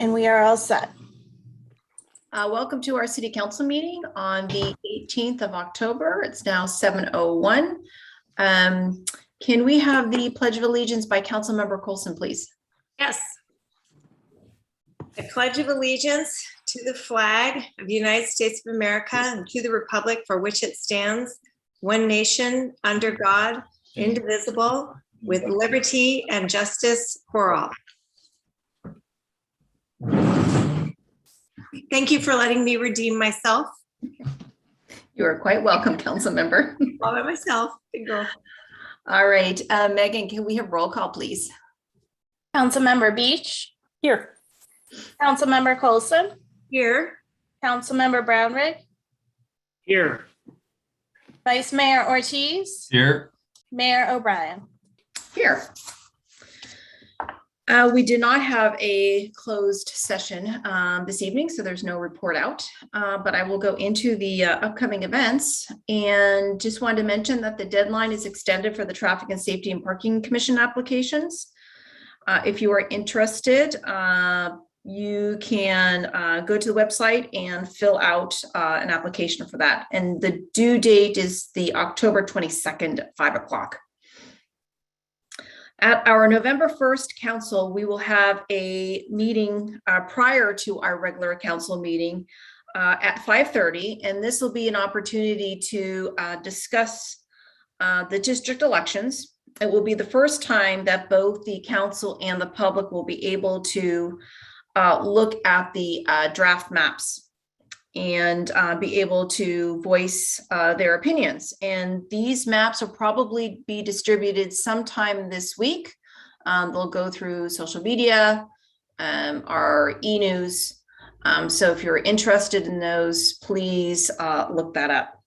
And we are all set. Welcome to our City Council meeting on the 18th of October. It's now 7:01. Can we have the Pledge of Allegiance by Councilmember Coulson, please? Yes. I pledge of allegiance to the flag of the United States of America and to the republic for which it stands, one nation, under God, indivisible, with liberty and justice for all. Thank you for letting me redeem myself. You are quite welcome, Councilmember. All by myself. Big girl. All right, Megan, can we have roll call, please? Councilmember Beach, Here. Councilmember Coulson, Here. Councilmember Brownrigg, Here. Vice Mayor Ortiz, Here. Mayor O'Brien. Here. We do not have a closed session this evening, so there's no report out, but I will go into the upcoming events and just wanted to mention that the deadline is extended for the Traffic and Safety and Parking Commission applications. If you are interested, you can go to the website and fill out an application for that. And the due date is the October 22nd at 5 o'clock. At our November 1st council, we will have a meeting prior to our regular council meeting at 5:30, and this will be an opportunity to discuss the district elections. It will be the first time that both the council and the public will be able to look at the draft maps and be able to voice their opinions. And these maps will probably be distributed sometime this week. They'll go through social media, our e-news. So if you're interested in those, please look that up.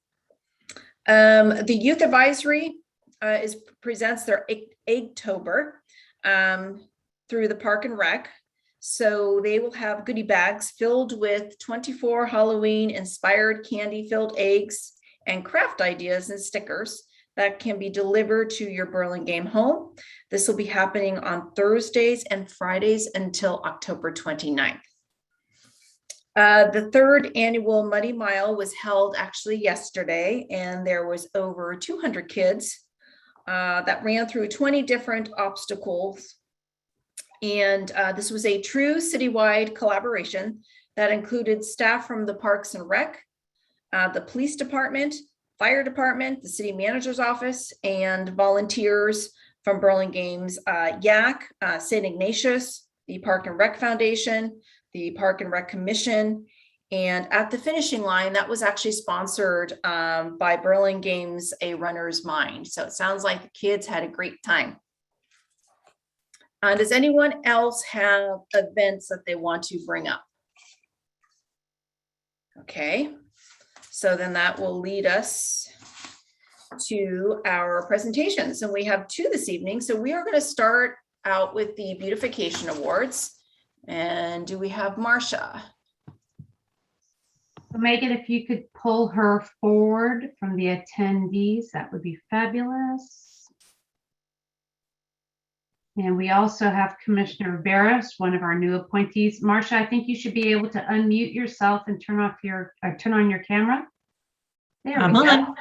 The Youth Advisory presents their Eggtober through the Park and Rec. So they will have goodie bags filled with 24 Halloween inspired candy filled eggs and craft ideas and stickers that can be delivered to your Burlingame home. This will be happening on Thursdays and Fridays until October 29th. The third annual Muddy Mile was held actually yesterday, and there was over 200 kids that ran through 20 different obstacles. And this was a true citywide collaboration that included staff from the Parks and Rec, the police department, fire department, the city manager's office, and volunteers from Burlingame's YAC, St. Ignatius, the Park and Rec Foundation, the Park and Rec Commission. And at the finishing line, that was actually sponsored by Burlingame's A Runner's Mind. So it sounds like the kids had a great time. Does anyone else have events that they want to bring up? Okay, so then that will lead us to our presentations. And we have two this evening. So we are going to start out with the Beautification Awards. And do we have Marcia? So Megan, if you could pull her forward from the attendees, that would be fabulous. And we also have Commissioner Barris, one of our new appointees. Marcia, I think you should be able to unmute yourself and turn on your camera. There we go.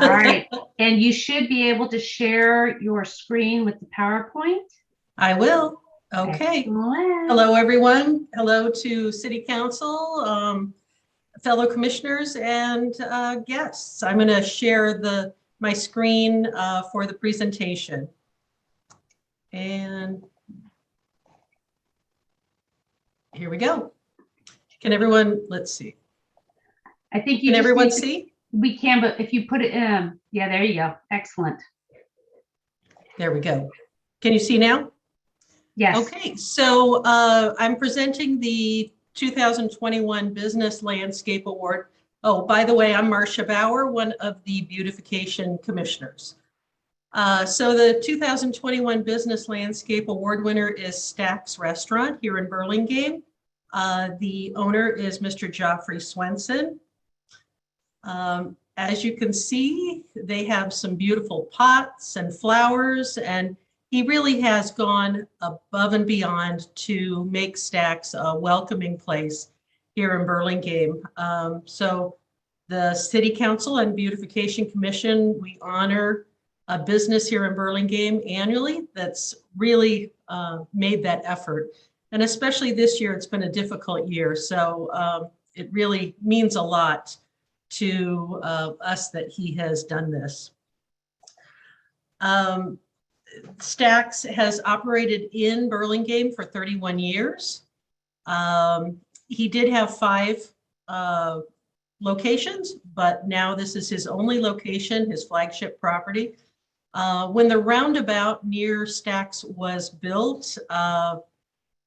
All right. And you should be able to share your screen with the PowerPoint. I will. Okay. Excellent. Hello, everyone. Hello to City Council, fellow commissioners, and guests. I'm going to share my screen for the presentation. And here we go. Can everyone, let's see. I think you can everyone see? We can, but if you put it in, yeah, there you go. Excellent. There we go. Can you see now? Yes. Okay, so I'm presenting the 2021 Business Landscape Award. Oh, by the way, I'm Marcia Bauer, one of the Beautification Commissioners. So the 2021 Business Landscape Award winner is Stack's Restaurant here in Burlingame. The owner is Mr. Geoffrey Swenson. As you can see, they have some beautiful pots and flowers, and he really has gone above and beyond to make Stacks a welcoming place here in Burlingame. So the City Council and Beautification Commission, we honor a business here in Burlingame annually that's really made that effort. And especially this year, it's been a difficult year. So it really means a lot to us that he has done this. Stacks has operated in Burlingame for 31 years. He did have 5 locations, but now this is his only location, his flagship property. When the roundabout near Stacks was built,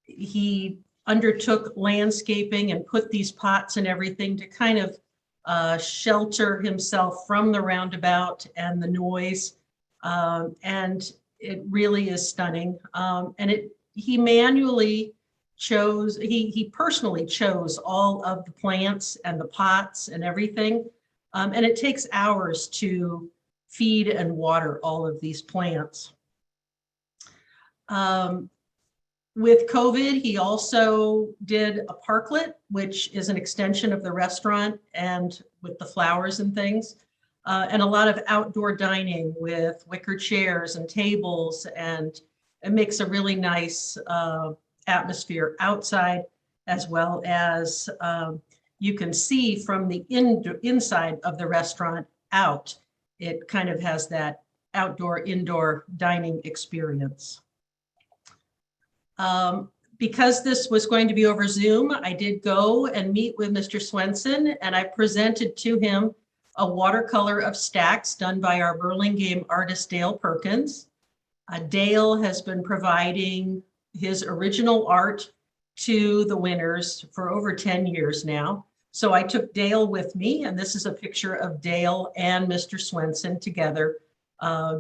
he undertook landscaping and put these pots and everything to kind of shelter himself from the roundabout and the noise. And it really is stunning. And he manually chose, he personally chose all of the plants and the pots and everything. And it takes hours to feed and water all of these plants. With COVID, he also did a parklet, which is an extension of the restaurant and with the flowers and things. And a lot of outdoor dining with wicker chairs and tables, and it makes a really nice atmosphere outside, as well as you can see from the inside of the restaurant out. It kind of has that outdoor-indoor dining experience. Because this was going to be over Zoom, I did go and meet with Mr. Swenson, and I presented to him a watercolor of Stacks done by our Burlingame artist, Dale Perkins. Dale has been providing his original art to the winners for over 10 years now. So I took Dale with me, and this is a picture of Dale and Mr. Swenson together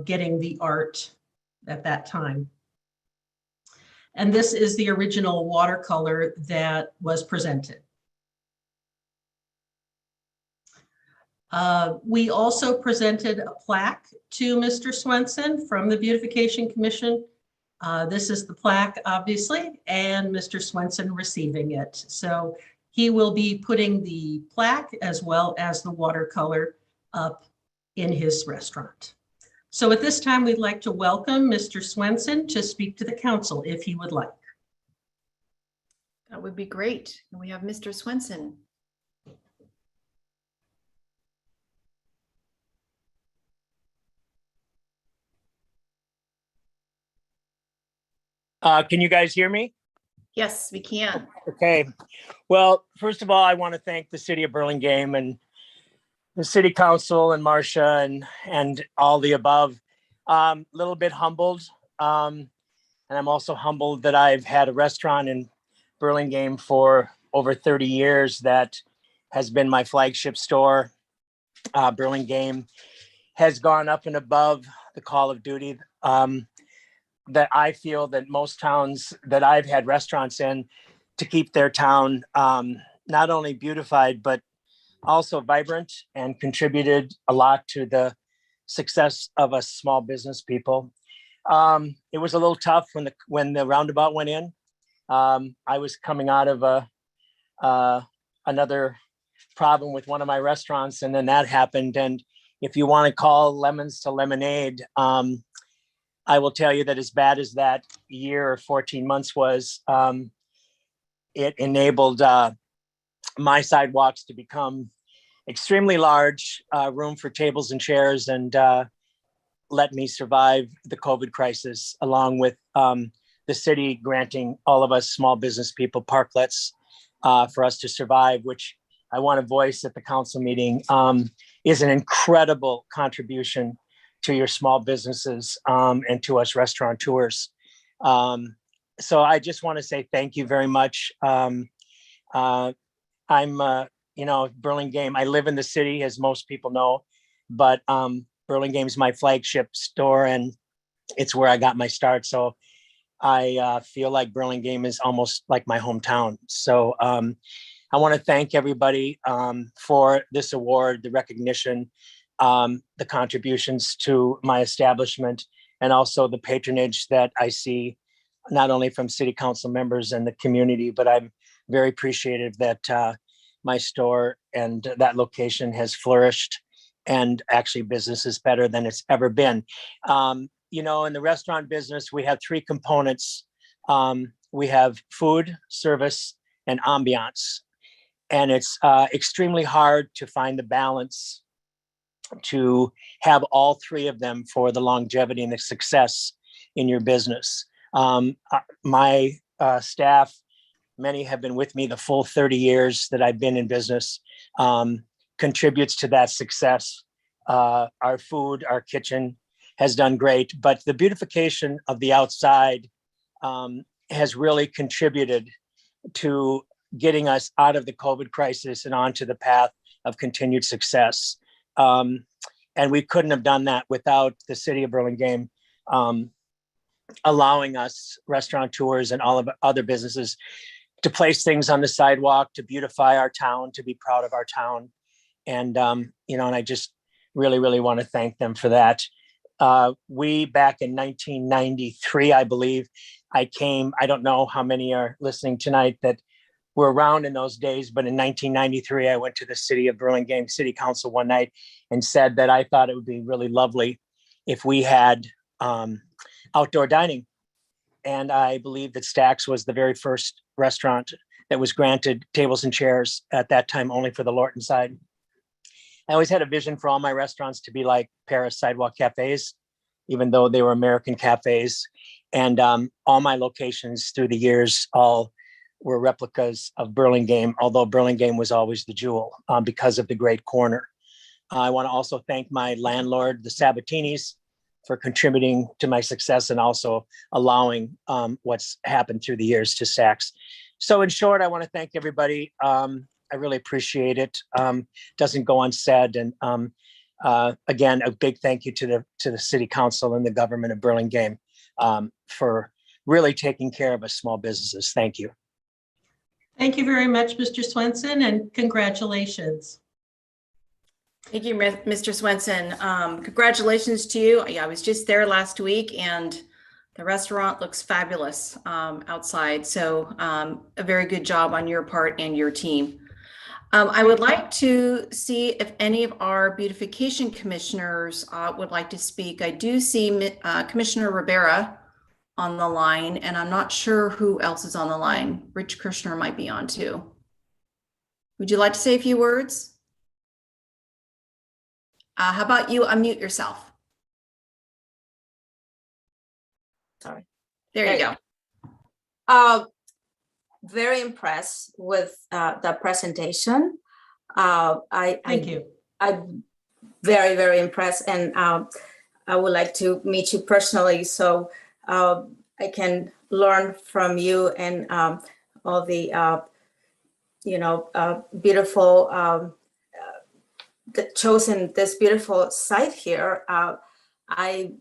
getting the art at that time. And this is the original watercolor that was presented. We also presented a plaque to Mr. Swenson from the Beautification Commission. This is the plaque, obviously, and Mr. Swenson receiving it. So he will be putting the plaque as well as the watercolor up in his restaurant. So at this time, we'd like to welcome Mr. Swenson to speak to the council if he would like. That would be great. And we have Mr. Swenson. Can you guys hear me? Yes, we can. Okay. Well, first of all, I want to thank the city of Burlingame and the city council and Marcia and all the above. A little bit humbled. And I'm also humbled that I've had a restaurant in Burlingame for over 30 years that has been my flagship store. Burlingame has gone up and above the call of duty that I feel that most towns that I've had restaurants in to keep their town not only beautified, but also vibrant, and contributed a lot to the success of us small business people. It was a little tough when the roundabout went in. I was coming out of another problem with one of my restaurants, and then that happened. And if you want to call lemons to lemonade, I will tell you that as bad as that year or 14 months was, it enabled my sidewalks to become extremely large, room for tables and chairs, and let me survive the COVID crisis, along with the city granting all of us small business people parklets for us to survive, which I want to voice at the council meeting, is an incredible contribution to your small businesses and to us restaurateurs. So I just want to say thank you very much. I'm, Burlingame, I live in the city, as most people know, but Burlingame's my flagship store, and it's where I got my start. So I feel like Burlingame is almost like my hometown. So I want to thank everybody for this award, the recognition, the contributions to my establishment, and also the patronage that I see, not only from city council members and the community, but I'm very appreciative that my store and that location has flourished, and actually business is better than it's ever been. You know, in the restaurant business, we have three components. We have food, service, and ambiance. And it's extremely hard to find the balance to have all three of them for the longevity and the success in your business. My staff, many have been with me the full 30 years that I've been in business, contributes to that success. Our food, our kitchen has done great, but the beautification of the outside has really contributed to getting us out of the COVID crisis and onto the path of continued success. And we couldn't have done that without the city of Burlingame allowing us restaurateurs and all of other businesses to place things on the sidewalk, to beautify our town, to be proud of our town. And, you know, and I just really, really want to thank them for that. We, back in 1993, I believe, I came, I don't know how many are listening tonight that were around in those days, but in 1993, I went to the city of Burlingame City Council one night and said that I thought it would be really lovely if we had outdoor dining. And I believe that Stack's was the very first restaurant that was granted tables and chairs, at that time only for the Lorton side. I always had a vision for all my restaurants to be like Paris sidewalk cafes, even though they were American cafes. And all my locations through the years all were replicas of Burlingame, although Burlingame was always the jewel because of the great corner. I want to also thank my landlord, the Sabatinis, for contributing to my success and also allowing what's happened through the years to Saks. So in short, I want to thank everybody. I really appreciate it. Doesn't go unsaid. And again, a big thank you to the city council and the government of Burlingame for really taking care of us small businesses. Thank you. Thank you very much, Mr. Swenson, and congratulations. Thank you, Mr. Swenson. Congratulations to you. I was just there last week and the restaurant looks fabulous outside. So a very good job on your part and your team. I would like to see if any of our beautification commissioners would like to speak. I do see Commissioner Rivera on the line, and I'm not sure who else is on the line. Rich Kirshner might be on too. Would you like to say a few words? How about you unmute yourself? Sorry. There you go. Very impressed with the presentation. Thank you. I'm very, very impressed, and I would like to meet you personally so I can learn from you and all the beautiful chosen this beautiful site here. I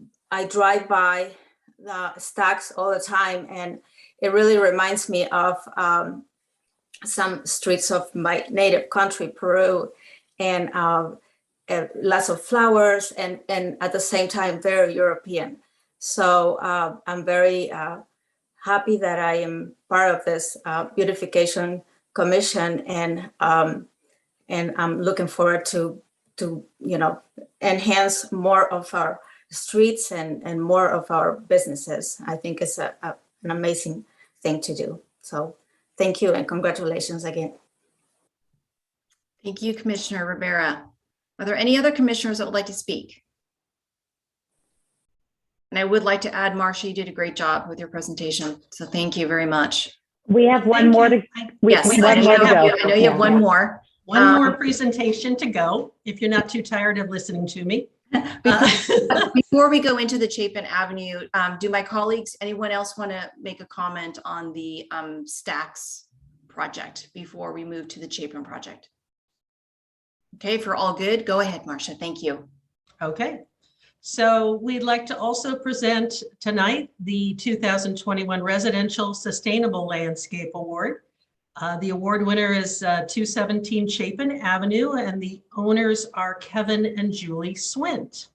drive by the Stacks all the time, and it really reminds me of some streets of my native country, Peru, and lots of flowers, and at the same time very European. So I'm very happy that I am part of this beautification commission, and I'm looking forward to enhance more of our streets and more of our businesses. I think it's an amazing thing to do. So thank you and congratulations again. Thank you, Commissioner Rivera. Are there any other commissioners that would like to speak? And I would like to add, Marcia, you did a great job with your presentation. So thank you very much. We have one more to Yes, I know you have one more. One more presentation to go, if you're not too tired of listening to me. Before we go into the Chapin Avenue, do my colleagues, anyone else want to make a comment on the Stacks project before we move to the Chapin project? Okay, if you're all good, go ahead, Marcia. Thank you. Okay. So we'd like to also present tonight the 2021 Residential Sustainable Landscape Award. The award winner is 217 Chapin Avenue, and the owners are Kevin and Julie Swint.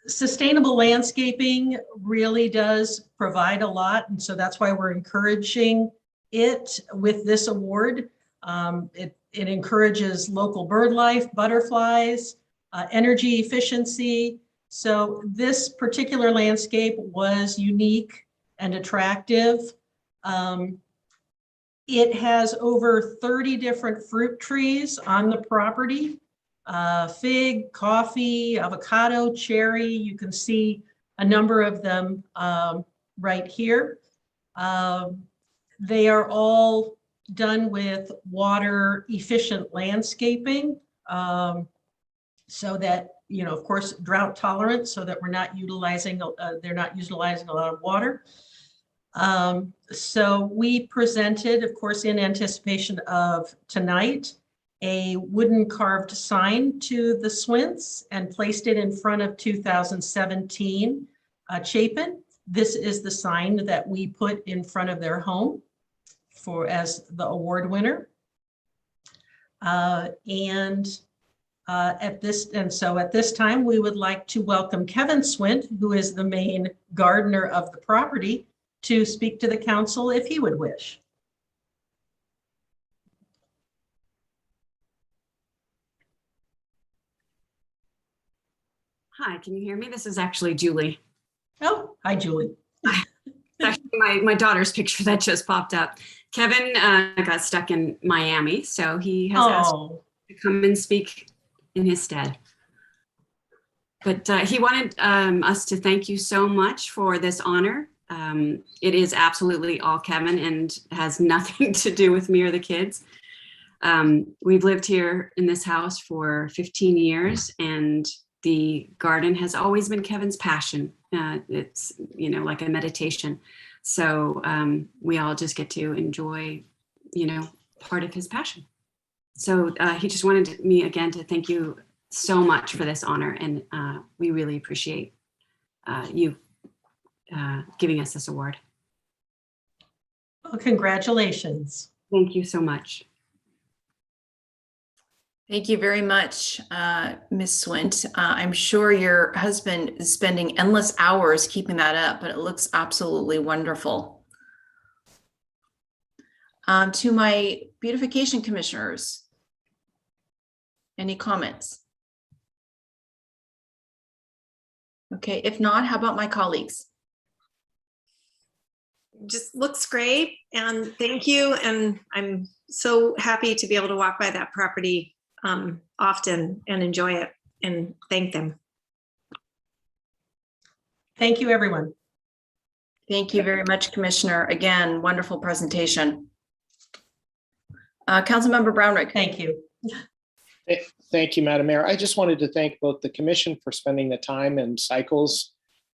Sustainable landscaping really does provide a lot, and so that's why we're encouraging it with this award. It encourages local bird life, butterflies, energy efficiency. So this particular landscape was unique and attractive. It has over 30 different fruit trees on the property. Fig, coffee, avocado, cherry. You can see a number of them right here. They are all done with water efficient landscaping, so that, you know, of course, drought tolerant, so that we're not utilizing, they're not utilizing a lot of water. So we presented, of course, in anticipation of tonight, a wooden carved sign to the Swints and placed it in front of 2017 Chapin. This is the sign that we put in front of their home for as the award winner. At this time, we would like to welcome Kevin Swint, who is the main gardener of the property, to speak to the council if he would wish. Hi, can you hear me? This is actually Julie. Oh, hi, Julie. It's actually my daughter's picture that just popped up. Kevin got stuck in Miami, so he has asked to come and speak in his stead. But he wanted us to thank you so much for this honor. It is absolutely all Kevin and has nothing to do with me or the kids. We've lived here in this house for 15 years, and the garden has always been Kevin's passion. It's, you know, like a meditation. So we all just get to enjoy, you know, part of his passion. So he just wanted me again to thank you so much for this honor. And we really appreciate you giving us this award. Well, congratulations. Thank you so much. Thank you very much, Ms. Swint. I'm sure your husband is spending endless hours keeping that up, but it looks absolutely wonderful. To my beautification commissioners, any comments? Okay, if not, how about my colleagues? Just looks great, and thank you. And I'm so happy to be able to walk by that property often and enjoy it and thank them. Thank you, everyone. Thank you very much, Commissioner. Again, wonderful presentation. Councilmember Brownrigg. Thank you. Thank you, Madam Mayor. I just wanted to thank both the commission for spending the time and cycles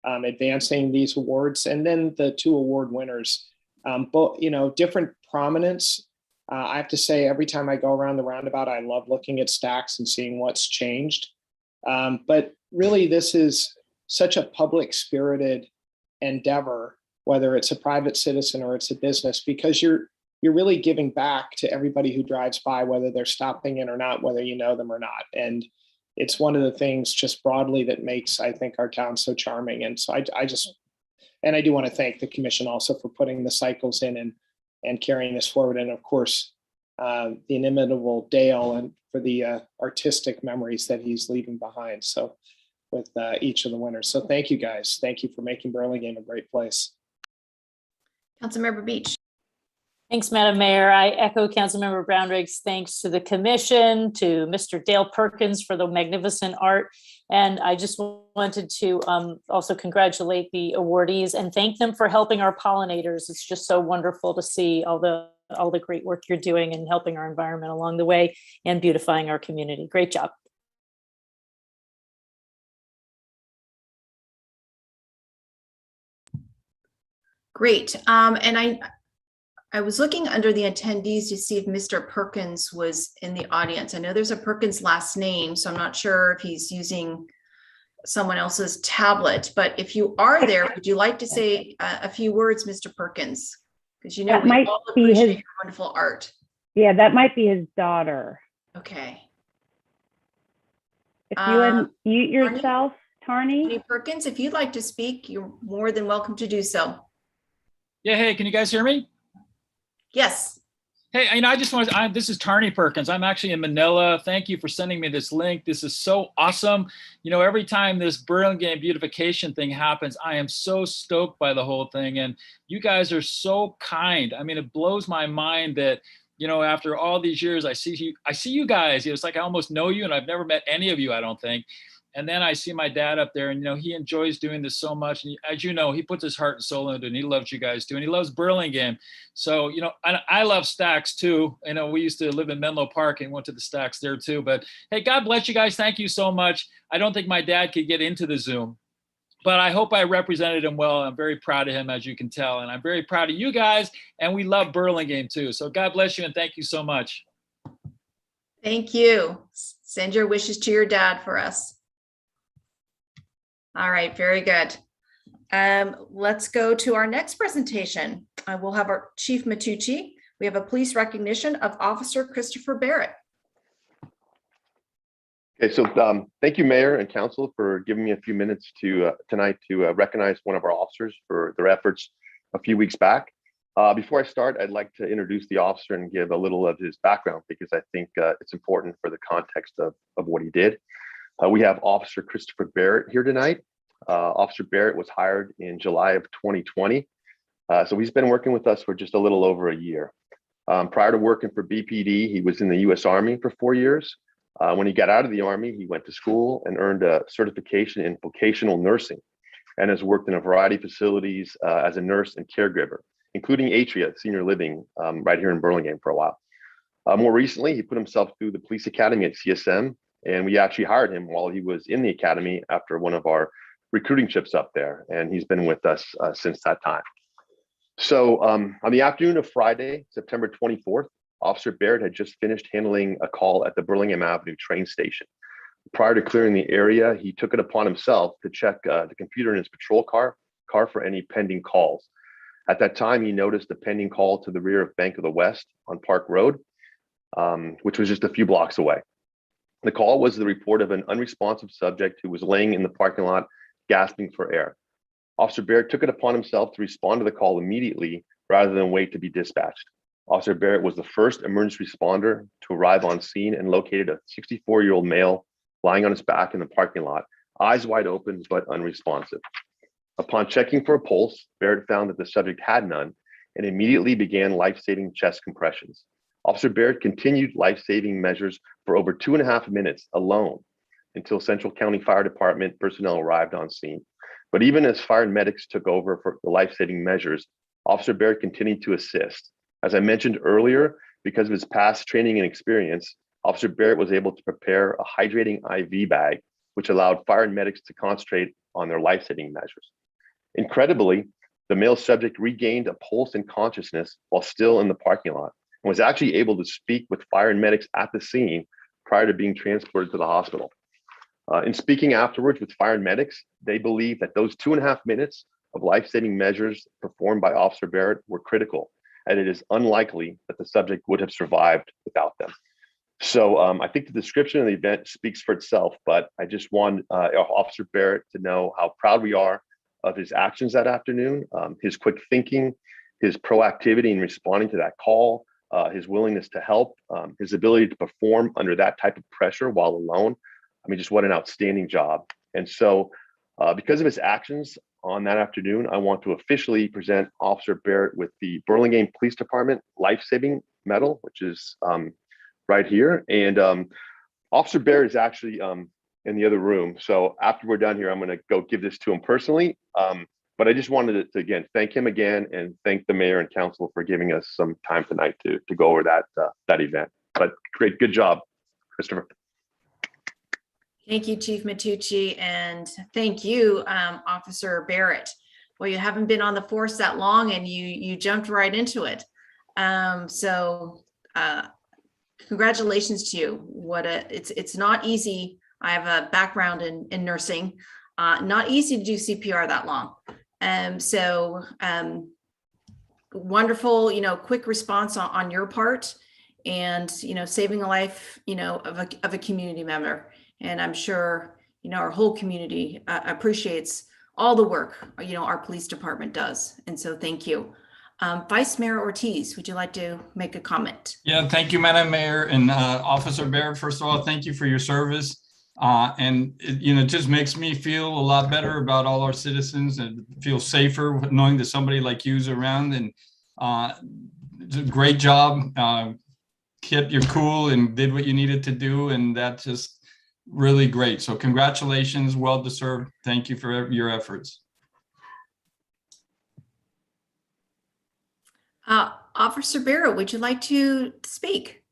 advancing these awards, and then the two award winners, both, you know, different prominence. I have to say, every time I go around the roundabout, I love looking at stacks and seeing what's changed. But really, this is such a public spirited endeavor, whether it's a private citizen or it's a business, because you're really giving back to everybody who drives by, whether they're stopping in or not, whether you know them or not. And it's one of the things just broadly that makes, I think, our town so charming. And so I do want to thank the commission also for putting the cycles in and carrying this forward. And of course, the inimitable Dale, and for the artistic memories that he's leaving behind. So with each of the winners. So thank you guys. Thank you for making Burlingame a great place. Councilmember Beach. Thanks, Madam Mayor. I echo Councilmember Brownrigg's thanks to the commission, to Mr. Dale Perkins for the magnificent art. And I just wanted to also congratulate the awardees and thank them for helping our pollinators. It's just so wonderful to see all the great work you're doing and helping our environment along the way and beautifying our community. Great job. Great. And I was looking under the attendees to see if Mr. Perkins was in the audience. I know there's a Perkins last name, so I'm not sure if he's using someone else's tablet, but if you are there, would you like to say a few words, Mr. Perkins? Because you know, that we might all be appreciate his your wonderful art. Yeah, that might be his daughter. Okay. If you unmute yourself. Tony Perkins, if you'd like to speak, you're more than welcome to do so. Yeah, hey, can you guys hear me? Yes. Hey, I just want to, this is Tarney Perkins. I'm actually in Manila. Thank you for sending me this link. This is so awesome. Every time this Burlingame beautification thing happens, I am so stoked by the whole thing. And you guys are so kind. It blows my mind that, after all these years, I see you guys. It's like I almost know you, and I've never met any of you, I don't think. And then I see my dad up there, and he enjoys doing this so much. And as you know, he puts his heart and soul into it, and he loves you guys too, and he loves Burlingame. So I love Stacks too. We used to live in Menlo Park and went to the Stacks there too. But hey, God bless you guys. Thank you so much. I don't think my dad could get into the Zoom, but I hope I represented him well. I'm very proud of him, as you can tell, and I'm very proud of you guys. And we love Burlingame too. So God bless you, and thank you so much. Thank you. Send your wishes to your dad for us. All right, very good. Let's go to our next presentation. We'll have our Chief Matucci. We have a police recognition of Officer Christopher Barrett. Okay, so thank you, Mayor and Council, for giving me a few minutes tonight to recognize one of our officers for their efforts a few weeks back. Before I start, I'd like to introduce the officer and give a little of his background, because I think it's important for the context of what he did. We have Officer Christopher Barrett here tonight. Officer Barrett was hired in July of 2020. So he's been working with us for just a little over a year. Prior to working for BPD, he was in the U.S. Army for 4 years. When he got out of the Army, he went to school and earned a certification in vocational nursing, and has worked in a variety of facilities as a nurse and caregiver, including Atria Senior Living right here in Burlingame for a while. More recently, he put himself through the police academy at CSM, and we actually hired him while he was in the academy after one of our recruiting trips up there, and he's been with us since that time. So on the afternoon of Friday, September 24th, Officer Barrett had just finished handling a call at the Burlingame Avenue train station. Prior to clearing the area, he took it upon himself to check the computer in his patrol car for any pending calls. At that time, he noticed a pending call to the rear of Bank of the West on Park Road, which was just a few blocks away. The call was the report of an unresponsive subject who was laying in the parking lot, gasping for air. Officer Barrett took it upon himself to respond to the call immediately rather than wait to be dispatched. Officer Barrett was the first emergency responder to arrive on scene and located a 64-year-old male lying on his back in the parking lot, eyes wide open but unresponsive. Upon checking for a pulse, Barrett found that the subject had none and immediately began life-saving chest compressions. Officer Barrett continued life-saving measures for over 2.5 minutes alone until Central County Fire Department personnel arrived on scene. But even as fire and medics took over for the life-saving measures, Officer Barrett continued to assist. As I mentioned earlier, because of his past training and experience, Officer Barrett was able to prepare a hydrating IV bag, which allowed fire and medics to concentrate on their life-saving measures. Incredibly, the male subject regained a pulse and consciousness while still in the parking lot, and was actually able to speak with fire and medics at the scene prior to being transported to the hospital. In speaking afterwards with fire and medics, they believe that those 2.5 minutes of life-saving measures performed by Officer Barrett were critical, and it is unlikely that the subject would have survived without them. So I think the description of the event speaks for itself, but I just want Officer Barrett to know how proud we are of his actions that afternoon, his quick thinking, his proactivity in responding to that call, his willingness to help, his ability to perform under that type of pressure while alone. I mean, just what an outstanding job. And so because of his actions on that afternoon, I want to officially present Officer Barrett with the Burlingame Police Department Life-Saving Medal, which is right here. And Officer Barrett is actually in the other room. So after we're done here, I'm going to go give this to him personally. But I just wanted to again, thank him again and thank the mayor and council for giving us some time tonight to go over that event. But great, good job, Christopher. Thank you, Chief Matucci, and thank you, Officer Barrett. Well, you haven't been on the force that long, and you jumped right into it. Congratulations to you. It's not easy. I have a background in nursing. Not easy to do CPR that long. Wonderful, quick response on your part, and saving a life, of a community member. And I'm sure, our whole community appreciates all the work, our police department does. And so thank you. Vice Mayor Ortiz, would you like to make a comment? Yeah, thank you, Madam Mayor and Officer Barrett. First of all, thank you for your service. And it just makes me feel a lot better about all our citizens and feel safer knowing that somebody like you is around. And it's a great job. Kept your cool and did what you needed to do. And that's just really great. So congratulations, well deserved. Thank you for your efforts. Officer Barrow, would you like to speak?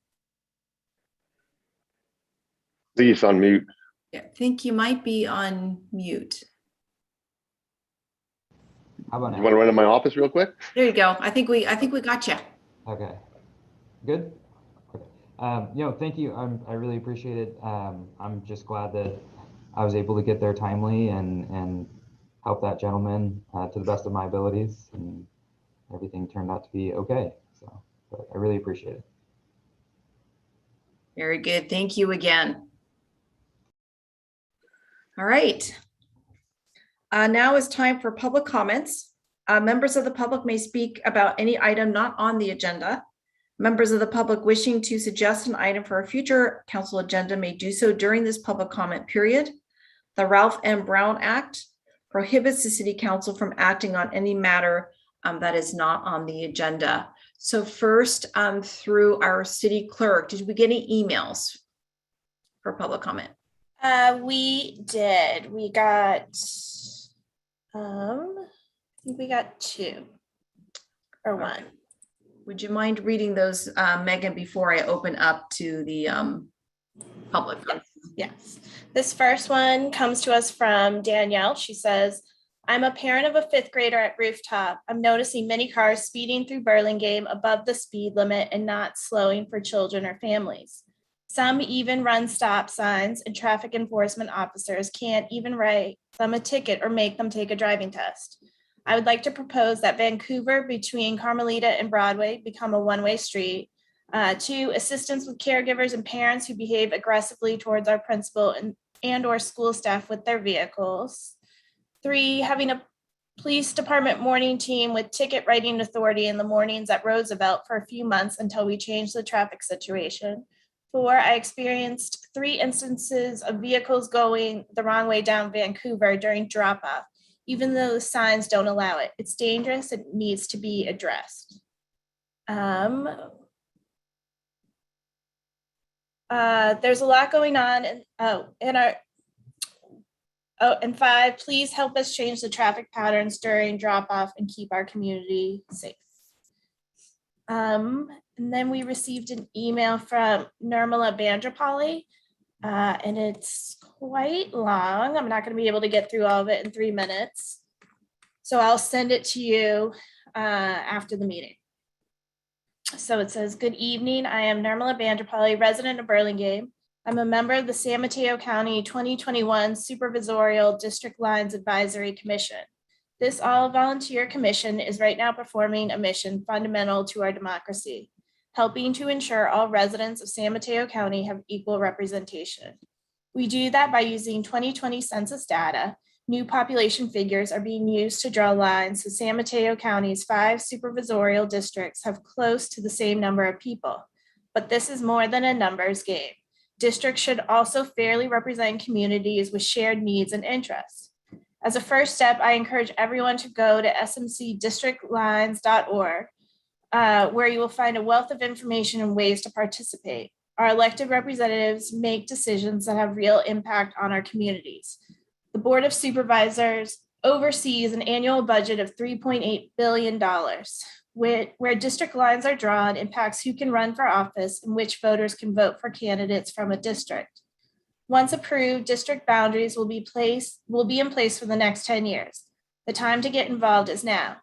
Please unmute. Yeah, I think you might be on mute. How about now? You want to run in my office real quick? There you go. I think we got you. Okay, good. Okay. Thank you. I really appreciate it. I'm just glad that I was able to get there timely and help that gentleman to the best of my abilities, and everything turned out to be okay. So, but I really appreciate it. Very good. Thank you again. All right. Now is time for public comments. Members of the public may speak about any item not on the agenda. Members of the public wishing to suggest an item for a future council agenda may do so during this public comment period. The Ralph M. Brown Act prohibits the city council from acting on any matter that is not on the agenda. So first, through our city clerk, did we get any emails for public comment? We did. We got, I think we got 2 or 1. Would you mind reading those, Megan, before I open up to the public? Yes. This first one comes to us from Danielle. She says, I'm a parent of a 5th grader at Rooftop. I'm noticing many cars speeding through Burlingame above the speed limit and not slowing for children or families. Some even run stop signs, and traffic enforcement officers can't even write them a ticket or make them take a driving test. I would like to propose that Vancouver between Carmelita and Broadway become a one-way street. 2, assistance with caregivers and parents who behave aggressively towards our principal and or school staff with their vehicles. 3, having a police department morning team with ticket writing authority in the mornings at Roosevelt for a few months until we change the traffic situation. 4, I experienced 3 instances of vehicles going the wrong way down Vancouver during drop-off, even though the signs don't allow it. It's dangerous. It needs to be addressed. There's a lot going on and 5, please help us change the traffic patterns during drop-off and keep our community safe. And then we received an email from Nirmala Bandrapalli, and it's quite long. I'm not going to be able to get through all of it in 3 minutes. So I'll send it to you after the meeting. So it says, good evening. I am Nirmala Bandrapalli, resident of Burlingame. I'm a member of the San Mateo County 2021 Supervisorial District Lines Advisory Commission. This all-volunteer commission is right now performing a mission fundamental to our democracy, helping to ensure all residents of San Mateo County have equal representation. We do that by using 2020 census data. New population figures are being used to draw lines so San Mateo County's 5 supervisorial districts have close to the same number of people. But this is more than a numbers game. Districts should also fairly represent communities with shared needs and interests. As a first step, I encourage everyone to go to smcdistrictlines.org, where you will find a wealth of information and ways to participate. Our elected representatives make decisions that have real impact on our communities. The Board of Supervisors oversees an annual budget of $3.8 billion, where district lines are drawn impacts who can run for office and which voters can vote for candidates from a district. Once approved, district boundaries will be in place for the next 10 years. The time to get involved is now.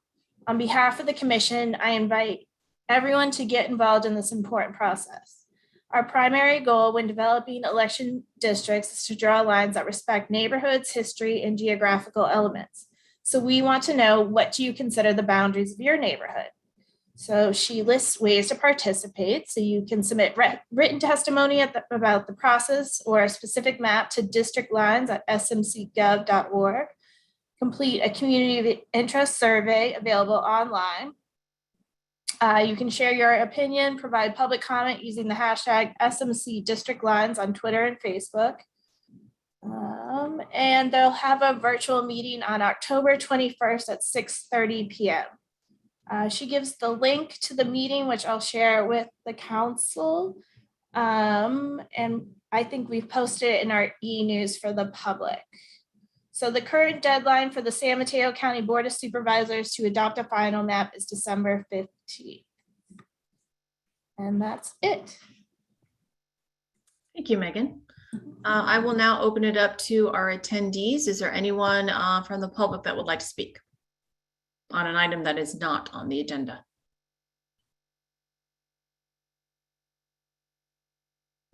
On behalf of the commission, I invite everyone to get involved in this important process. Our primary goal when developing election districts is to draw lines that respect neighborhoods, history, and geographical elements. So we want to know, what do you consider the boundaries of your neighborhood? So she lists ways to participate. So you can submit written testimony about the process or a specific map to district lines at smcgov.org. Complete a community interest survey available online. You can share your opinion, provide public comment using the hashtag SMC District Lines on Twitter and Facebook. And they'll have a virtual meeting on October 21st at 6:30 p.m. She gives the link to the meeting, which I'll share with the council. And I think we've posted it in our e-news for the public. So the current deadline for the San Mateo County Board of Supervisors to adopt a final map is December 15th. And that's it. Thank you, Megan. I will now open it up to our attendees. Is there anyone from the public that would like to speak on an item that is not on the agenda?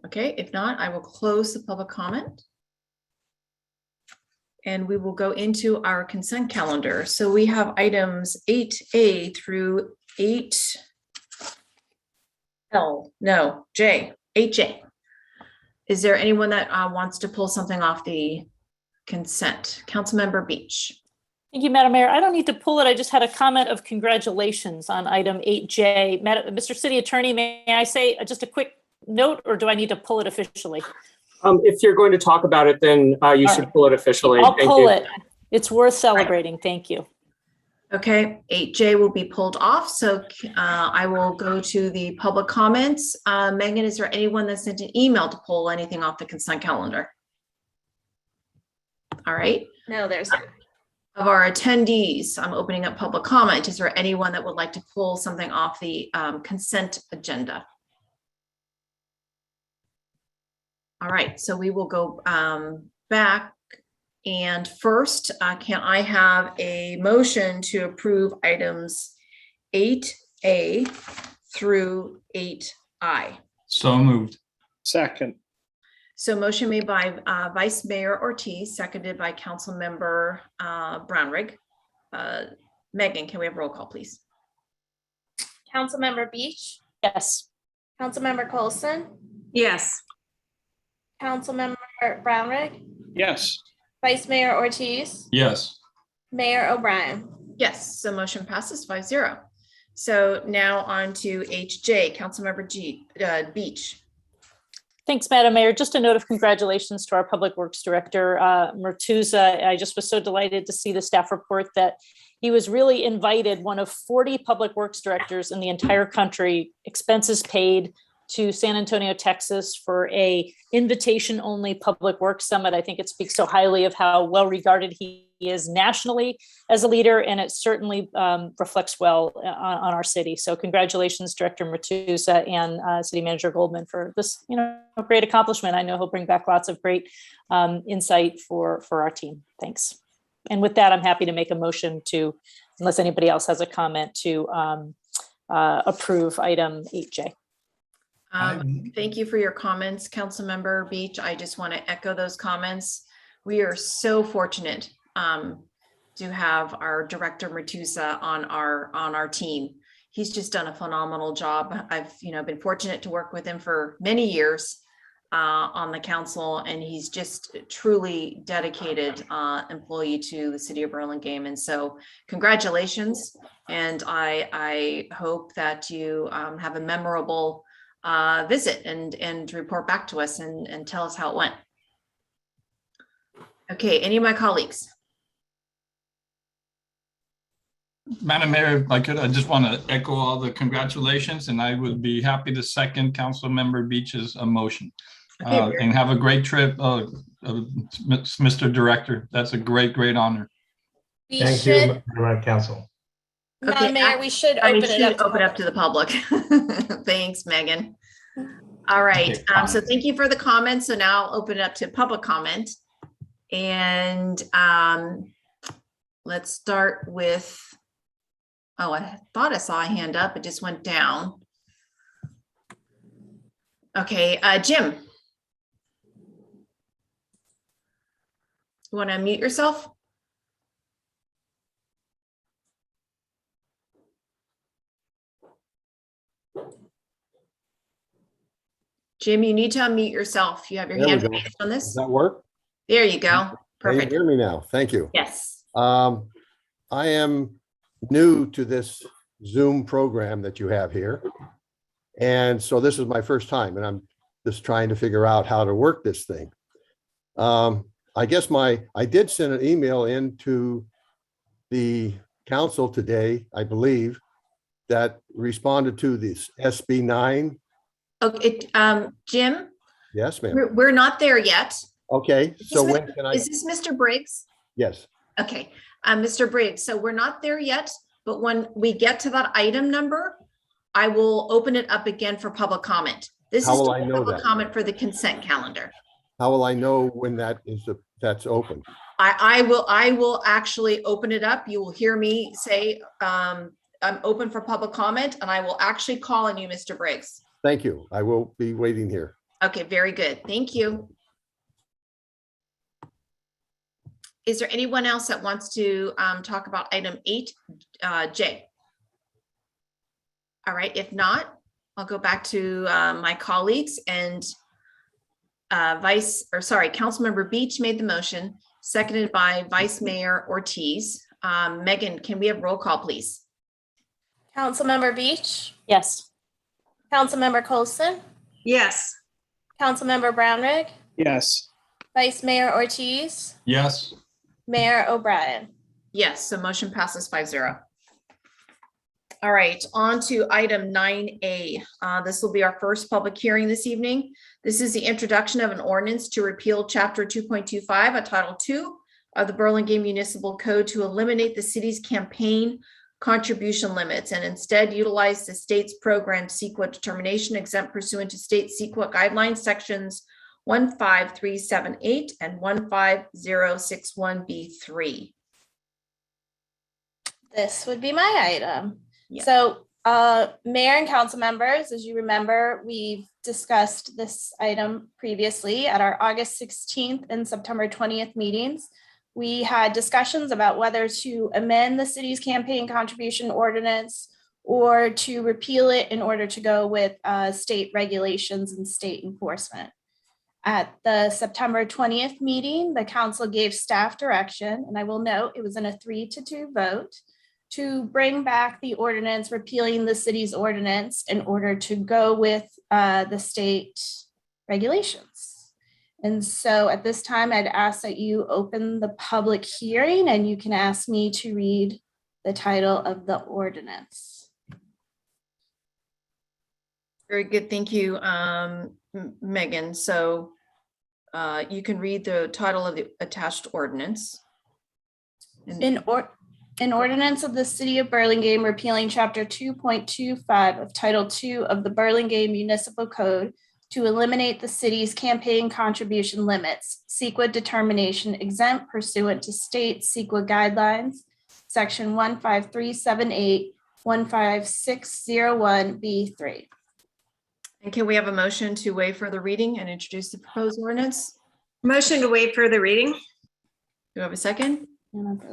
Okay, if not, I will close the public comment. And we will go into our consent calendar. So we have items 8A through 8J. 8J. Is there anyone that wants to pull something off the consent? Councilmember Beach. Thank you, Madam Mayor. I don't need to pull it. I just had a comment of congratulations on item 8J. Mr. City Attorney, may I say just a quick note, or do I need to pull it officially? If you're going to talk about it, then you should pull it officially. I'll Thank pull you. it. It's worth celebrating. Thank you. Okay, 8J will be pulled off. So I will go to the public comments. Megan, is there anyone that sent an email to pull anything off the consent calendar? All right. No, there's not. Of our attendees, I'm opening up public comment. Is there anyone that would like to pull something off the consent agenda? All right, so we will go back. And first, can I have a motion to approve items 8A through 8I? So moved. Second. So motion made by Vice Mayor Ortiz, seconded by Council Member Brownrigg. Megan, can we have roll call, please? Councilmember Beach, Yes. Councilmember Coulson, Yes. Councilmember Brownrigg, Yes. Vice Mayor Ortiz, Yes. Mayor O'Brien. Yes, so motion passes 5-0. So now on to HJ, Councilmember Beach. Thanks, Madam Mayor. Just a note of congratulations to our Public Works Director, Mertuzza. I just was so delighted to see the staff report that he was really invited, one of 40 Public Works Directors in the entire country, expenses paid, to San Antonio, Texas for a invitation-only Public Works Summit. I think it speaks so highly of how well-regarded he is nationally as a leader, and it certainly reflects well on our city. So congratulations, Director Mertuzza and City Manager Goldman for this, great accomplishment. I know he'll bring back lots of great insight for our team. Thanks. And with that, I'm happy to make a motion to, unless anybody else has a comment, to approve item 8J. Thank you for your comments, Councilmember Beach. I just want to echo those comments. We are so fortunate to have our Director Mertuzza on our team. He's just done a phenomenal job. I've been fortunate to work with him for many years on the council, and he's just truly dedicated employee to the city of Burlingame. And so congratulations. And I hope that you have a memorable visit and report back to us and tell us how it went. Okay, any of my colleagues? Madam Mayor, if I could, I just want to echo all the congratulations, and I would be happy to second Councilmember Beach's motion. Okay, And have a great trip, Mr. Director. That's a great honor. Thank you, Council. Madam Mayor, we should open it up to the public. Thanks, Megan. All right, Okay, so thank you for the comments. So now I'll open it up to public comment. And let's start with, I thought I saw a hand up, it just went down. Okay, Jim. You want to unmute yourself? Jim, you need to unmute yourself. You have your There we hand go. raised on Does this. that work? There you go. Can you Perfect. hear me now? Thank you. Yes. I am new to this Zoom program that you have here. And so this is my first time, and I'm just trying to figure out how to work this thing. I guess I did send an email into the council today, I believe, that responded to this SB 9. Okay, Jim, Yes, ma'am. we're not there yet. Okay, so when can I? Is this Mr. Briggs? Yes. Okay, Mr. Briggs, so we're not there yet, but when we get to that item number, I will open it up again for public comment. This How is will I know public that? comment for the consent calendar. How will I know when that's open? I will actually open it up. You will hear me say, I'm open for public comment, and I will actually call on you, Mr. Briggs. Thank you. I will be waiting here. Okay, very good. Thank you. Is there anyone else that wants to talk about item 8J? All right, if not, I'll go back to my colleagues, and Councilmember Beach made the motion, seconded by Vice Mayor Ortiz. Megan, can we have roll call, please? Councilmember Beach, Yes. Councilmember Colson, Yes. Councilmember Brownrigg, Yes. Vice Mayor Ortiz, Yes. Mayor O'Brien. Yes, so motion passes 5-0. All right, on to item 9A. This will be our first public hearing this evening. This is the introduction of an ordinance to repeal Chapter 2.25 of Title II of the Burlingame Municipal Code to eliminate the city's campaign contribution limits and instead utilize the state's program CEQA determination exempt pursuant to state CEQA guidelines sections 15378 and 15061B3. This would be my item. Yeah. So, Mayor and council members, as you remember, we've discussed this item previously at our August 16th and September 20th meetings. We had discussions about whether to amend the city's campaign contribution ordinance or to repeal it in order to go with state regulations and state enforcement. At the September 20th meeting, the council gave staff direction, and I will note it was in a 3-2 vote, to bring back the ordinance repealing the city's ordinance in order to go with the state regulations. And so at this time, I'd ask that you open the public hearing and you can ask me to read the title of the ordinance. Very good, thank you, Megan. So you can read the title of the attached ordinance. An ordinance of the City of Burlingame repealing Chapter 2.25 of Title II of the Burlingame Municipal Code to eliminate the city's campaign contribution limits, CEQA determination exempt pursuant to state CEQA guidelines, Section 15378, 15601B3. And can we have a motion to waive further reading and introduce the proposed ordinance? Motion to waive further reading. Do we have a second?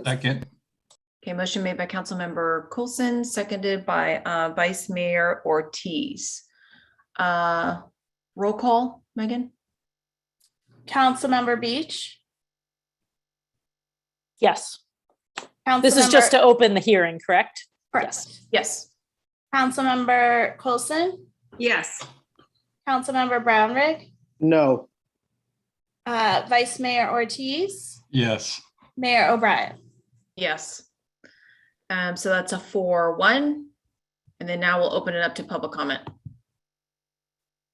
Second. Okay, motion made by Councilmember Coulson, seconded by Vice Mayor Ortiz. Roll call, Megan? Councilmember Beach. Yes. This is just to open the hearing, correct? Correct. Yes. Councilmember Coulson, Yes. Councilmember Brownrigg, No. Vice Mayor Ortiz, Yes. Mayor O'Brien. Yes. So that's a 4-1. And then now we'll open it up to public comment.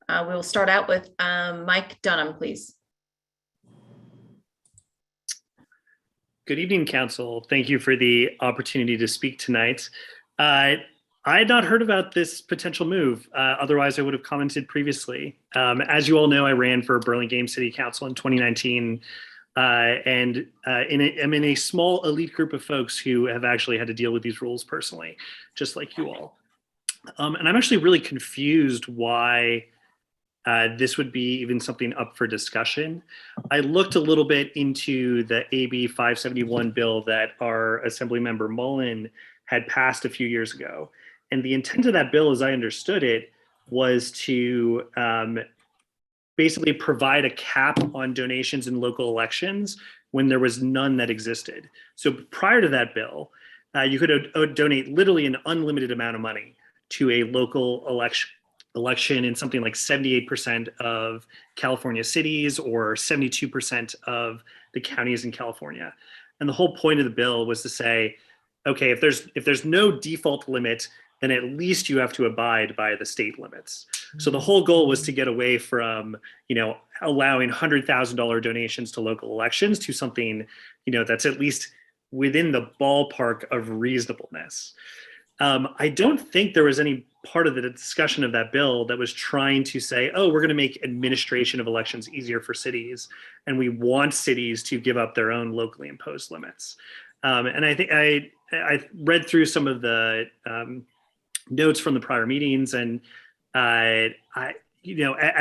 We'll start out with Mike Dunham, please. Good evening, Council. Thank you for the opportunity to speak tonight. I had not heard about this potential move. Otherwise, I would have commented previously. As you all know, I ran for Burlingame City Council in 2019. And I'm in a small elite group of folks who have actually had to deal with these rules personally, just like you all. And I'm actually really confused why this would be even something up for discussion. I looked a little bit into the AB 571 bill that our Assemblymember Mullen had passed a few years ago. And the intent of that bill, as I understood it, was to basically provide a cap on donations in local elections when there was none that existed. So prior to that bill, you could donate literally an unlimited amount of money to a local election in something like 78% of California cities or 72% of the counties in California. And the whole point of the bill was to say, okay, if there's no default limit, then at least you have to abide by the state limits. So the whole goal was to get away from, allowing $100,000 donations to local elections to something, that's at least within the ballpark of reasonableness. I don't think there was any part of the discussion of that bill that was trying to say, oh, we're going to make administration of elections easier for cities, and we want cities to give up their own locally imposed limits. And I think I read through some of the notes from the prior meetings, and as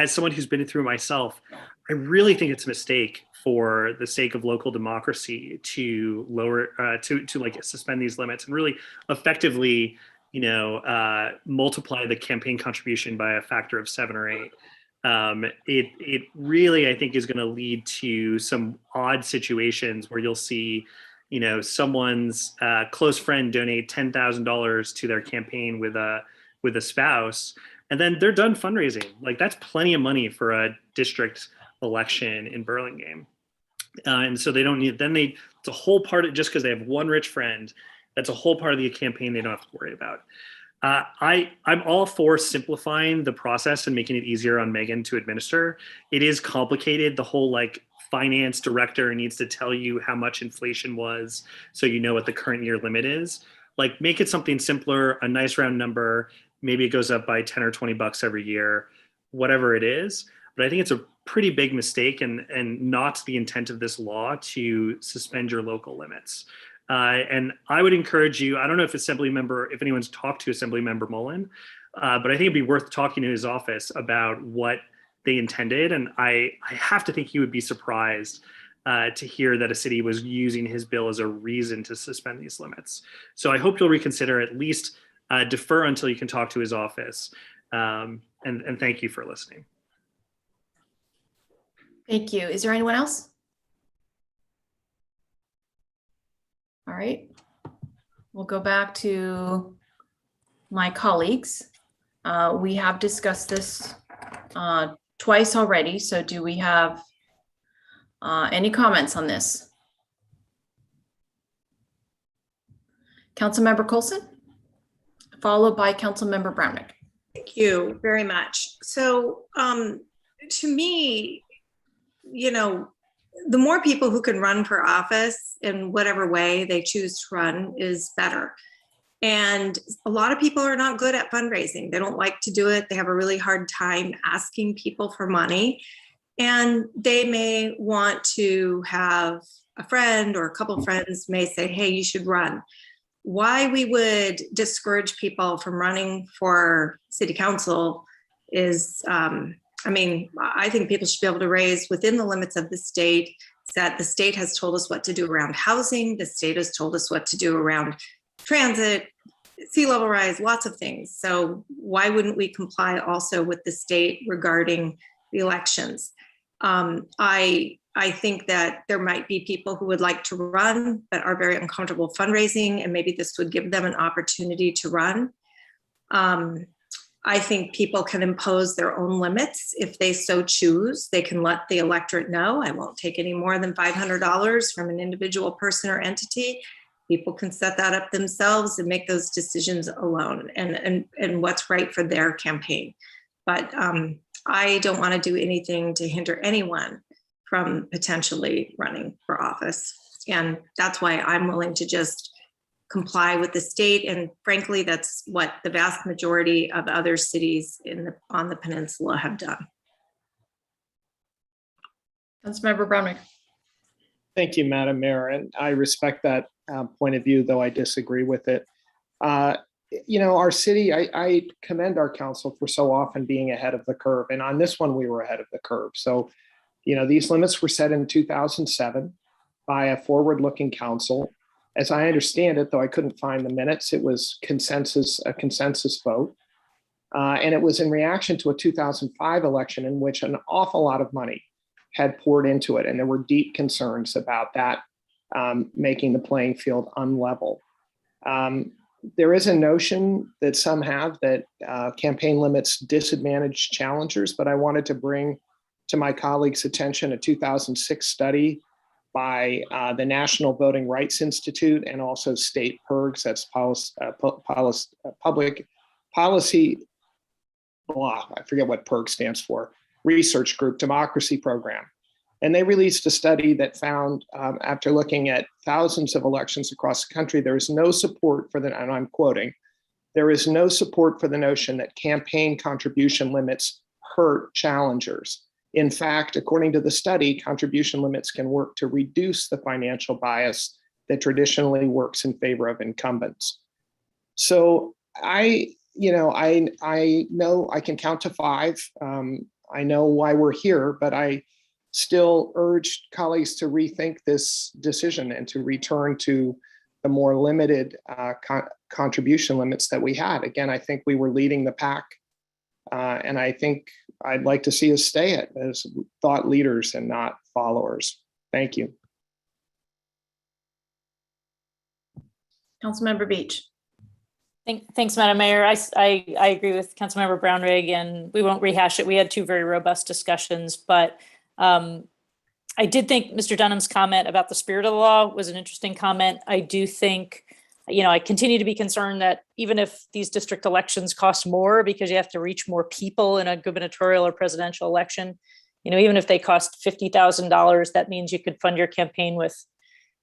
someone who's been through myself, I really think it's a mistake for the sake of local democracy to lower, to like suspend these limits and really effectively, multiply the campaign contribution by a factor of 7 or 8. It really, I think, is going to lead to some odd situations where you'll see, someone's close friend donate $10,000 to their campaign with a spouse, and then they're done fundraising. Like, that's plenty of money for a district election in Burlingame. And so they don't need, it's a whole part of, just because they have one rich friend, that's a whole part of the campaign they don't have to worry about. I'm all for simplifying the process and making it easier on Megan to administer. It is complicated. The whole finance director needs to tell you how much inflation was, so you know what the current year limit is. Make it something simpler, a nice round number. Maybe it goes up by 10 or 20 bucks every year, whatever it is. But I think it's a pretty big mistake and not the intent of this law to suspend your local limits. And I would encourage you, I don't know if anyone's talked to Assemblymember Mullen, but I think it'd be worth talking to his office about what they intended. And I have to think he would be surprised to hear that a city was using his bill as a reason to suspend these limits. So I hope you'll reconsider, at least defer until you can talk to his office. And thank you for listening. Thank you. Is there anyone else? All right. We'll go back to my colleagues. We have discussed this twice already. So do we have any comments on this? Councilmember Coulson, followed by Councilmember Brownrick. Thank you very much. So to me, the more people who can run for office in whatever way they choose to run is better. And a lot of people are not good at fundraising. They don't like to do it. They have a really hard time asking people for money. And they may want to have a friend or a couple of friends may say, hey, you should run. Why we would discourage people from running for city council is, I think people should be able to raise within the limits of the state. That the state has told us what to do around housing. The state has told us what to do around transit, sea level rise, lots of things. So why wouldn't we comply also with the state regarding the elections? I think that there might be people who would like to run but are very uncomfortable fundraising, and maybe this would give them an opportunity to run. I think people can impose their own limits if they so choose. They can let the electorate know, I won't take any more than $500 from an individual person or entity. People can set that up themselves and make those decisions alone and what's right for their campaign. But I don't want to do anything to hinder anyone from potentially running for office. And that's why I'm willing to just comply with the state. And frankly, that's what the vast majority of other cities on the peninsula have done. Councilmember Brownrick. Thank you, Madam Mayor. And I respect that point of view, though I disagree with it. Our city, I commend our council for so often being ahead of the curve. And on this one, we were ahead of the curve. So, these limits were set in 2007 by a forward-looking council. As I understand it, though I couldn't find the minutes, it was a consensus vote. And it was in reaction to a 2005 election in which an awful lot of money had poured into it. And there were deep concerns about that making the playing field unlevel. There is a notion that some have that campaign limits disadvantage challengers, but I wanted to bring to my colleagues' attention a 2006 study by the National Voting Rights Institute and also state PIRGs, that's public policy, I forget what PIRG stands for, research group democracy program. And they released a study that found, after looking at thousands of elections across the country, there is no support for the, and I'm quoting, there is no support for the notion that campaign contribution limits hurt challengers. In fact, according to the study, contribution limits can work to reduce the financial bias that traditionally works in favor of incumbents. So I know I can count to 5. I know why we're here, but I still urge colleagues to rethink this decision and to return to the more limited contribution limits that we had. Again, I think we were leading the pack, and I think I'd like to see us stay it as thought leaders and not followers. Thank you. Councilmember Beach. Thanks, Madam Mayor. I agree with Councilmember Brownrigg, and we won't rehash it. We had 2 very robust discussions, but I did think Mr. Dunham's comment about the spirit of the law was an interesting comment. I do think, I continue to be concerned that even if these district elections cost more because you have to reach more people in a gubernatorial or presidential election, even if they cost $50,000, that means you could fund your campaign with,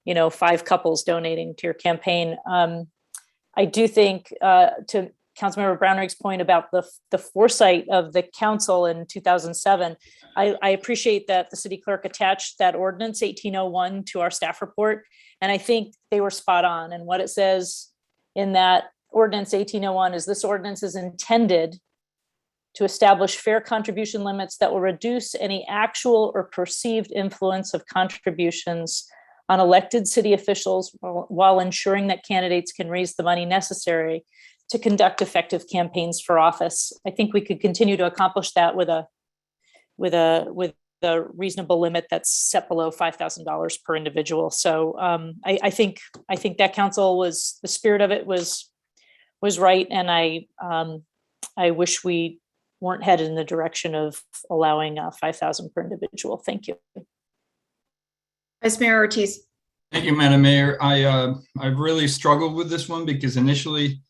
5 couples donating to your campaign. I do think, to Councilmember Brownrigg's point about the foresight of the council in 2007, I appreciate that the city clerk attached that ordinance 1801 to our staff report. And I think they were spot on. And what it says in that ordinance 1801 is this ordinance is intended to establish fair contribution limits that will reduce any actual or perceived influence of contributions on elected city officials while ensuring that candidates can raise the money necessary to conduct effective campaigns for office. I think we could continue to accomplish that with a reasonable limit that's set below $5,000 per individual. So I think that council was, the spirit of it was right, and I wish we weren't headed in the direction of allowing 5,000 per individual. Thank you. Vice Mayor Ortiz. Thank you, Madam Mayor. I've really struggled with this one because initially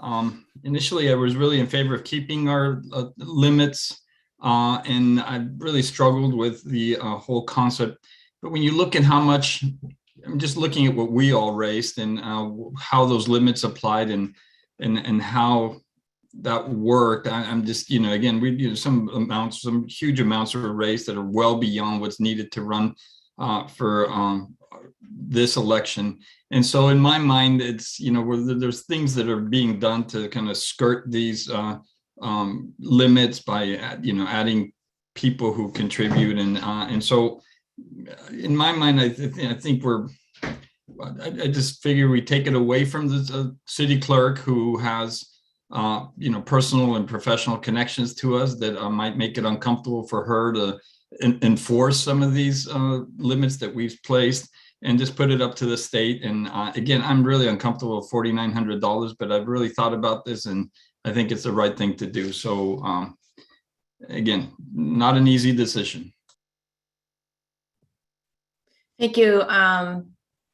I was really in favor of keeping our limits, and I really struggled with the whole concept. But when you look at how much, I'm just looking at what we all raised and how those limits applied and how that worked. I'm just, again, some huge amounts were raised that are well beyond what's needed to run for this election. And so in my mind, it's, there's things that are being done to kind of skirt these limits by, adding people who contribute. And so in my mind, I think I just figure we take it away from the city clerk who has, personal and professional connections to us that might make it uncomfortable for her to enforce some of these limits that we've placed, and just put it up to the state. And again, I'm really uncomfortable with $4,900, but I've really thought about this and I think it's the right thing to do. So again, not an easy decision. Thank you,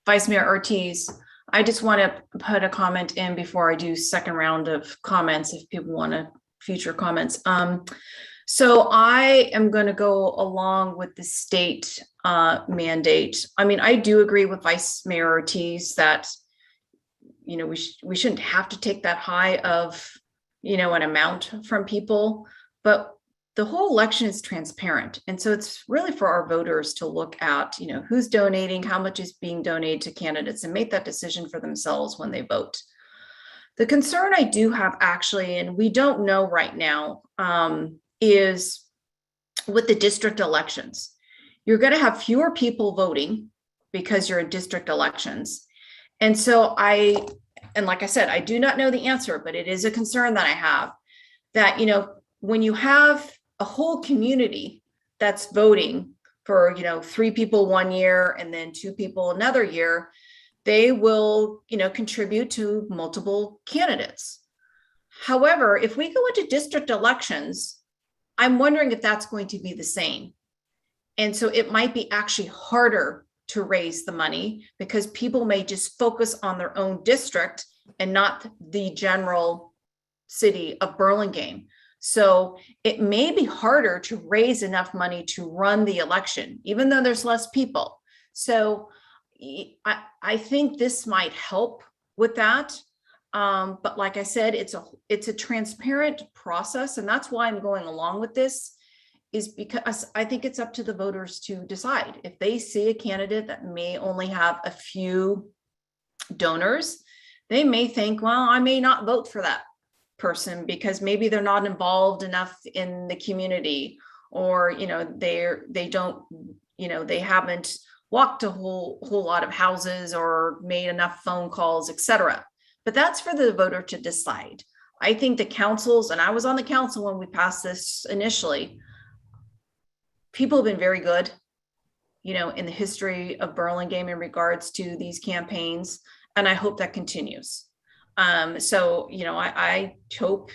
Vice Mayor Ortiz. I just want to put a comment in before I do second round of comments if people want to future comments. So I am going to go along with the state mandate. I mean, I do agree with Vice Mayor Ortiz that, we shouldn't have to take that high of, an amount from people, but the whole election is transparent. And so it's really for our voters to look at, who's donating, how much is being donated to candidates, and make that decision for themselves when they vote. The concern I do have actually, and we don't know right now, is with the district elections. You're going to have fewer people voting because you're in district elections. And so like I said, I do not know the answer, but it is a concern that I have. that, when you have a whole community that's voting for, 3 people one year and then 2 people another year, they will, contribute to multiple candidates. However, if we go into district elections, I'm wondering if that's going to be the same. And so it might be actually harder to raise the money because people may just focus on their own district and not the general city of Burlingame. So it may be harder to raise enough money to run the election, even though there's less people. So I think this might help with that. But like I said, it's a transparent process. And that's why I'm going along with this, is because I think it's up to the voters to decide. If they see a candidate that may only have a few donors, they may think, well, I may not vote for that person because maybe they're not involved enough in the community, or they don't, they haven't walked a whole lot of houses or made enough phone calls, etc. But that's for the voter to decide. I think the councils, and I was on the council when we passed this initially, people have been very good, in the history of Burlingame in regards to these campaigns, and I hope that continues. So, I hope,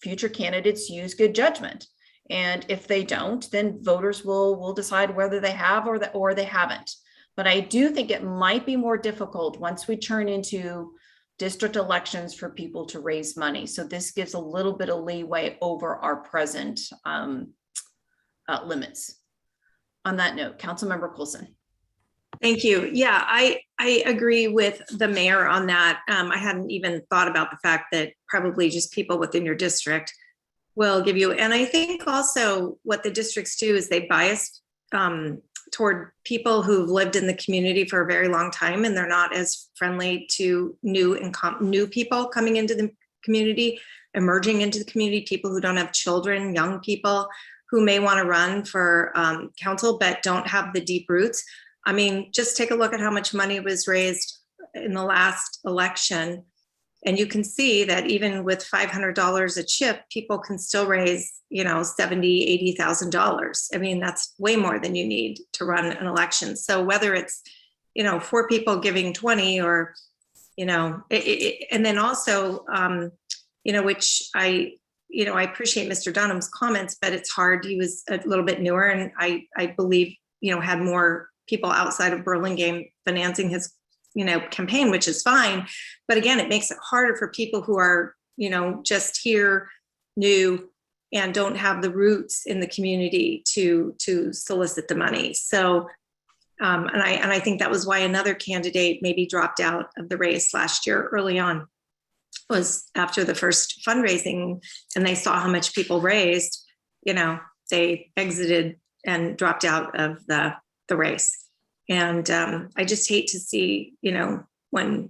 future candidates use good judgment. And if they don't, then voters will decide whether they have or they haven't. But I do think it might be more difficult once we turn into district elections for people to raise money. So this gives a little bit of leeway over our present limits. On that note, Councilmember Coulson. Thank you. Yeah, I agree with the mayor on that. I hadn't even thought about the fact that probably just people within your district will give you. And I think also what the districts do is they bias toward people who've lived in the community for a very long time, and they're not as friendly to new people coming into the community, emerging into the community, people who don't have children, young people who may want to run for council but don't have the deep roots. I mean, just take a look at how much money was raised in the last election. And you can see that even with $500 a chip, people can still raise, $70,000, $80,000. I mean, that's way more than you need to run an election. So whether it's, 4 people giving 20 or, and then also, which I appreciate Mr. Dunham's comments, but it's hard. He was a little bit newer, and I believe, had more people outside of Burlingame financing his, campaign, which is fine. But again, it makes it harder for people who are, just here, new, and don't have the roots in the community to solicit the money. So, and I think that was why another candidate maybe dropped out of the race last year early on, was after the first fundraising, and they saw how much people raised, they exited and dropped out of the race. And I just hate to see, when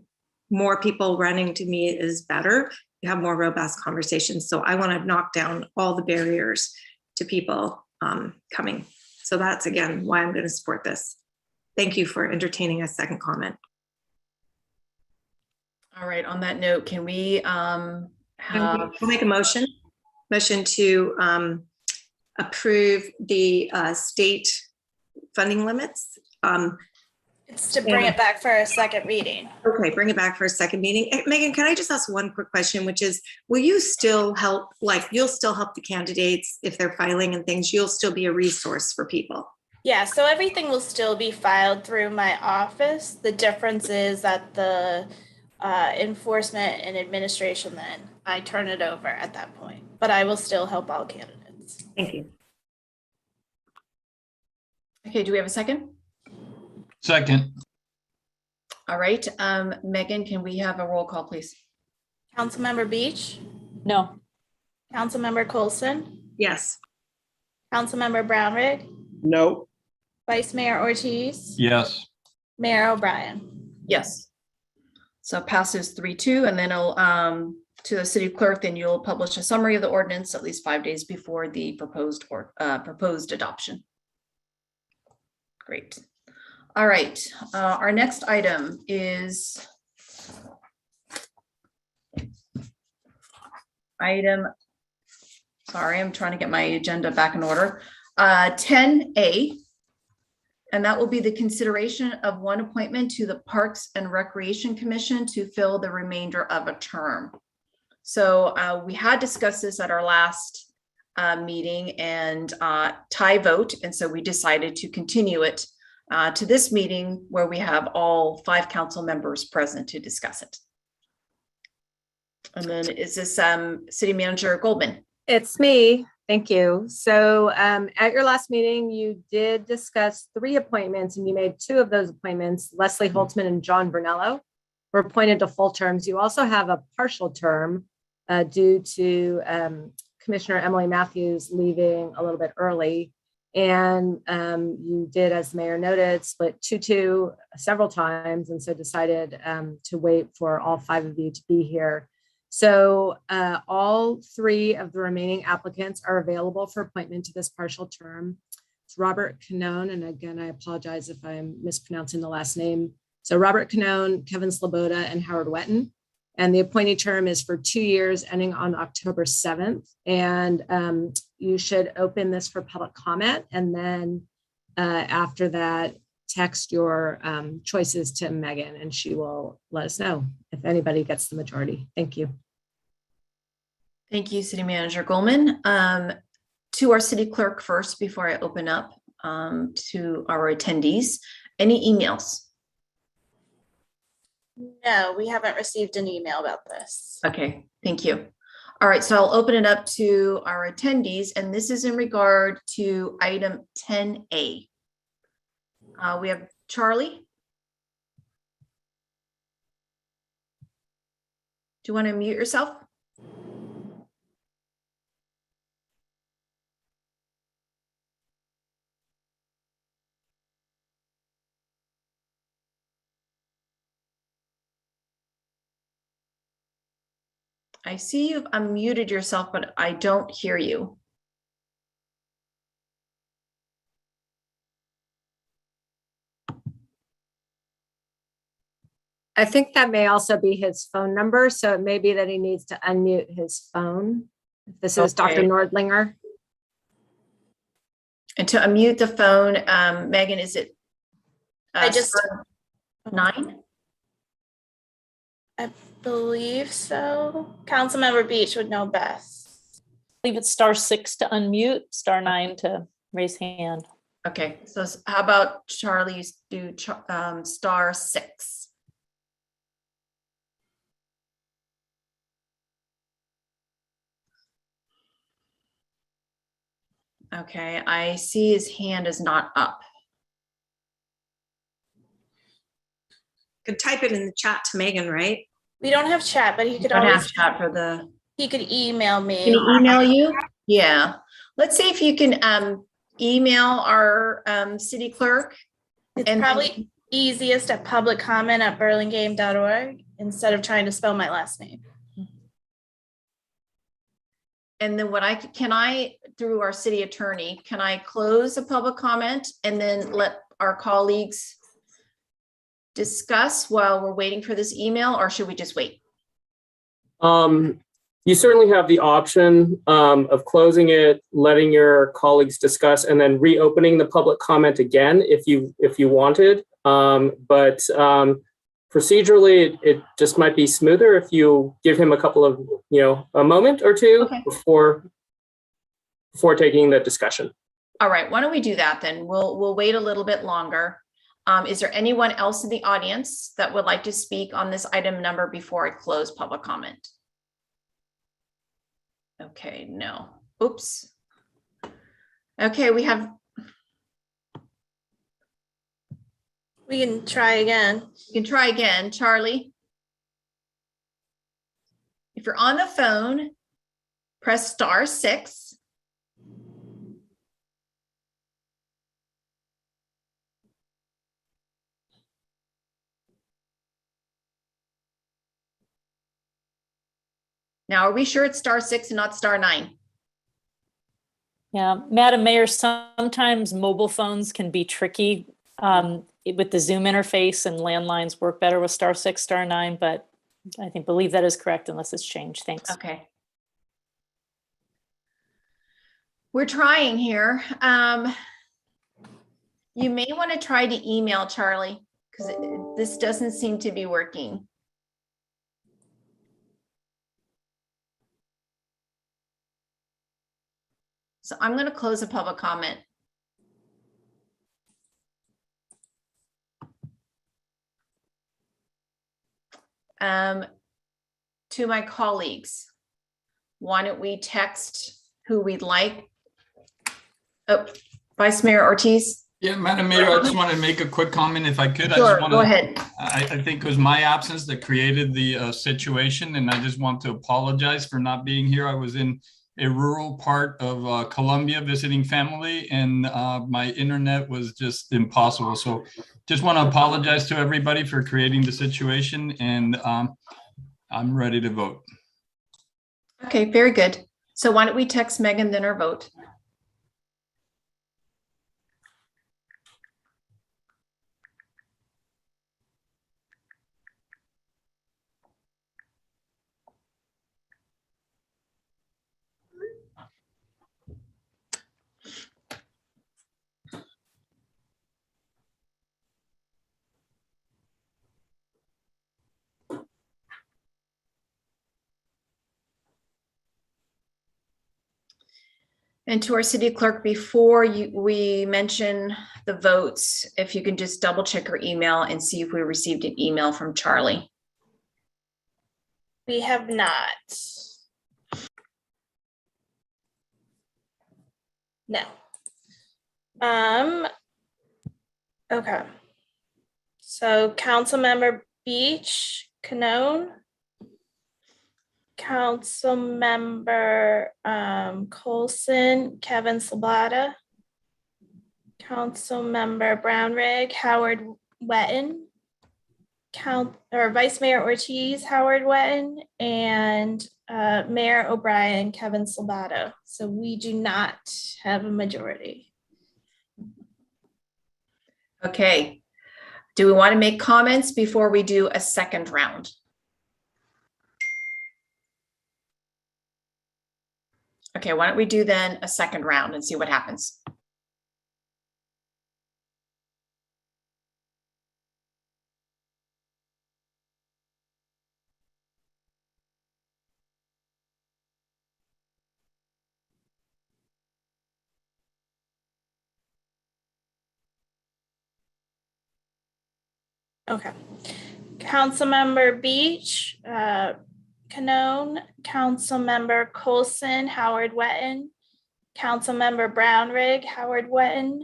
more people running, to me is better. You have more robust conversations. So I want to knock down all the barriers to people coming. So that's, again, why I'm going to support this. Thank you for entertaining a second comment. All right, on that note, can we I'll make a motion to approve the state funding limits. It's to bring it back for a second reading. Okay, bring it back for a second meeting. Megan, can I just ask one quick question, which is, will you still help, you'll still help the candidates if they're filing and things, you'll still be a resource for people? Yeah, so everything will still be filed through my office. The difference is that the enforcement and administration, then I turn it over at that point, but I will still help all candidates. Thank you. Okay, do we have a second? Second. All right, Megan, can we have a roll call, please? Councilmember Beach? No. Councilmember Coulson? Yes. Councilmember Brownrigg? No. Vice Mayor Ortiz? Yes. Mayor O'Brien? Yes. So passes 3-2, and then I'll to the city clerk, then you'll publish a summary of the ordinance at least 5 days before the proposed adoption. Great. All right, our next item is item Sorry, I'm trying to get my agenda back in order. 10A, and that will be the consideration of one appointment to the Parks and Recreation Commission to fill the remainder of a term. So we had discussed this at our last meeting and tie vote, and so we decided to continue it to this meeting where we have all 5 council members present to discuss it. And then is this City Manager Goldman? It's me. Thank you. So at your last meeting, you did discuss 3 appointments and you made 2 of those appointments, Leslie Holtzman and John Brunello, were appointed to full terms. You also have a partial term due to Commissioner Emily Matthews leaving a little bit early. And you did, as the mayor noted, split 2-2 several times, and so decided to wait for all 5 of you to be here. So all 3 of the remaining applicants are available for appointment to this partial term. It's Robert Canone, and again, I apologize if I'm mispronouncing the last name. So Robert Canone, Kevin Sloboda, and Howard Wetton. And the appointee term is for 2 years ending on October 7th. And you should open this for public comment. And then after that, text your choices to Megan and she will let us know if anybody gets the majority. Thank you. Thank you, City Manager Goldman. To our city clerk first, before I open up to our attendees, any emails? No, we haven't received an email about this. Okay, thank you. All right, so I'll open it up to our attendees, and this is in regard to item 10A. We have Charlie. Do you want to mute yourself? I see you've unmuted yourself, but I don't hear you. I think that may also be his phone number. So it may be that he needs to unmute his phone. This is Dr. Nordlinger. And to unmute the phone, Megan, is it? I just 9? I believe so. Councilmember Beach would know best. I believe it's *6 to unmute, *9 to raise hand. Okay, so how about Charlie do *6? Okay, I see his hand is not up. Could type it in the chat to Megan, right? We don't have chat, but he could Don't have always chat for the. he could email me. Can he email you? Yeah. Let's see if you can email our city clerk. It's probably easiest at publiccomment@burlingame.org instead of trying to spell my last name. And then can I, through our city attorney, can I close a public comment and then let our colleagues discuss while we're waiting for this email, or should we just wait? You certainly have the option of closing it, letting your colleagues discuss, and then reopening the public comment again if you wanted. But procedurally, it just might be smoother if you give him a couple of, a moment or two before taking the discussion. All right, why don't we do that then? We'll wait a little bit longer. Is there anyone else in the audience that would like to speak on this item number before I close public comment? Okay, no. Oops. Okay, we can try again. You can try again, Charlie. If you're on the phone, press *6. Now, are we sure it's *6 and not *9? Yeah, Madam Mayor, sometimes mobile phones can be tricky with the Zoom interface, and landlines work better with *6, *9, but I believe that is correct unless it's changed. Thanks. Okay. We're trying here. You may want to try to email Charlie because this doesn't seem to be working. So I'm going to close a public comment. To my colleagues, why don't we text who we'd like? Oh, Vice Mayor Ortiz. Yeah, Madam Mayor, I just want to make a quick comment if I could. Sure, I just want go ahead. I think it was my absence that created the situation, and I just want to apologize for not being here. I was in a rural part of Colombia visiting family, and my internet was just impossible. So just want to apologize to everybody for creating the situation, and I'm ready to vote. Okay, very good. So why don't we text Megan then our vote? And to our city clerk, before we mention the votes, if you can just double check your email and see if we received an email from Charlie. We have not. No. Okay. So Councilmember Beach, Canone. Councilmember Colson, Kevin Sabata. Councilmember Brownrigg, Howard Wetton. Vice Mayor Ortiz, Howard Wetton, and Mayor O'Brien, Kevin Sabato. So we do not have a majority. Okay. Do we want to make comments before we do a second round? Okay, why don't we do then a second round and see what happens? Okay. Councilmember Beach, Canone, Councilmember Colson, Howard Wetton, Councilmember Brownrigg, Howard Wetton,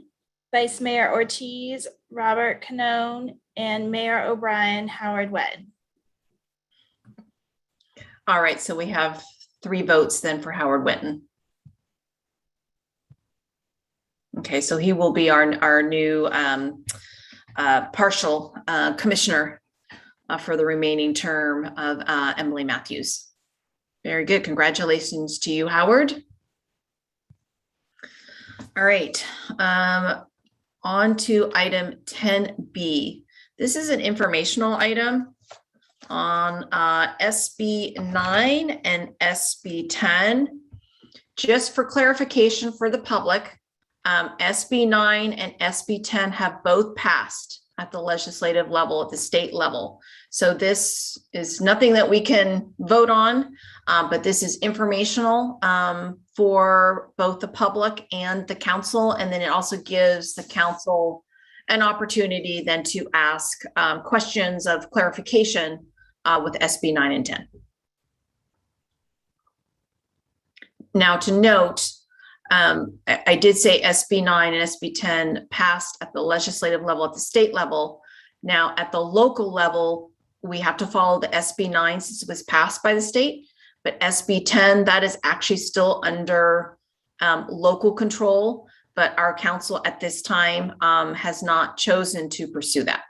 Vice Mayor Ortiz, Robert Canone, and Mayor O'Brien, Howard Wetton. All right, so we have 3 votes then for Howard Wetton. Okay, so he will be our new partial commissioner for the remaining term of Emily Matthews. Very good. Congratulations to you, Howard. All right. On to item 10B. This is an informational item on SB 9 and SB 10. Just for clarification for the public, SB 9 and SB 10 have both passed at the legislative level, at the state level. So this is nothing that we can vote on, but this is informational for both the public and the council. And then it also gives the council an opportunity then to ask questions of clarification with SB 9 and 10. Now to note, I did say SB 9 and SB 10 passed at the legislative level, at the state level. Now at the local level, we have to follow the SB 9 since it was passed by the state, but SB 10, that is actually still under local control, but our council at this time has not chosen to pursue that.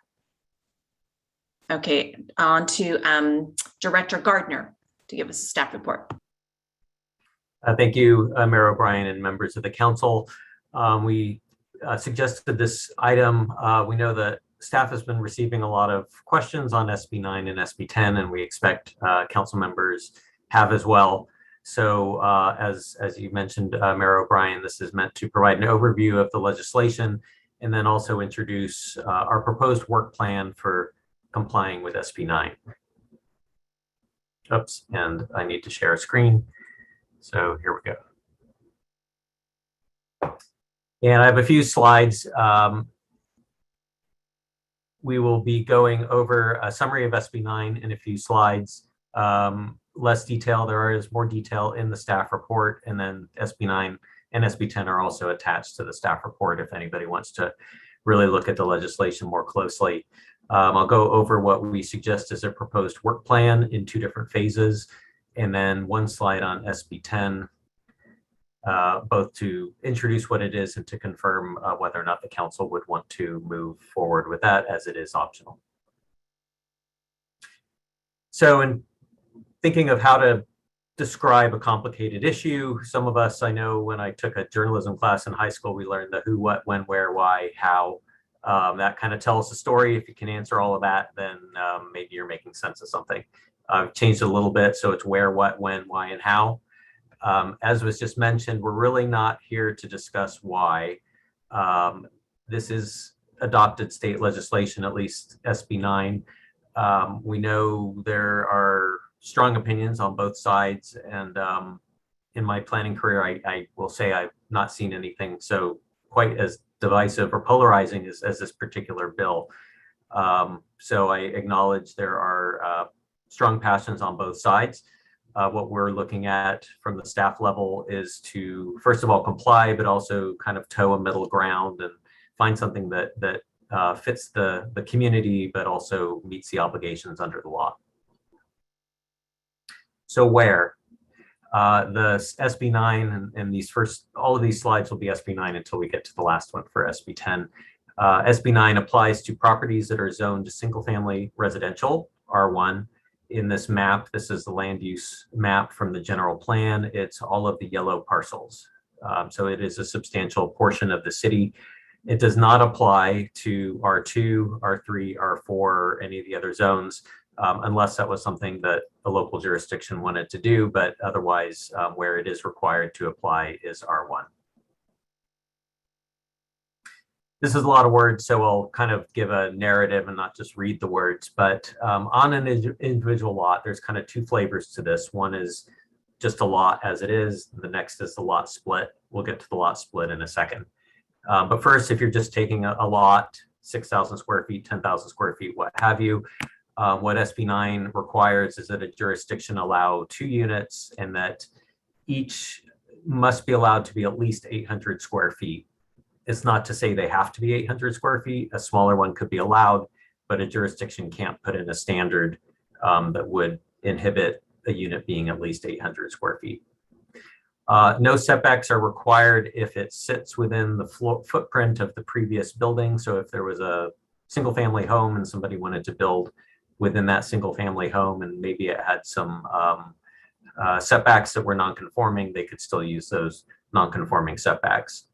Okay, on to Director Gardner to give us a staff report. Thank you, Mayor O'Brien and members of the council. We suggested this item. We know that staff has been receiving a lot of questions on SB 9 and SB 10, and we expect council members have as well. So as you mentioned, Mayor O'Brien, this is meant to provide an overview of the legislation and then also introduce our proposed work plan for complying with SB 9. Oops, and I need to share a screen. So here we go. And I have a few slides. We will be going over a summary of SB 9 in a few slides. Less detail, there is more detail in the staff report, and then SB 9 and SB 10 are also attached to the staff report if anybody wants to really look at the legislation more closely. I'll go over what we suggest as a proposed work plan in 2 different phases, and then 1 slide on SB 10, both to introduce what it is and to confirm whether or not the council would want to move forward with that, as it is optional. So in thinking of how to describe a complicated issue, some of us, I know when I took a journalism class in high school, we learned the who, what, when, where, why, how. That kind of tells the story. If you can answer all of that, then maybe you're making sense of something. I've changed it a little bit, so it's where, what, when, why, and how. As was just mentioned, we're really not here to discuss why. This is adopted state legislation, at least SB 9. We know there are strong opinions on both sides, and in my planning career, I will say I've not seen anything so quite as divisive or polarizing as this particular bill. So I acknowledge there are strong passions on both sides. What we're looking at from the staff level is to, first of all, comply, but also kind of toe a middle ground and find something that fits the community, but also meets the obligations under the law. So where? The SB 9 and all of these slides will be SB 9 until we get to the last one for SB 10. SB 9 applies to properties that are zoned to single family residential, R1. In this map, this is the land use map from the general plan. It's all of the yellow parcels. So it is a substantial portion of the city. It does not apply to R2, R3, R4, or any of the other zones, unless that was something that a local jurisdiction wanted to do, but otherwise where it is required to apply is R1. This is a lot of words, so I'll kind of give a narrative and not just read the words, but on an individual lot, there's kind of 2 flavors to this. One is just a lot as it is. The next is the lot split. We'll get to the lot split in a second. But first, if you're just taking a lot, 6,000 square feet, 10,000 square feet, what have you, what SB 9 requires is that a jurisdiction allow 2 units and that each must be allowed to be at least 800 square feet. It's not to say they have to be 800 square feet. A smaller one could be allowed, but a jurisdiction can't put in a standard that would inhibit a unit being at least 800 square feet. No setbacks are required if it sits within the footprint of the previous building. So if there was a single family home and somebody wanted to build within that single family home and maybe it had some setbacks that were non-conforming, they could still use those non-conforming setbacks.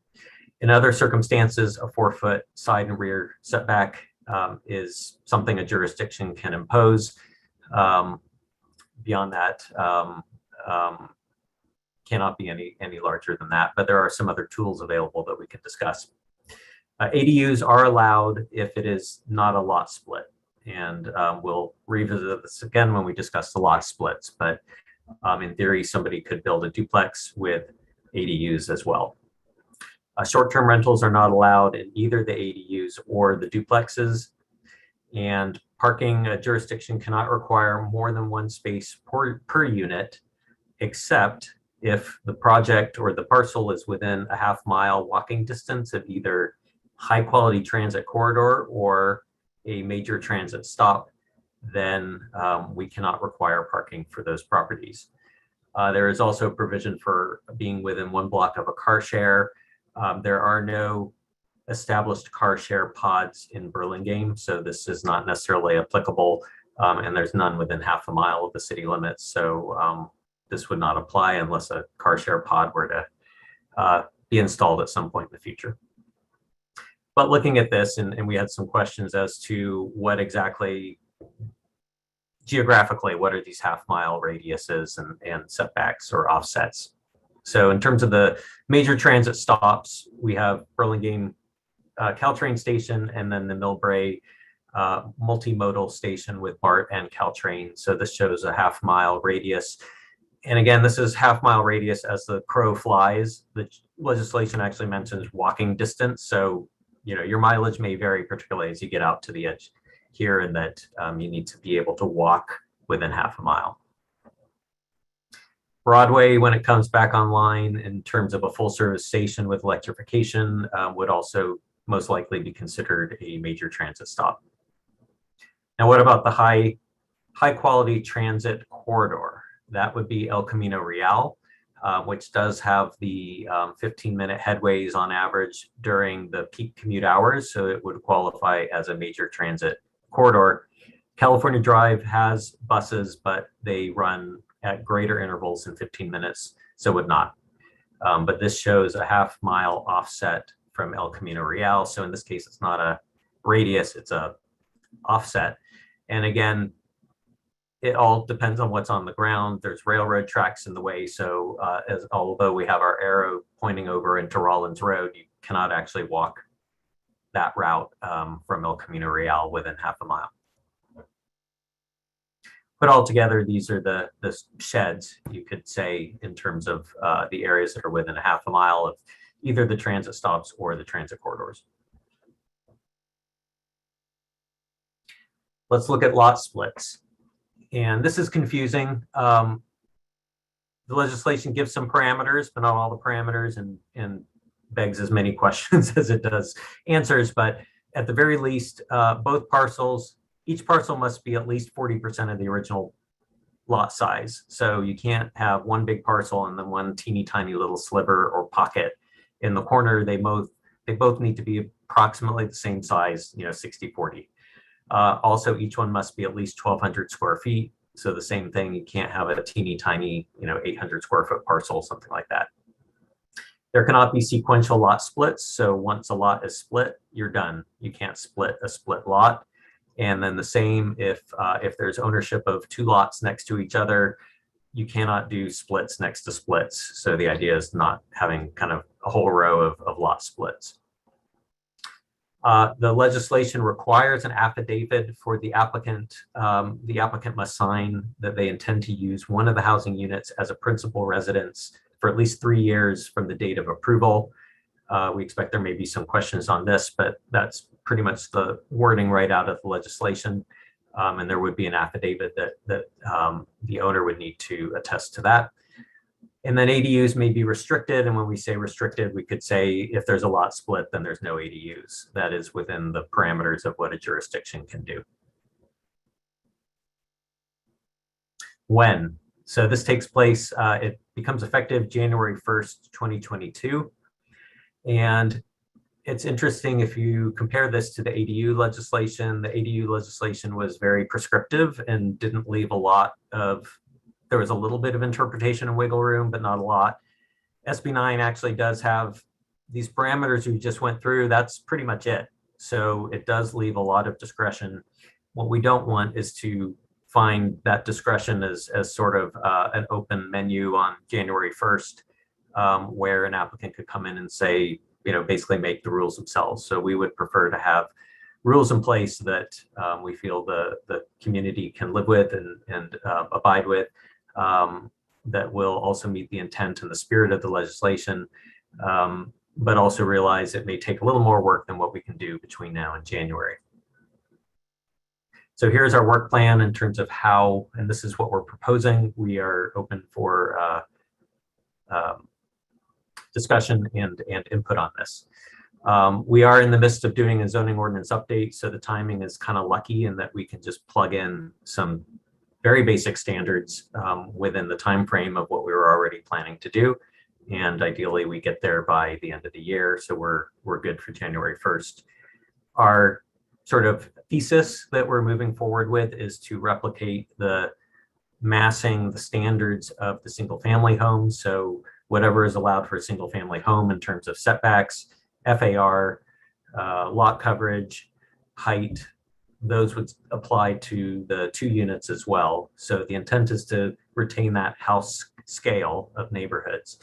In other circumstances, a 4-foot side and rear setback is something a jurisdiction can impose. Beyond that, cannot be any larger than that, but there are some other tools available that we can discuss. ADUs are allowed if it is not a lot split, and we'll revisit this again when we discuss the lot splits, but in theory, somebody could build a duplex with ADUs as well. Short-term rentals are not allowed in either the ADUs or the duplexes, and parking, a jurisdiction cannot require more than 1 space per unit, except if the project or the parcel is within a half-mile walking distance of either high-quality transit corridor or a major transit stop, then we cannot require parking for those properties. There is also provision for being within 1 block of a car share. There are no established car share pods in Burlingame, so this is not necessarily applicable, and there's none within half a mile of the city limits. So this would not apply unless a car share pod were to be installed at some point in the future. But looking at this, and we had some questions as to what exactly geographically, what are these half-mile radiuses and setbacks or offsets? So in terms of the major transit stops, we have Burlingame Caltrain station, and then the Millbrae multimodal station with BART and Caltrain. So this shows a half-mile radius. And again, this is half-mile radius as the crow flies. The legislation actually mentions walking distance. So, you know, your mileage may vary, particularly as you get out to the edge here, and that you need to be able to walk within half a mile. Broadway, when it comes back online in terms of a full service station with electrification, would also most likely be considered a major transit stop. Now, what about the high quality transit corridor? That would be El Camino Real, which does have the 15-minute headways on average during the peak commute hours. So it would qualify as a major transit corridor. California Drive has buses, but they run at greater intervals than 15 minutes, so would not. But this shows a half-mile offset from El Camino Real. So in this case, it's not a radius, it's a offset. And again, it all depends on what's on the ground. There's railroad tracks in the way. So although we have our arrow pointing over into Rollins Road, you cannot actually walk that route from El Camino Real within half a mile. But altogether, these are the sheds, you could say, in terms of the areas that are within a half a mile of either the transit stops or the transit corridors. Let's look at lot splits. And this is confusing. The legislation gives some parameters, but not all the parameters, and begs as many questions as it does answers. But at the very least, both parcels, each parcel must be at least 40% of the original lot size. So you can't have one big parcel and then one teeny tiny little sliver or pocket in the corner. They both need to be approximately the same size, 60-40. Also, each one must be at least 1,200 square feet. So the same thing, you can't have a teeny tiny, 800 square foot parcel, something like that. There cannot be sequential lot splits. So once a lot is split, you're done. You can't split a split lot. And then the same if there's ownership of two lots next to each other, you cannot do splits next to splits. So the idea is not having kind of a whole row of lot splits. The legislation requires an affidavit for the applicant. The applicant must sign that they intend to use one of the housing units as a principal residence for at least 3 years from the date of approval. We expect there may be some questions on this, but that's pretty much the wording right out of the legislation. And there would be an affidavit that the owner would need to attest to that. And then ADUs may be restricted. And when we say restricted, we could say if there's a lot split, then there's no ADUs. That is within the parameters of what a jurisdiction can do. When? So this takes place, it becomes effective January 1st, 2022. And it's interesting if you compare this to the ADU legislation. The ADU legislation was very prescriptive and didn't leave a lot of, there was a little bit of interpretation and wiggle room, but not a lot. SB 9 actually does have these parameters we just went through. That's pretty much it. So it does leave a lot of discretion. What we don't want is to find that discretion as sort of an open menu on January 1st, where an applicant could come in and say, basically make the rules themselves. So we would prefer to have rules in place that we feel the community can live with and abide with, that will also meet the intent and the spirit of the legislation, but also realize it may take a little more work than what we can do between now and January. So here's our work plan in terms of how, and this is what we're proposing. We are open for discussion and input on this. We are in the midst of doing a zoning ordinance update, so the timing is kind of lucky in that we can just plug in some very basic standards within the time frame of what we were already planning to do. And ideally, we get there by the end of the year, so we're good for January 1st. Our sort of thesis that we're moving forward with is to replicate the massing, the standards of the single family home. So whatever is allowed for a single family home in terms of setbacks, FAR, lot coverage, height, those would apply to the 2 units as well. So the intent is to retain that house scale of neighborhoods.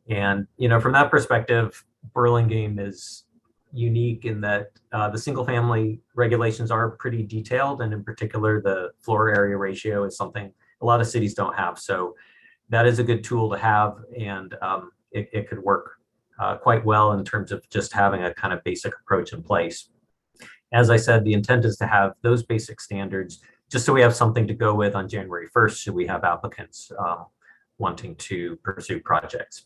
And, from that perspective, Burlingame is unique in that the single family regulations are pretty detailed. And in particular, the floor area ratio is something a lot of cities don't have. So that is a good tool to have. And it could work quite well in terms of just having a kind of basic approach in place. As I said, the intent is to have those basic standards just so we have something to go with on January 1st, should we have applicants wanting to pursue projects.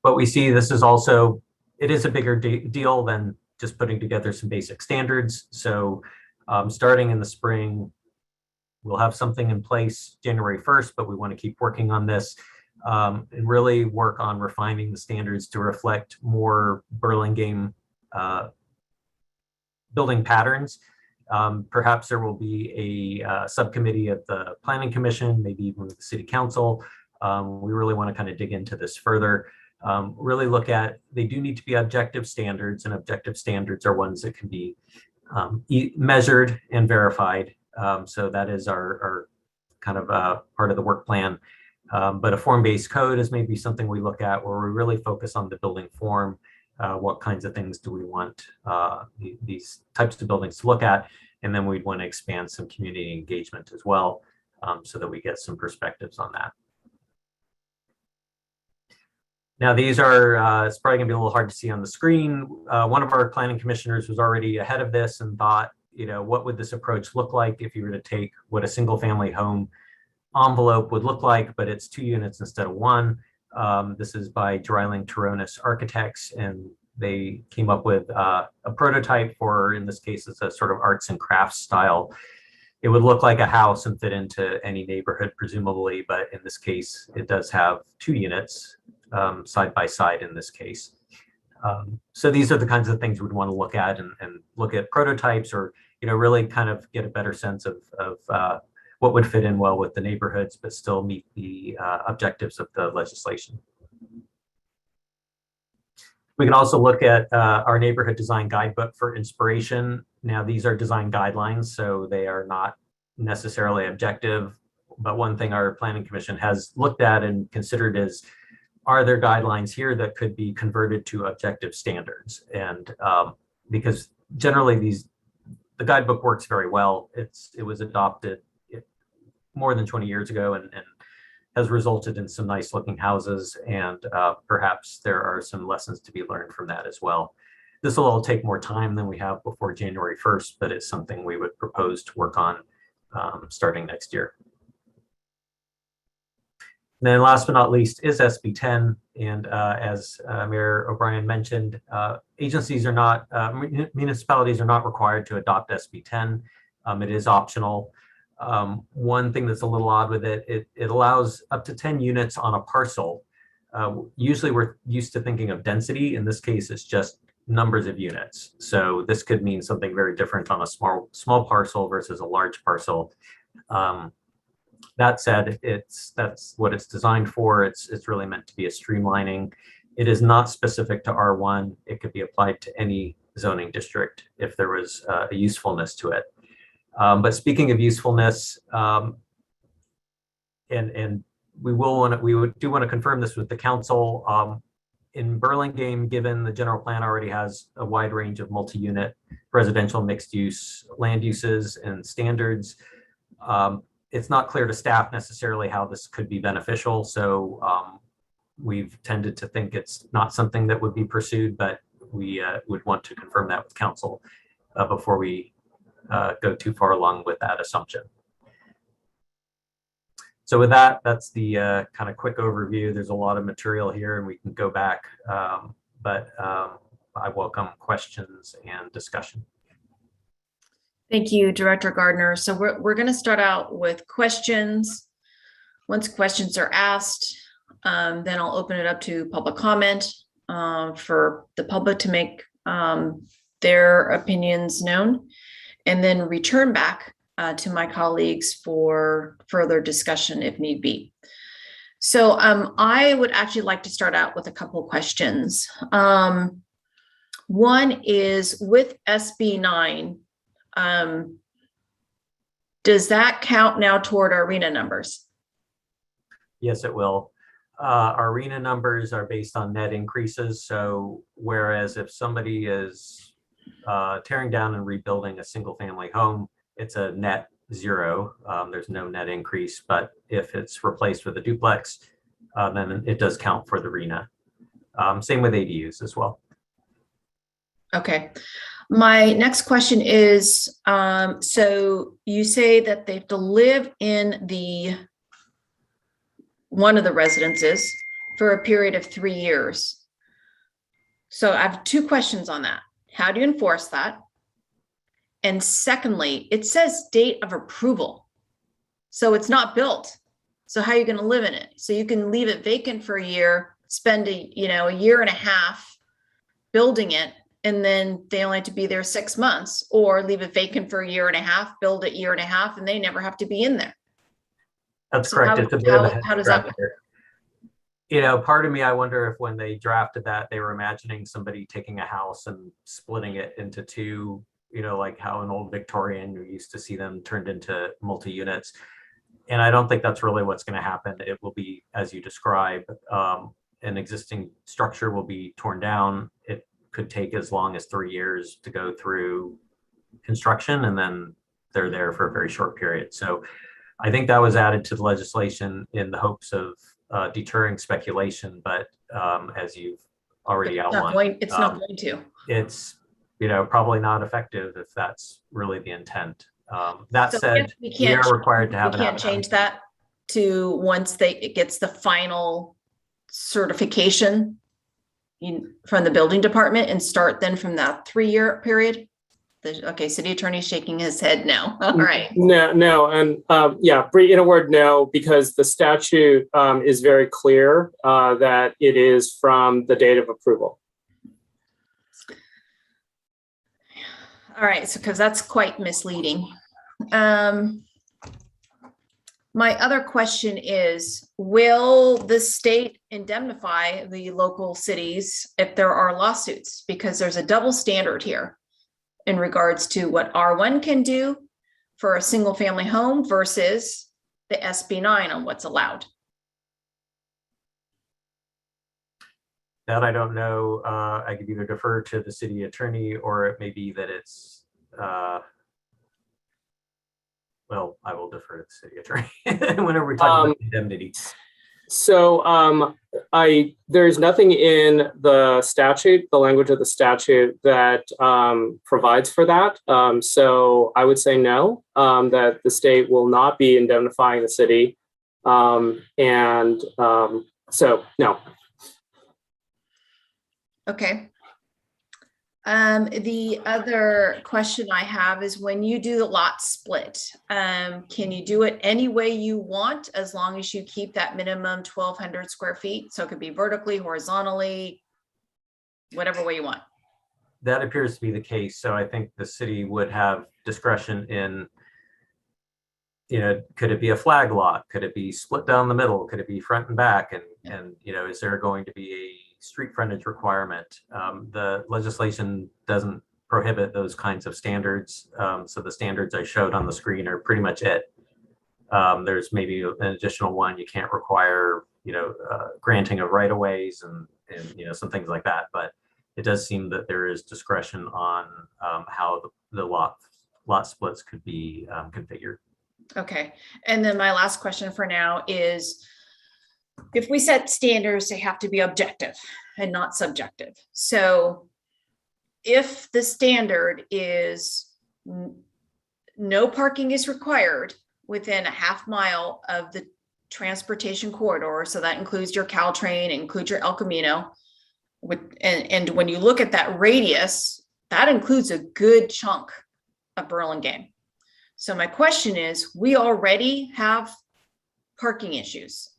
But we see this is also, it is a bigger deal than just putting together some basic standards. So starting in the spring, we'll have something in place January 1st, but we want to keep working on this and really work on refining the standards to reflect more Burlingame building patterns. Perhaps there will be a subcommittee of the Planning Commission, maybe even with the City Council. We really want to kind of dig into this further. Really look at, they do need to be objective standards, and objective standards are ones that can be measured and verified. So that is our kind of part of the work plan. But a form-based code is maybe something we look at where we really focus on the building form. What kinds of things do we want these types of buildings to look at? And then we'd want to expand some community engagement as well, so that we get some perspectives on that. Now, these are, it's probably gonna be a little hard to see on the screen. One of our planning commissioners was already ahead of this and thought, what would this approach look like if you were to take what a single family home envelope would look like, but it's 2 units instead of 1. This is by Dryling Turonis Architects, and they came up with a prototype for, in this case, it's a sort of arts and crafts style. It would look like a house and fit into any neighborhood, presumably, but in this case, it does have 2 units side by side in this case. So these are the kinds of things we'd want to look at and look at prototypes, or really kind of get a better sense of what would fit in well with the neighborhoods, but still meet the objectives of the legislation. We can also look at our neighborhood design guidebook for inspiration. Now, these are design guidelines, so they are not necessarily objective, but one thing our planning commission has looked at and considered is, are there guidelines here that could be converted to objective standards? And because generally the guidebook works very well. It was adopted more than 20 years ago and has resulted in some nice looking houses, and perhaps there are some lessons to be learned from that as well. This will all take more time than we have before January 1st, but it's something we would propose to work on starting next year. And then last but not least is SB 10. And as Mayor O'Brien mentioned, municipalities are not required to adopt SB 10. It is optional. One thing that's a little odd with it allows up to 10 units on a parcel. Usually we're used to thinking of density. In this case, it's just numbers of units. So this could mean something very different on a small parcel versus a large parcel. That said, that's what it's designed for. It's really meant to be a streamlining. It is not specific to R1. It could be applied to any zoning district if there was a usefulness to it. But speaking of usefulness, and we do want to confirm this with the council. In Burlingame, given the general plan already has a wide range of multi-unit residential mixed use land uses and standards, it's not clear to staff necessarily how this could be beneficial. So we've tended to think it's not something that would be pursued, but we would want to confirm that with council before we go too far along with that assumption. So with that, that's the kind of quick overview. There's a lot of material here and we can go back, but I welcome questions and discussion. Thank you, Director Gardner. So we're going to start out with questions. Once questions are asked, then I'll open it up to public comment for the public to make their opinions known, and then return back to my colleagues for further discussion if need be. So I would actually like to start out with a couple of questions. One is with SB 9, Does that count now toward our arena numbers? Yes, it will. Our arena numbers are based on net increases. So whereas if somebody is tearing down and rebuilding a single family home, it's a net zero. There's no net increase. But if it's replaced with a duplex, then it does count for the arena. Same with ADUs as well. Okay. My next question is, so you say that they have to live in one of the residences for a period of 3 years. So I have 2 questions on that. How do you enforce that? And secondly, it says date of approval. So it's not built. So how are you going to live in it? So you can leave it vacant for a year, spend a year and a half building it, and then they only have to be there 6 months, or leave it vacant for a year and a half, build it year and a half, and they never have to be in there. That's So correct. It's a bit of a head how does that scratcher. Part of me, I wonder if when they drafted that, they were imagining somebody taking a house and splitting it into 2, like how an old Victorian, you used to see them turned into multi-units. And I don't think that's really what's going to happen. It will be, as you describe, an existing structure will be torn down. It could take as long as 3 years to go through construction, and then they're there for a very short period. So I think that was added to the legislation in the hopes of deterring speculation, but as you've already outlined, it's not going to. It's probably not effective if that's really the intent. That said, we are required to have we can't change that to once it gets the final certification from the building department and start then from that 3-year period. Okay, city attorney shaking his head no. All right. No, and yeah, Bree, in a word, no, because the statute is very clear that it is from the date of approval. All right, so because that's quite misleading. My other question is, will the state indemnify the local cities if there are lawsuits? Because there's a double standard here in regards to what R1 can do for a single family home versus the SB9 on what's allowed. That I don't know. I could either defer to the city attorney, or it may be that it's, well, I will defer to the city attorney whenever we talk about indemnity. So there's nothing in the statute, the language of the statute, that provides for that. So I would say no, that the state will not be indemnifying the city. So no. Okay. The other question I have is, when you do the lot split, can you do it any way you want as long as you keep that minimum 1,200 square feet? So it could be vertically, horizontally, whatever way you want. That appears to be the case. So I think the city would have discretion in, could it be a flag lot? Could it be split down the middle? Could it be front and back? And is there going to be a street frontage requirement? The legislation doesn't prohibit those kinds of standards. So the standards I showed on the screen are pretty much it. There's maybe an additional one. You can't require, granting of right-of-ways and some things like that. But it does seem that there is discretion on how the lot splits could be configured. Okay. And then my last question for now is, if we set standards, they have to be objective and not subjective. So if the standard is no parking is required within a half mile of the transportation corridor, so that includes your Caltrain, includes your El Camino, and when you look at that radius, that includes a good chunk of Burlingame. So my question is, we already have parking issues.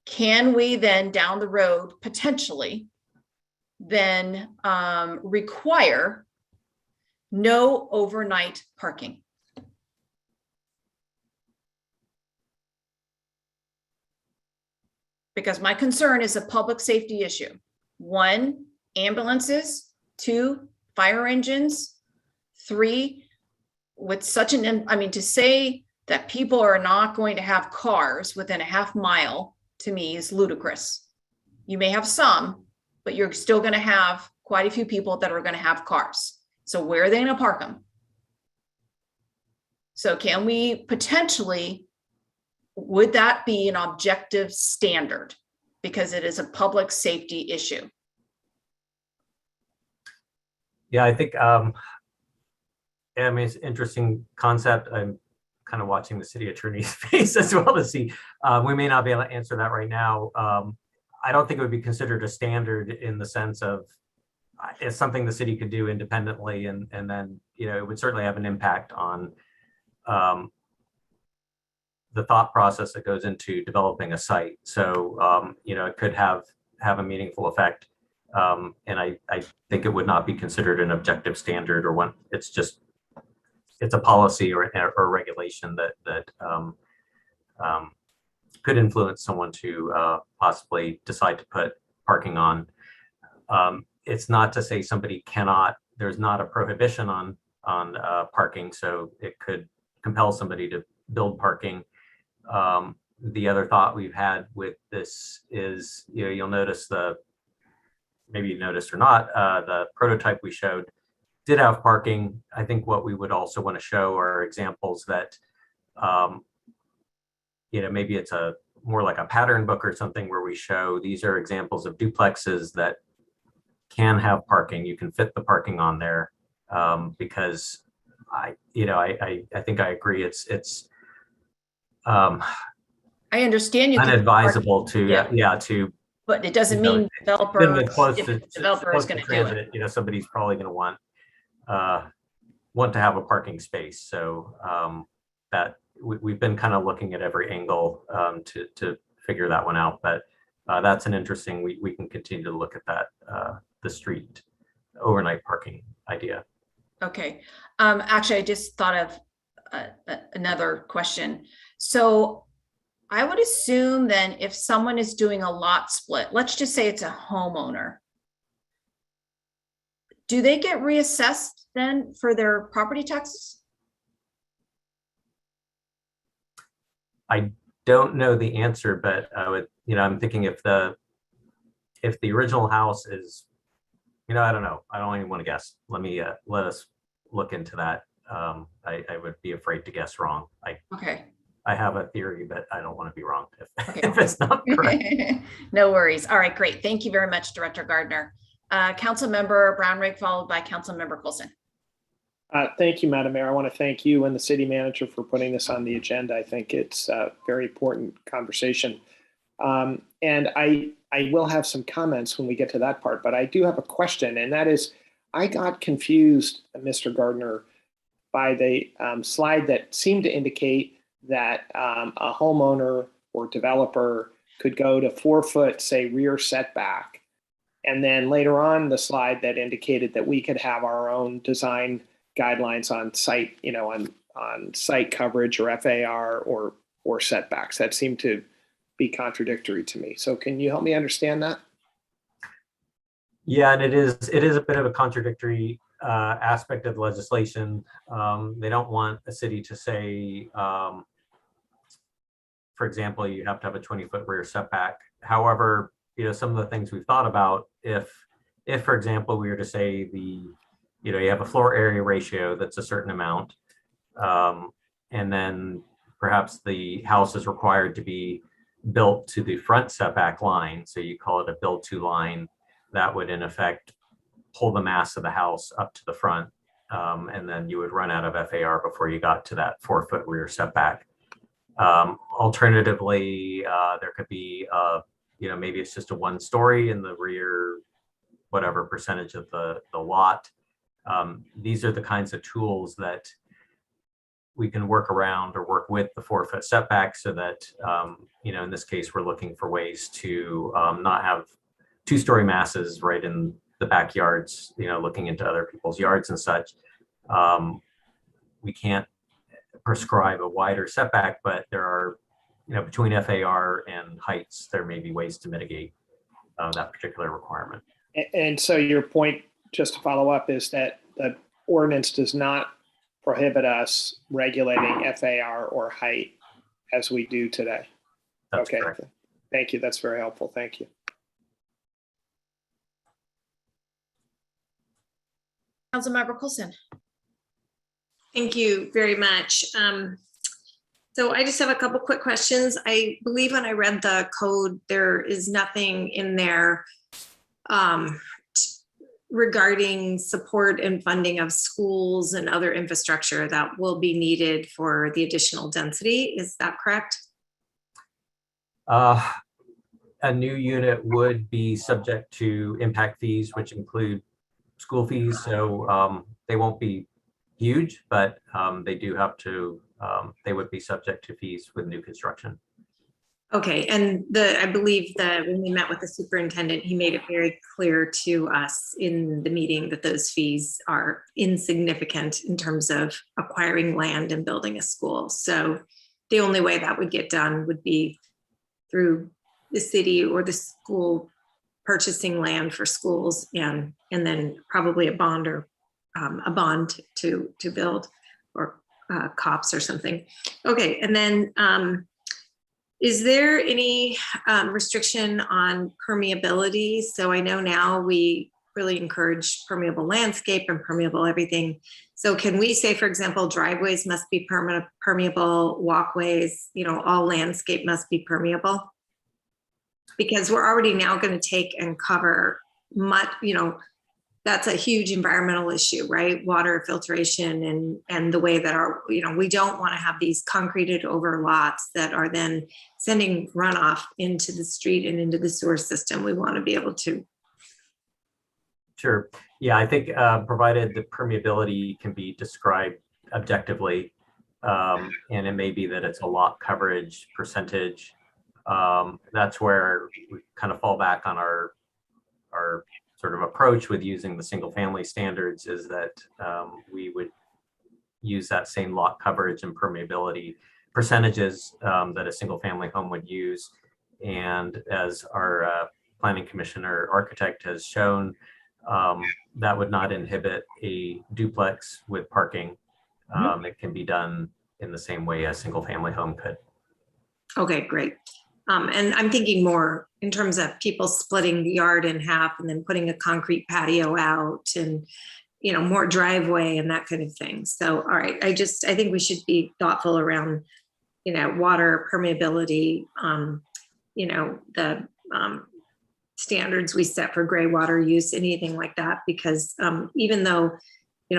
Can we then down the road potentially then require no overnight parking? Because my concern is a public safety issue. 1, ambulances. 2, fire engines. 3, with such I mean, to say that people are not going to have cars within a half mile, to me, is ludicrous. You may have some, but you're still going to have quite a few people that are going to have cars. So where are they going to park them? So can we potentially, would that be an objective standard? Because it is a public safety issue. Yeah, I think, I mean, it's an interesting concept. I'm kind of watching the city attorney's face as well to see. We may not be able to answer that right now. I don't think it would be considered a standard in the sense of it's something the city could do independently, and then, you know, it would certainly have an impact on the thought process that goes into developing a site. So, you know, it could have a meaningful effect. And I think it would not be considered an objective standard, or one. It's just, it's a policy or regulation that could influence someone to possibly decide to put parking on. It's not to say somebody cannot. There's not a prohibition on parking, so it could compel somebody to build parking. The other thought we've had with this is, you know, you'll notice maybe you noticed or not, the prototype we showed did have parking. I think what we would also want to show are examples that, you know, maybe it's more like a pattern book or something where we show these are examples of duplexes that can have parking. You can fit the parking on there, because I think I agree. It's I understand you can unadvisable to but it doesn't mean developer is going to do it. You know, somebody's probably going to want to have a parking space. So that we've been kind of looking at every angle to figure that one out. But that's an interesting. We can continue to look at that the street overnight parking idea. Okay. Actually, I just thought of another question. So I would assume then if someone is doing a lot split, let's just say it's a homeowner, do they get reassessed then for their property taxes? I don't know the answer, but I would, you know, I'm thinking if the original house is, you know, I don't know. I don't even want to guess. Let us look into that. I would be afraid to guess wrong. Okay. I have a theory, but I don't want to be wrong Okay. if it's not correct. No worries. All right, great. Thank you very much, Director Gardner. Councilmember Brownrigg, followed by Councilmember Coulson. Thank you, Madam Mayor. I want to thank you and the city manager for putting this on the agenda. I think it's a very important conversation. And I will have some comments when we get to that part, but I do have a question, and that is, I got confused, Mr. Gardner, by the slide that seemed to indicate that a homeowner or developer could go to 4-foot, say, rear setback. And then later on the slide that indicated that we could have our own design guidelines on site, you know, on site coverage or FAR or setbacks. That seemed to be contradictory to me. So can you help me understand that? Yeah, and it is a bit of a contradictory aspect of legislation. They don't want a city to say, for example, you have to have a 20-foot rear setback. However, you know, some of the things we've thought about, if for example, we were to say you have a floor area ratio that's a certain amount, and then perhaps the house is required to be built to the front setback line. So you call it a build to line. That would in effect pull the mass of the house up to the front. And then you would run out of FAR before you got to that 4-foot rear setback. Alternatively, there could be, maybe it's just a 1-story in the rear, whatever percentage of the lot. These are the kinds of tools that we can work around or work with the 4-foot setback so that, in this case, we're looking for ways to not have 2-story masses right in the backyards, looking into other people's yards and such. We can't prescribe a wider setback, but there are, between FAR and heights, there may be ways to mitigate that particular requirement. And so your point, just to follow up, is that the ordinance does not prohibit us regulating FAR or height as we do today. That's okay. correct. Thank you. That's very helpful. Thank you. Councilmember Coulson. Thank you very much. So I just have a couple quick questions. I believe when I read the code, there is nothing in there regarding support and funding of schools and other infrastructure that will be needed for the additional density. Is that correct? A new unit would be subject to impact fees, which include school fees. So they won't be huge, but they do have to, they would be subject to fees with new construction. Okay, and I believe that when we met with the superintendent, he made it very clear to us in the meeting that those fees are insignificant in terms of acquiring land and building a school. So the only way that would get done would be through the city or the school purchasing land for schools and then probably a bond or a bond to build or COPS or something. Okay, and then is there any restriction on permeability? So I know now we really encourage permeable landscape and permeable everything. So can we say, for example, driveways must be permeable, walkways, all landscape must be permeable? Because we're already now going to take and cover much, that's a huge environmental issue, right? Water filtration and the way that we don't want to have these concreted over lots that are then sending runoff into the street and into the sewer system. We want to be able to. Sure. Yeah, I think provided the permeability can be described objectively, and it may be that it's a lot coverage percentage, that's where we kind of fall back on our sort of approach with using the single family standards is that we would use that same lot coverage and permeability percentages that a single family home would use. And as our planning commissioner architect has shown, that would not inhibit a duplex with parking. It can be done in the same way a single family home could. Okay, great. And I'm thinking more in terms of people splitting the yard in half and then putting a concrete patio out and, more driveway and that kind of thing. So, all right, I think we should be thoughtful around, water permeability, the standards we set for gray water use, anything like that, because even though,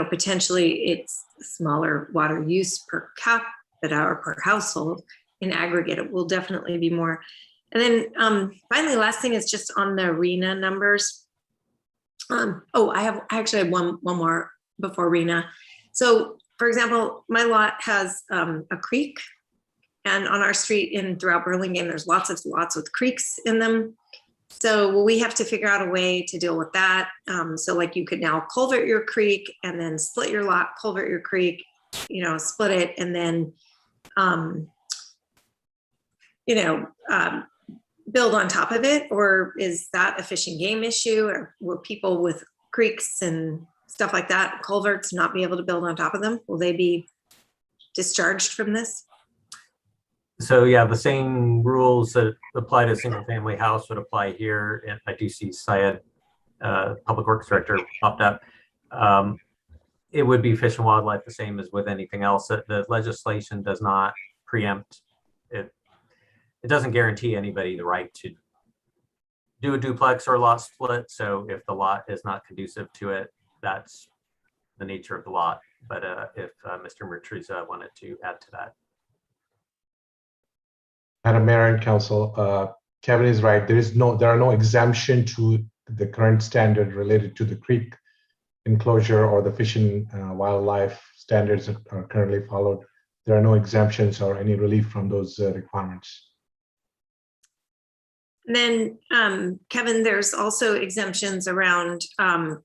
potentially it's smaller water use per capita or per household, in aggregate, it will definitely be more. And then finally, last thing is just on the RENA numbers. I actually have one more before RENA. So for example, my lot has a creek, and on our street and throughout Burlingame, there's lots of lots with creeks in them. So we have to figure out a way to deal with that. So like you could now culvert your creek and then split your lot, culvert your creek, split it, and then build on top of it? Or is that a fish and game issue? Or will people with creeks and stuff like that, culverts, not be able to build on top of them? Will they be discharged from this? So yeah, the same rules that apply to a single family house would apply here. And I do see Syed, Public Works Director, popped up. It would be Fish and Wildlife, the same as with anything else. The legislation does not preempt it. It doesn't guarantee anybody the right to do a duplex or a lot split. So if the lot is not conducive to it, that's the nature of the lot. But if Mr. Matriza wanted to add to that. Madam Mayor and Council, Kevin is right. There are no exemption to the current standard related to the creek enclosure or the fish and wildlife standards that are currently followed. There are no exemptions or any relief from those requirements. And then, Kevin, there's also exemptions around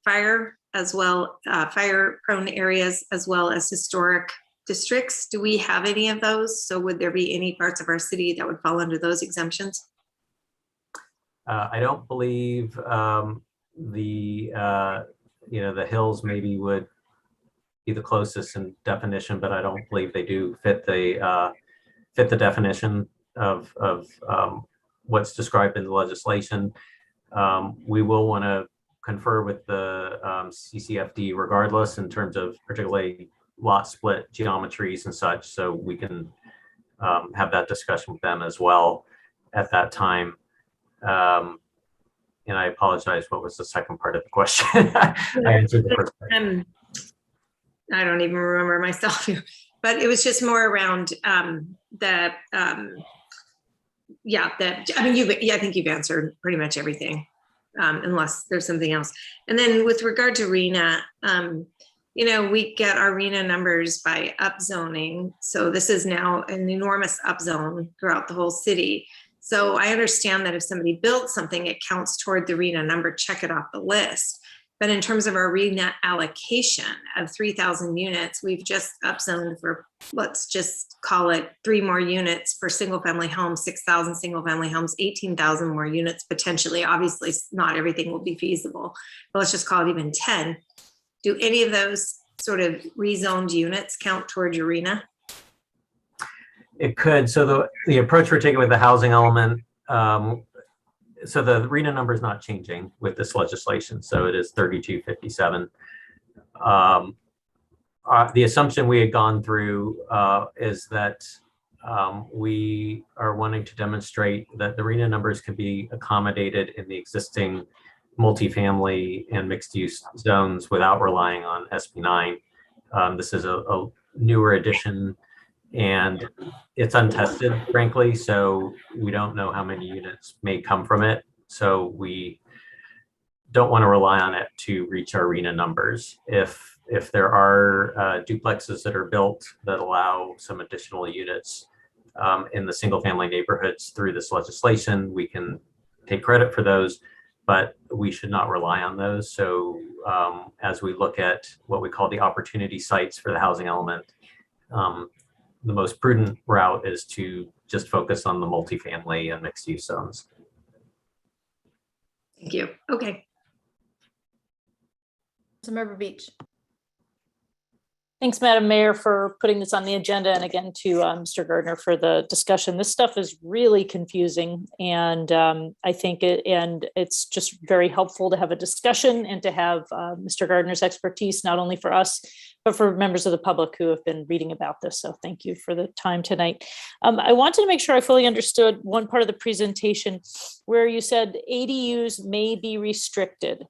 fire as well, fire-prone areas as well as historic districts. Do we have any of those? So would there be any parts of our city that would fall under those exemptions? I don't believe the hills maybe would be the closest in definition, but I don't believe they do fit the definition of what's described in the legislation. We will want to confer with the CCFD regardless in terms of particularly lot split geometries and such, so we can have that discussion with them as well at that time. And I apologize, what was the second part of the question? I answered the first part. I don't even remember myself here, but it was just more around I think you've answered pretty much everything, unless there's something else. And then with regard to RENA, we get our RENA numbers by upzoning. So this is now an enormous upzone throughout the whole city. So I understand that if somebody built something, it counts toward the RENA number, check it off the list. But in terms of our RENA allocation of 3,000 units, we've just upzoned for, let's just call it 3 more units for single family homes, 6,000 single family homes, 18,000 more units potentially. Obviously, not everything will be feasible, but let's just call it even 10. Do any of those sort of rezoned units count toward your RENA? It could. So the approach we're taking with the housing element, so the RENA number is not changing with this legislation. So it is 3257. The assumption we had gone through is that we are wanting to demonstrate that the RENA numbers can be accommodated in the existing multifamily and mixed use zones without relying on SB9. This is a newer addition and it's untested, frankly, so we don't know how many units may come from it. So we don't want to rely on it to reach our RENA numbers. If there are duplexes that are built that allow some additional units in the single family neighborhoods through this legislation, we can take credit for those, but we should not rely on those. So as we look at what we call the opportunity sites for the housing element, the most prudent route is to just focus on the multifamily and mixed use zones. Thank you. Okay. Councilmember Beach. Thanks, Madam Mayor, for putting this on the agenda, and again to Mr. Gardner for the discussion. This stuff is really confusing, and I think it's just very helpful to have a discussion and to have Mr. Gardner's expertise, not only for us, but for members of the public who have been reading about this. So thank you for the time tonight. I wanted to make sure I fully understood one part of the presentation where you said ADUs may be restricted.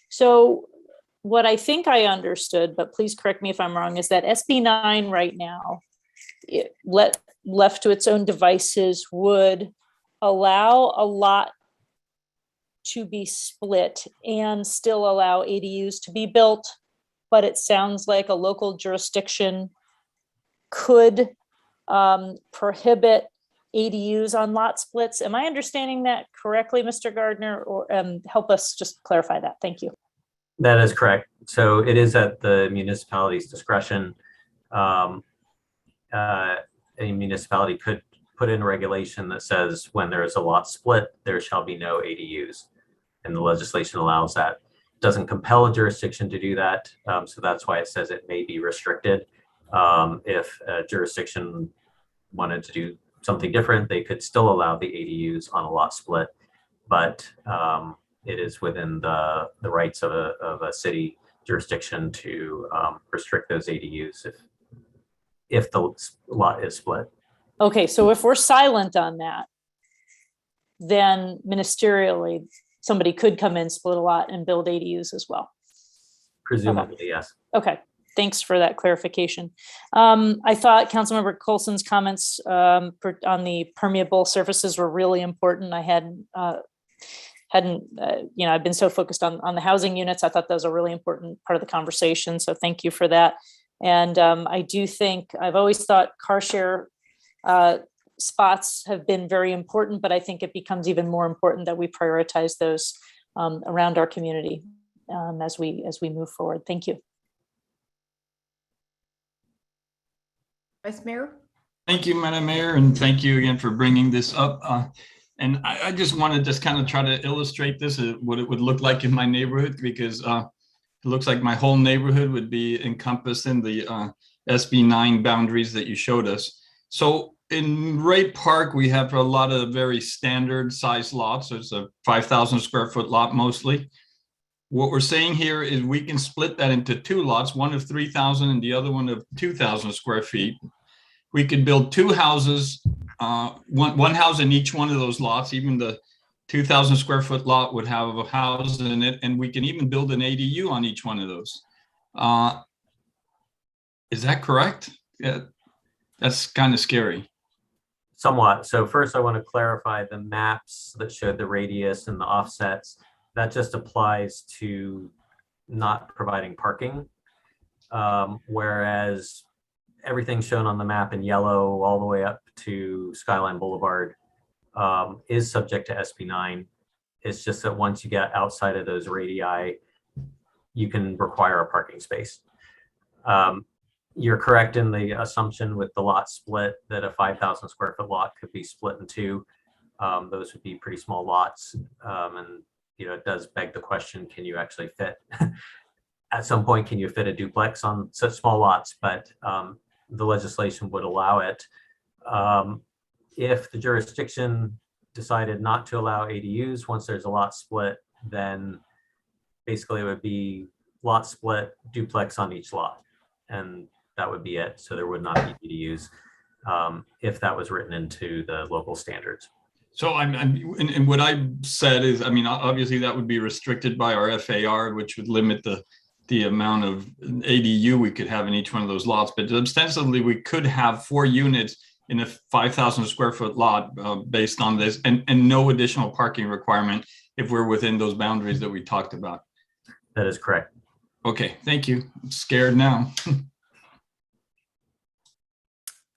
So what I think I understood, but please correct me if I'm wrong, is that SB 9 right now, left to its own devices, would allow a lot to be split and still allow ADUs to be built, but it sounds like a local jurisdiction could prohibit ADUs on lot splits. Am I understanding that correctly, Mr. Gardner? Or help us just clarify that. Thank you. That is correct. So it is at the municipality's discretion. A municipality could put in a regulation that says when there is a lot split, there shall be no ADUs. And the legislation allows that. It doesn't compel a jurisdiction to do that. So that's why it says it may be restricted. If a jurisdiction wanted to do something different, they could still allow the ADUs on a lot split. But it is within the rights of a city jurisdiction to restrict those ADUs if the lot is split. Okay, so if we're silent on that, then ministerially, somebody could come in, split a lot, and build ADUs as well. Presumably, okay. Yes. Okay, thanks for that clarification. I thought Councilmember Colson's comments on the permeable surfaces were really important. I I've been so focused on the housing units. I thought that was a really important part of the conversation. So thank you for that. And I do think, I've always thought car share spots have been very important, but I think it becomes even more important that we prioritize those around our community as we move forward. Thank you. Vice Mayor. Thank you, Madam Mayor, and thank you again for bringing this up. And I just want to kind of try to illustrate this, what it would look like in my neighborhood, because it looks like my whole neighborhood would be encompassed in the SB 9 boundaries that you showed us. So in Wright Park, we have a lot of very standard size lots. It's a 5,000 square foot lot mostly. What we're saying here is we can split that into two lots, one of 3,000 and the other one of 2,000 square feet. We could build two houses, one house in each one of those lots. Even the 2,000 square foot lot would have a house in it, and we can even build an ADU on each one of those. Is that correct? Yeah, that's kind of scary. Somewhat. So first I want to clarify the maps that showed the radius and the offsets. That just applies to not providing parking. Whereas everything shown on the map in yellow all the way up to Skyline Boulevard is subject to SB 9. It's just that once you get outside of those radii, you can require a parking space. You're correct in the assumption with the lot split that a 5,000 square foot lot could be split in two. Those would be pretty small lots. And it does beg the question, can you actually fit, at some point, can you fit a duplex on such small lots? But the legislation would allow it. If the jurisdiction decided not to allow ADUs, once there's a lot split, then basically it would be lot split, duplex on each lot. And that would be it. So there would not be ADUs if that was written into the local standards. So and what I said is, obviously that would be restricted by our FAR, which would limit the amount of ADU we could have in each one of those lots. But ostensibly, we could have 4 units in a 5,000 square foot lot based on this, and no additional parking requirement if we're within those boundaries that we talked about. That is correct. Okay, thank you. I'm scared now.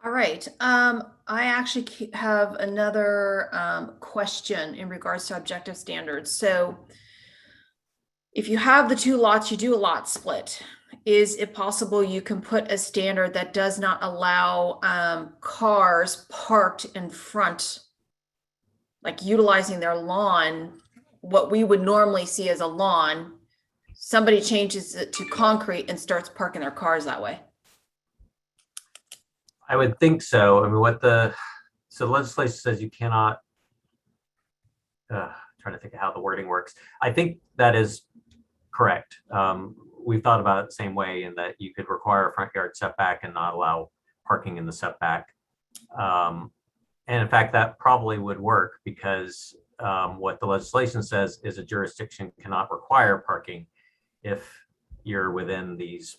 All right. I actually have another question in regards to objective standards. So if you have the two lots, you do a lot split. Is it possible you can put a standard that does not allow cars parked in front, like utilizing their lawn, what we would normally see as a lawn, somebody changes it to concrete and starts parking their cars that way? I would think so. So the legislation says you cannot, trying to think of how the wording works. I think that is correct. We've thought about it the same way, in that you could require a front yard setback and not allow parking in the setback. And in fact, that probably would work, because what the legislation says is a jurisdiction cannot require parking if you're within these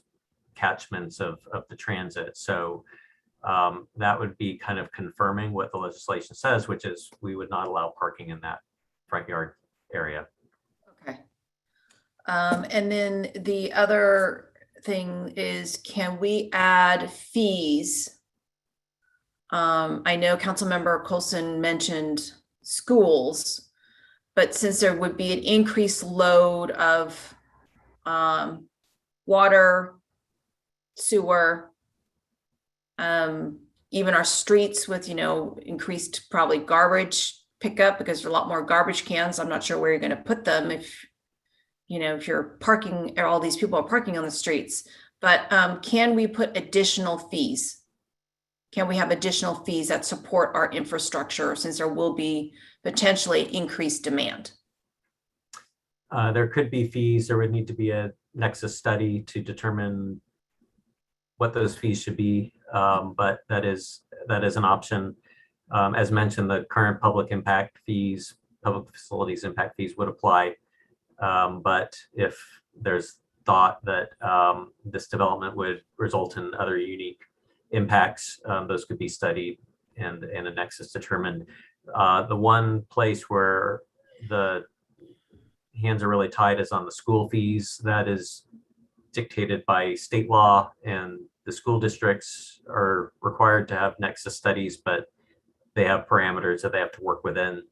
catchments of the transit. So that would be kind of confirming what the legislation says, which is we would not allow parking in that front yard area. Okay. And then the other thing is, can we add fees? I know Councilmember Coulson mentioned schools, but since there would be an increased load of water, sewer, even our streets with, increased probably garbage pickup, because there are a lot more garbage cans. I'm not sure where you're going to put them if you're parking, or all these people are parking on the streets. But can we put additional fees? Can we have additional fees that support our infrastructure, since there will be potentially increased demand? There could be fees. There would need to be a nexus study to determine what those fees should be. But that is an option. As mentioned, the current public impact fees, public facilities impact fees would apply. But if there's thought that this development would result in other unique impacts, those could be studied and a nexus determined. The one place where the hands are really tied is on the school fees. That is dictated by state law, and the school districts are required to have nexus studies, but they have parameters that they have to work within.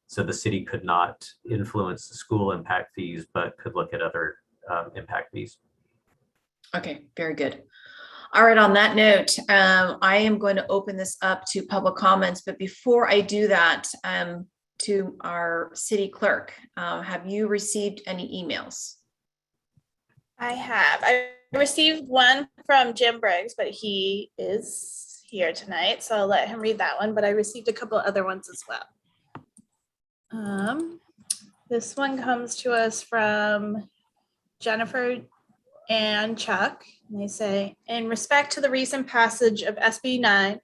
So the city could not influence the school impact fees, but could look at other impact fees. Okay, very good. All right, on that note, I am going to open this up to public comments, but before I do that, to our city clerk. Have you received any emails? I have. I received one from Jim Briggs, but he is here tonight, so I'll let him read that one, but I received a couple other ones as well. This one comes to us from Jennifer and Chuck. And they say, in respect to the recent passage of SB 9,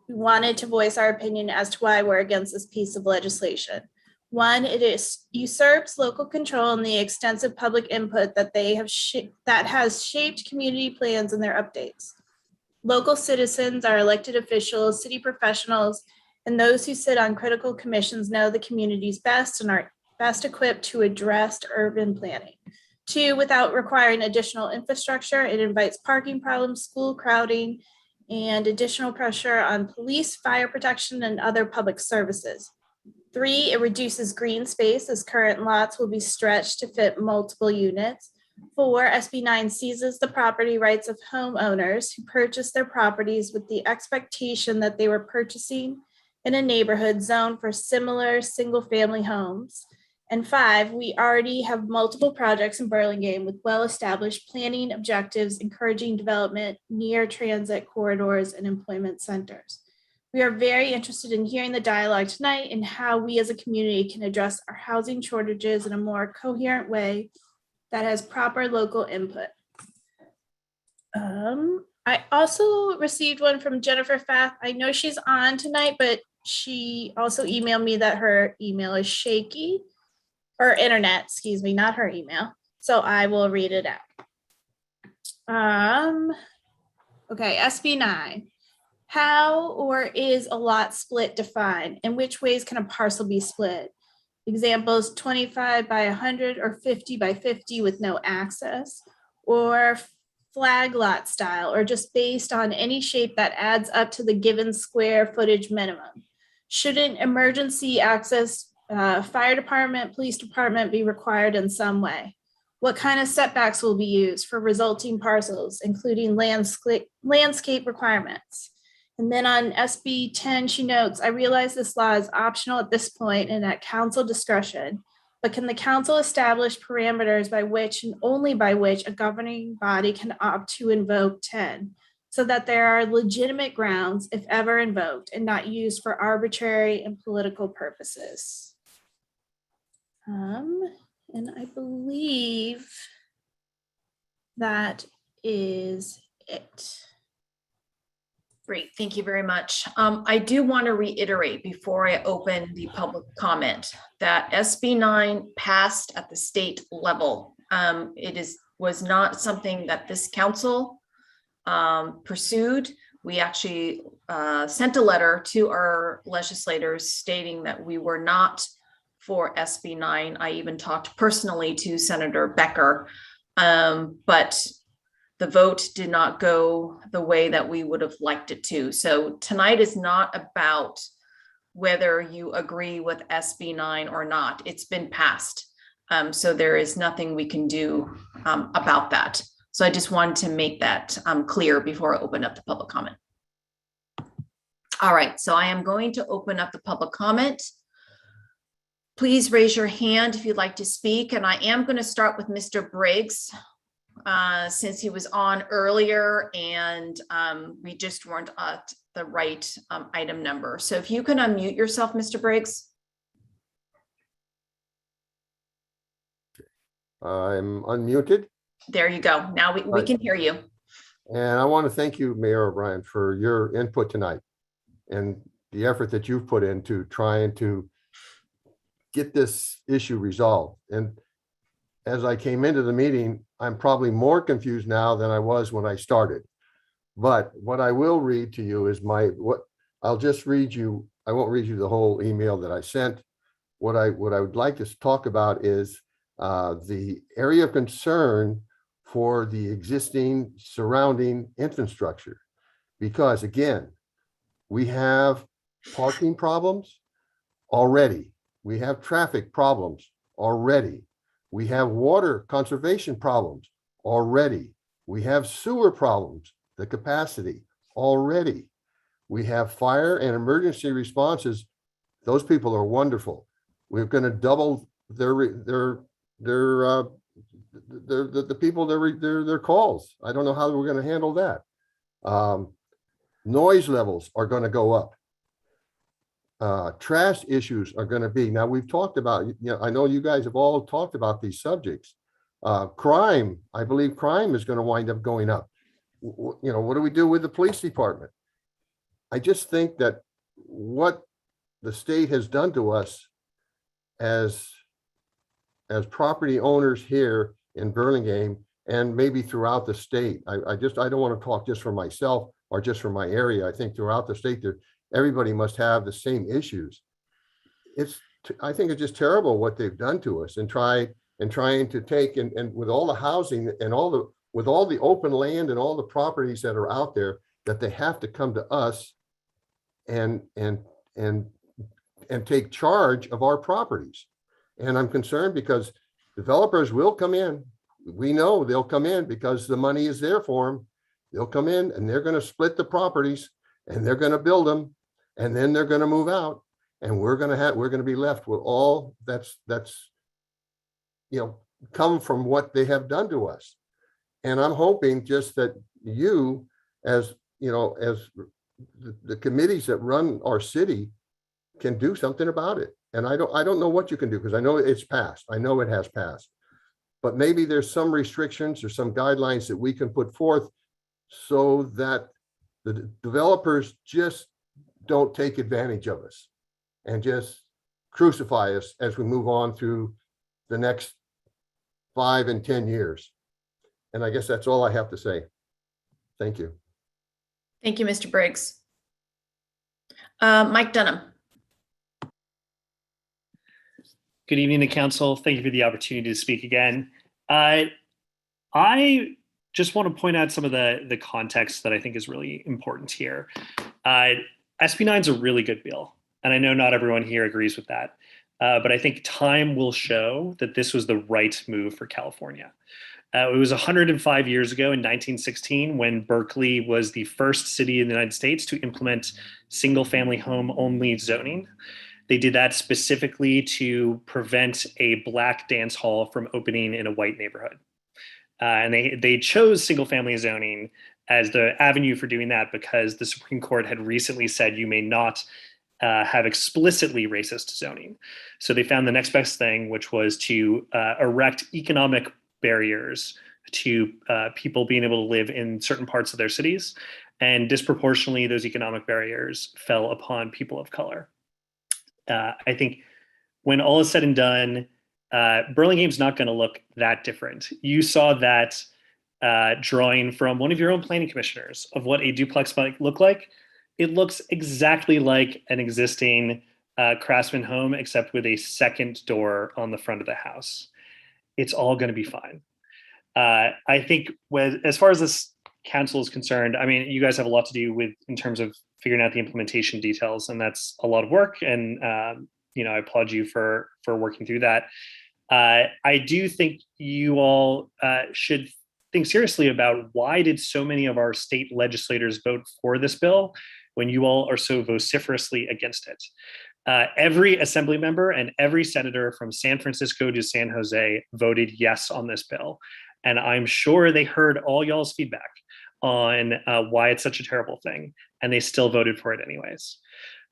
we wanted to voice our opinion as to why we're against this piece of legislation. One, it usurps local control and the extensive public input that that has shaped community plans and their updates. Local citizens, our elected officials, city professionals, and those who sit on critical commissions know the communities best and are best equipped to address urban planning. Two, without requiring additional infrastructure, it invites parking problems, school crowding, and additional pressure on police, fire protection, and other public services. Three, it reduces green space as current lots will be stretched to fit multiple units. Four, SB 9 seizes the property rights of homeowners who purchased their properties with the expectation that they were purchasing in a neighborhood zoned for similar single-family homes. And five, we already have multiple projects in Burlingame with well-established planning objectives, encouraging development near transit corridors and employment centers. We are very interested in hearing the dialogue tonight and how we as a community can address our housing shortages in a more coherent way that has proper local input. I also received one from Jennifer Fath. I know she's on tonight, but she also emailed me that her email is shaky. Or internet, excuse me, not her email. So I will read it out. Okay, SB 9. How or is a lot split defined? In which ways can a parcel be split? Examples 25 by 100 or 50 by 50 with no access, or flag lot style, or just based on any shape that adds up to the given square footage minimum. Shouldn't emergency access, fire department, police department be required in some way? What kind of setbacks will be used for resulting parcels, including landscape requirements? And then on SB 10, she notes, I realize this law is optional at this point and at council discretion, but can the council establish parameters by which and only by which a governing body can opt to invoke 10, so that there are legitimate grounds, if ever invoked, and not used for arbitrary and political purposes? And I believe that is it. Great, thank you very much. I do want to reiterate before I open the public comment that SB 9 passed at the state level. It was not something that this council pursued. We actually sent a letter to our legislators stating that we were not for SB 9. I even talked personally to Senator Becker, but the vote did not go the way that we would have liked it to. So tonight is not about whether you agree with SB 9 or not. It's been passed. So there is nothing we can do about that. So I just wanted to make that clear before I open up the public comment. All right, so I am going to open up the public comment. Please raise your hand if you'd like to speak. And I am going to start with Mr. Briggs, since he was on earlier and we just weren't at the right item number. So if you can unmute yourself, Mr. Briggs. I'm unmuted. There you go. Now we can hear you. And I want to thank you, Mayor O'Brien, for your input tonight and the effort that you've put into trying to get this issue resolved. And as I came into the meeting, I'm probably more confused now than I was when I started. But what I will read to you is I'll just read you, I won't read you the whole email that I sent. What I would like to talk about is the area of concern for the existing surrounding infrastructure. Because again, we have parking problems already. We have traffic problems already. We have water conservation problems already. We have sewer problems, the capacity already. We have fire and emergency responses. Those people are wonderful. We're going to double the people, their calls. I don't know how we're going to handle that. Noise levels are going to go up. Trash issues are going to be, now we've talked about, I know you guys have all talked about these subjects. Crime, I believe crime is going to wind up going up. What do we do with the police department? I just think that what the state has done to us as property owners here in Burlingame and maybe throughout the state, I don't want to talk just for myself or just for my area. I think throughout the state that everybody must have the same issues. I think it's just terrible what they've done to us and trying to take and with all the housing and with all the open land and all the properties that are out there, that they have to come to us and take charge of our properties. And I'm concerned because developers will come in. We know they'll come in because the money is there for them. They'll come in and they're going to split the properties and they're going to build them, and then they're going to move out, and we're going to be left with all that's come from what they have done to us. And I'm hoping just that you, as the committees that run our city, can do something about it. And I don't know what you can do, because I know it's passed. I know it has passed. But maybe there's some restrictions or some guidelines that we can put forth so that the developers just don't take advantage of us and just crucify us as we move on through the next 5 and 10 years. And I guess that's all I have to say. Thank you. Thank you, Mr. Briggs. Mike Dunham. Good evening to council. Thank you for the opportunity to speak again. I just want to point out some of the context that I think is really important here. SB 9 is a really good bill, and I know not everyone here agrees with that, but I think time will show that this was the right move for California. It was 105 years ago in 1916 when Berkeley was the first city in the United States to implement single-family home only zoning. They did that specifically to prevent a Black dance hall from opening in a white neighborhood. And they chose single-family zoning as the avenue for doing that because the Supreme Court had recently said you may not have explicitly racist zoning. So they found the next best thing, which was to erect economic barriers to people being able to live in certain parts of their cities. And disproportionately, those economic barriers fell upon people of color. I think when all is said and done, Burlingame's not going to look that different. You saw that drawing from one of your own planning commissioners of what a duplex might look like. It looks exactly like an existing Craftsman home, except with a second door on the front of the house. It's all going to be fine. I think as far as this council is concerned, I mean, you guys have a lot to do with in terms of figuring out the implementation details, and that's a lot of work. And I applaud you for working through that. I do think you all should think seriously about why did so many of our state legislators vote for this bill when you all are so vociferously against it. Every assembly member and every senator from San Francisco to San Jose voted yes on this bill. And I'm sure they heard all y'all's feedback on why it's such a terrible thing, and they still voted for it anyways.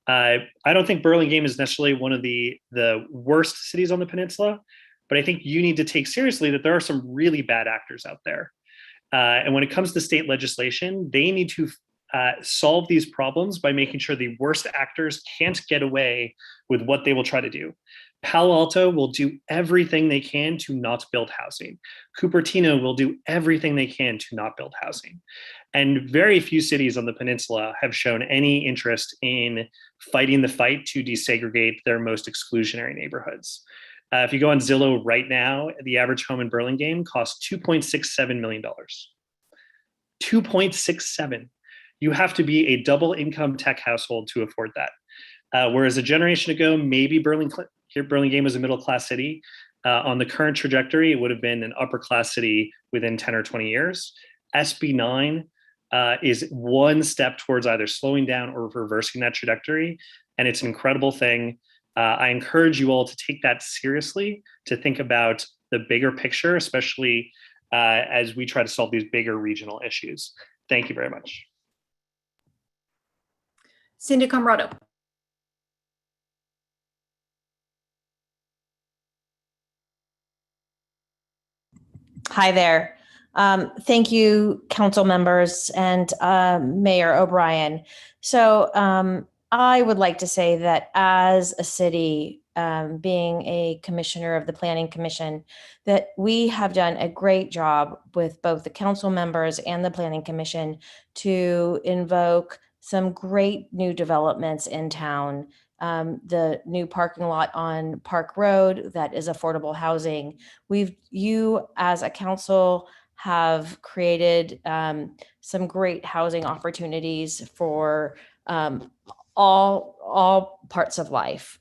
I don't think Burlingame is necessarily one of the worst cities on the peninsula, but I think you need to take seriously that there are some really bad actors out there. And when it comes to state legislation, they need to solve these problems by making sure the worst actors can't get away with what they will try to do. Palo Alto will do everything they can to not build housing. Cupertino will do everything they can to not build housing. And very few cities on the peninsula have shown any interest in fighting the fight to desegregate their most exclusionary neighborhoods. If you go on Zillow right now, the average home in Burlingame costs $2.67 million. 2.67. You have to be a double income tech household to afford that. Whereas a generation ago, maybe Burlingame was a middle class city. On the current trajectory, it would have been an upper class city within 10 or 20 years. SB 9 is one step towards either slowing down or reversing that trajectory. And it's an incredible thing. I encourage you all to take that seriously, to think about the bigger picture, especially as we try to solve these bigger regional issues. Thank you very much. Cindy Camarado. Hi there. Thank you, council members and Mayor O'Brien. So I would like to say that as a city, being a commissioner of the Planning Commission, that we have done a great job with both the council members and the Planning Commission to invoke some great new developments in town. The new parking lot on Park Road that is affordable housing. You as a council have created some great housing opportunities for all parts of life.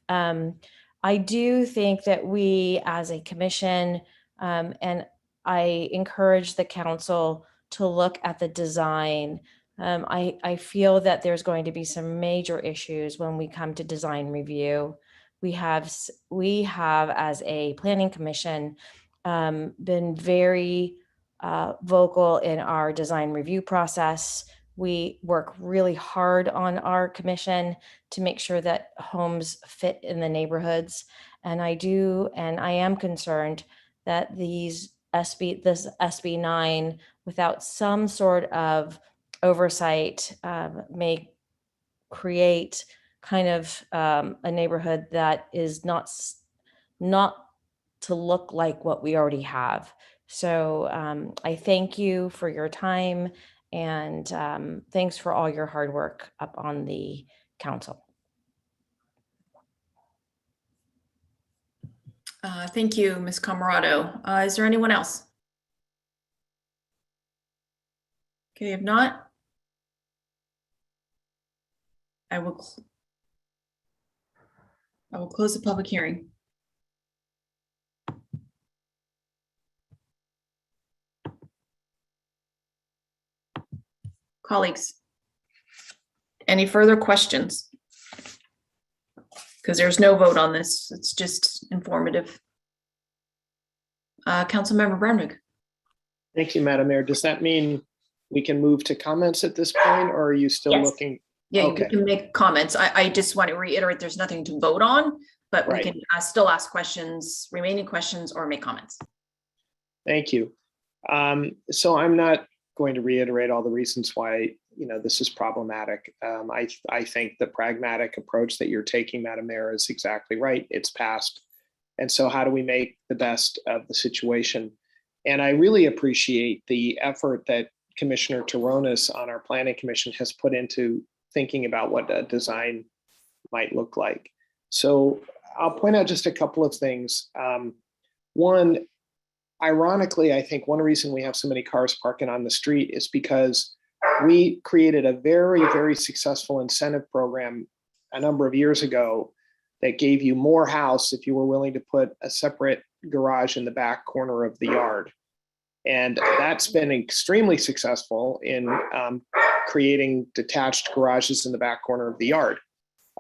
I do think that we as a commission, and I encourage the council to look at the design. I feel that there's going to be some major issues when we come to design review. We have as a planning commission been very vocal in our design review process. We work really hard on our commission to make sure that homes fit in the neighborhoods. And I am concerned that this SB 9, without some sort of oversight, may create kind of a neighborhood that is not to look like what we already have. So I thank you for your time, and thanks for all your hard work up on the council. Thank you, Ms. Camarado. Is there anyone else? Okay, if not, I will close the public hearing. Colleagues, any further questions? Because there's no vote on this. It's just informative. Councilmember Brownrigg. Thank you, Madam Mayor. Does that mean we can move to comments at this point, or are you still Yes. looking? Yeah, Okay. you can make comments. I just want to reiterate, there's nothing to vote on, but we Right. can still ask questions, remaining questions, or make comments. Thank you. So I'm not going to reiterate all the reasons why this is problematic. I think the pragmatic approach that you're taking, Madam Mayor, is exactly right. It's passed. And so how do we make the best of the situation? And I really appreciate the effort that Commissioner Taronis on our Planning Commission has put into thinking about what a design might look like. So I'll point out just a couple of things. One, ironically, I think one reason we have so many cars parking on the street is because we created a very, very successful incentive program a number of years ago that gave you more house if you were willing to put a separate garage in the back corner of the yard. And that's been extremely successful in creating detached garages in the back corner of the yard.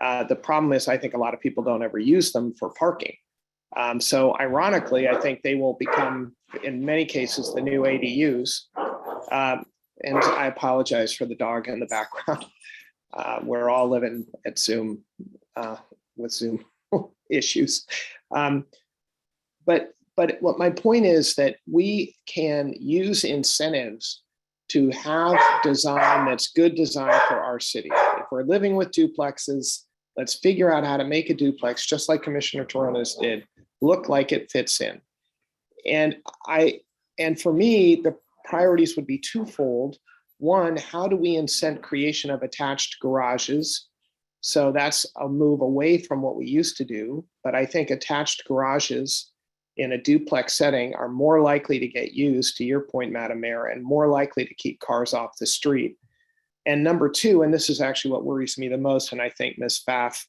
The problem is, I think a lot of people don't ever use them for parking. So ironically, I think they will become, in many cases, the new ADUs. And I apologize for the dog in the background. We're all living at Zoom with Zoom issues. But what my point is that we can use incentives to have design that's good design for our city. If we're living with duplexes, let's figure out how to make a duplex, just like Commissioner Taronis did, look like it fits in. And for me, the priorities would be twofold. One, how do we incent creation of attached garages? So that's a move away from what we used to do. But I think attached garages in a duplex setting are more likely to get used, to your point, Madam Mayor, and more likely to keep cars off the street. And number two, and this is actually what worries me the most, and I think Ms. Pfaff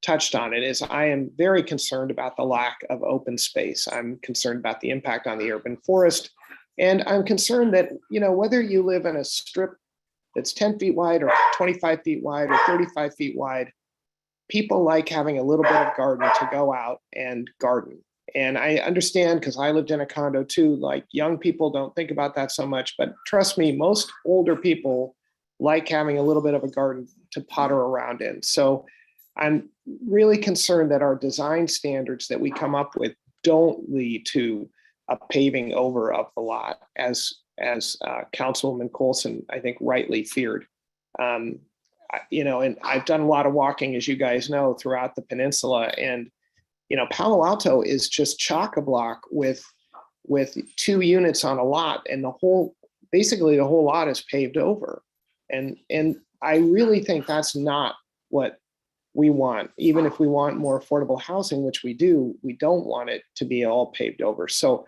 touched on it, is I am very concerned about the lack of open space. I'm concerned about the impact on the urban forest. And I'm concerned that, whether you live in a strip that's 10 feet wide or 25 feet wide or 35 feet wide, people like having a little bit of garden to go out and garden. And I understand, because I lived in a condo too, like young people don't think about that so much, but trust me, most older people like having a little bit of a garden to potter around in. So I'm really concerned that our design standards that we come up with don't lead to a paving over of the lot, as Councilwoman Colson, I think, rightly feared. You know, and I've done a lot of walking, as you guys know, throughout the peninsula, and you know, Palo Alto is just chock-a-block with 2 units on a lot, and basically the whole lot is paved over. And I really think that's not what we want. Even if we want more affordable housing, which we do, we don't want it to be all paved over. So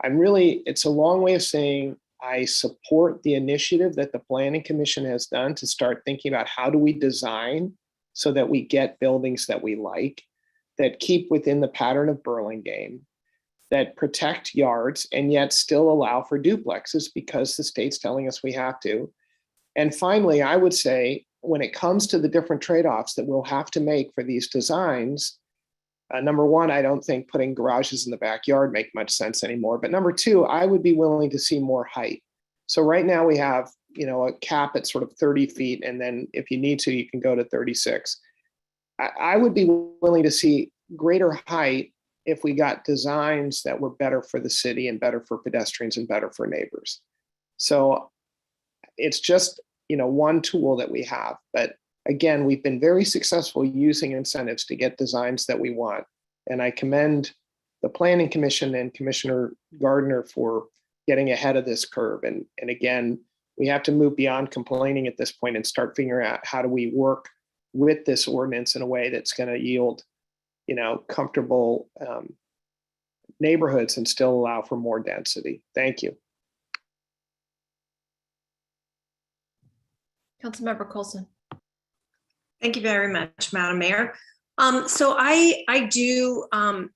it's a long way of saying I support the initiative that the Planning Commission has done to start thinking about how do we design so that we get buildings that we like, that keep within the pattern of Burlingame, that protect yards and yet still allow for duplexes because the state's telling us we have to. And finally, I would say, when it comes to the different trade-offs that we'll have to make for these designs, number one, I don't think putting garages in the backyard make much sense anymore. But number two, I would be willing to see more height. So right now we have, you know, a cap at sort of 30 feet. And then if you need to, you can go to 36. I would be willing to see greater height if we got designs that were better for the city and better for pedestrians and better for neighbors. So it's just, you know, one tool that we have. But again, we've been very successful using incentives to get designs that we want. And I commend the Planning Commission and Commissioner Gardner for getting ahead of this curve. And again, we have to move beyond complaining at this point and start figuring out how do we work with this ordinance in a way that's going to yield, you know, comfortable neighborhoods and still allow for more density. Thank you. Councilmember Colson. Thank you very much, Madam Mayor. So I do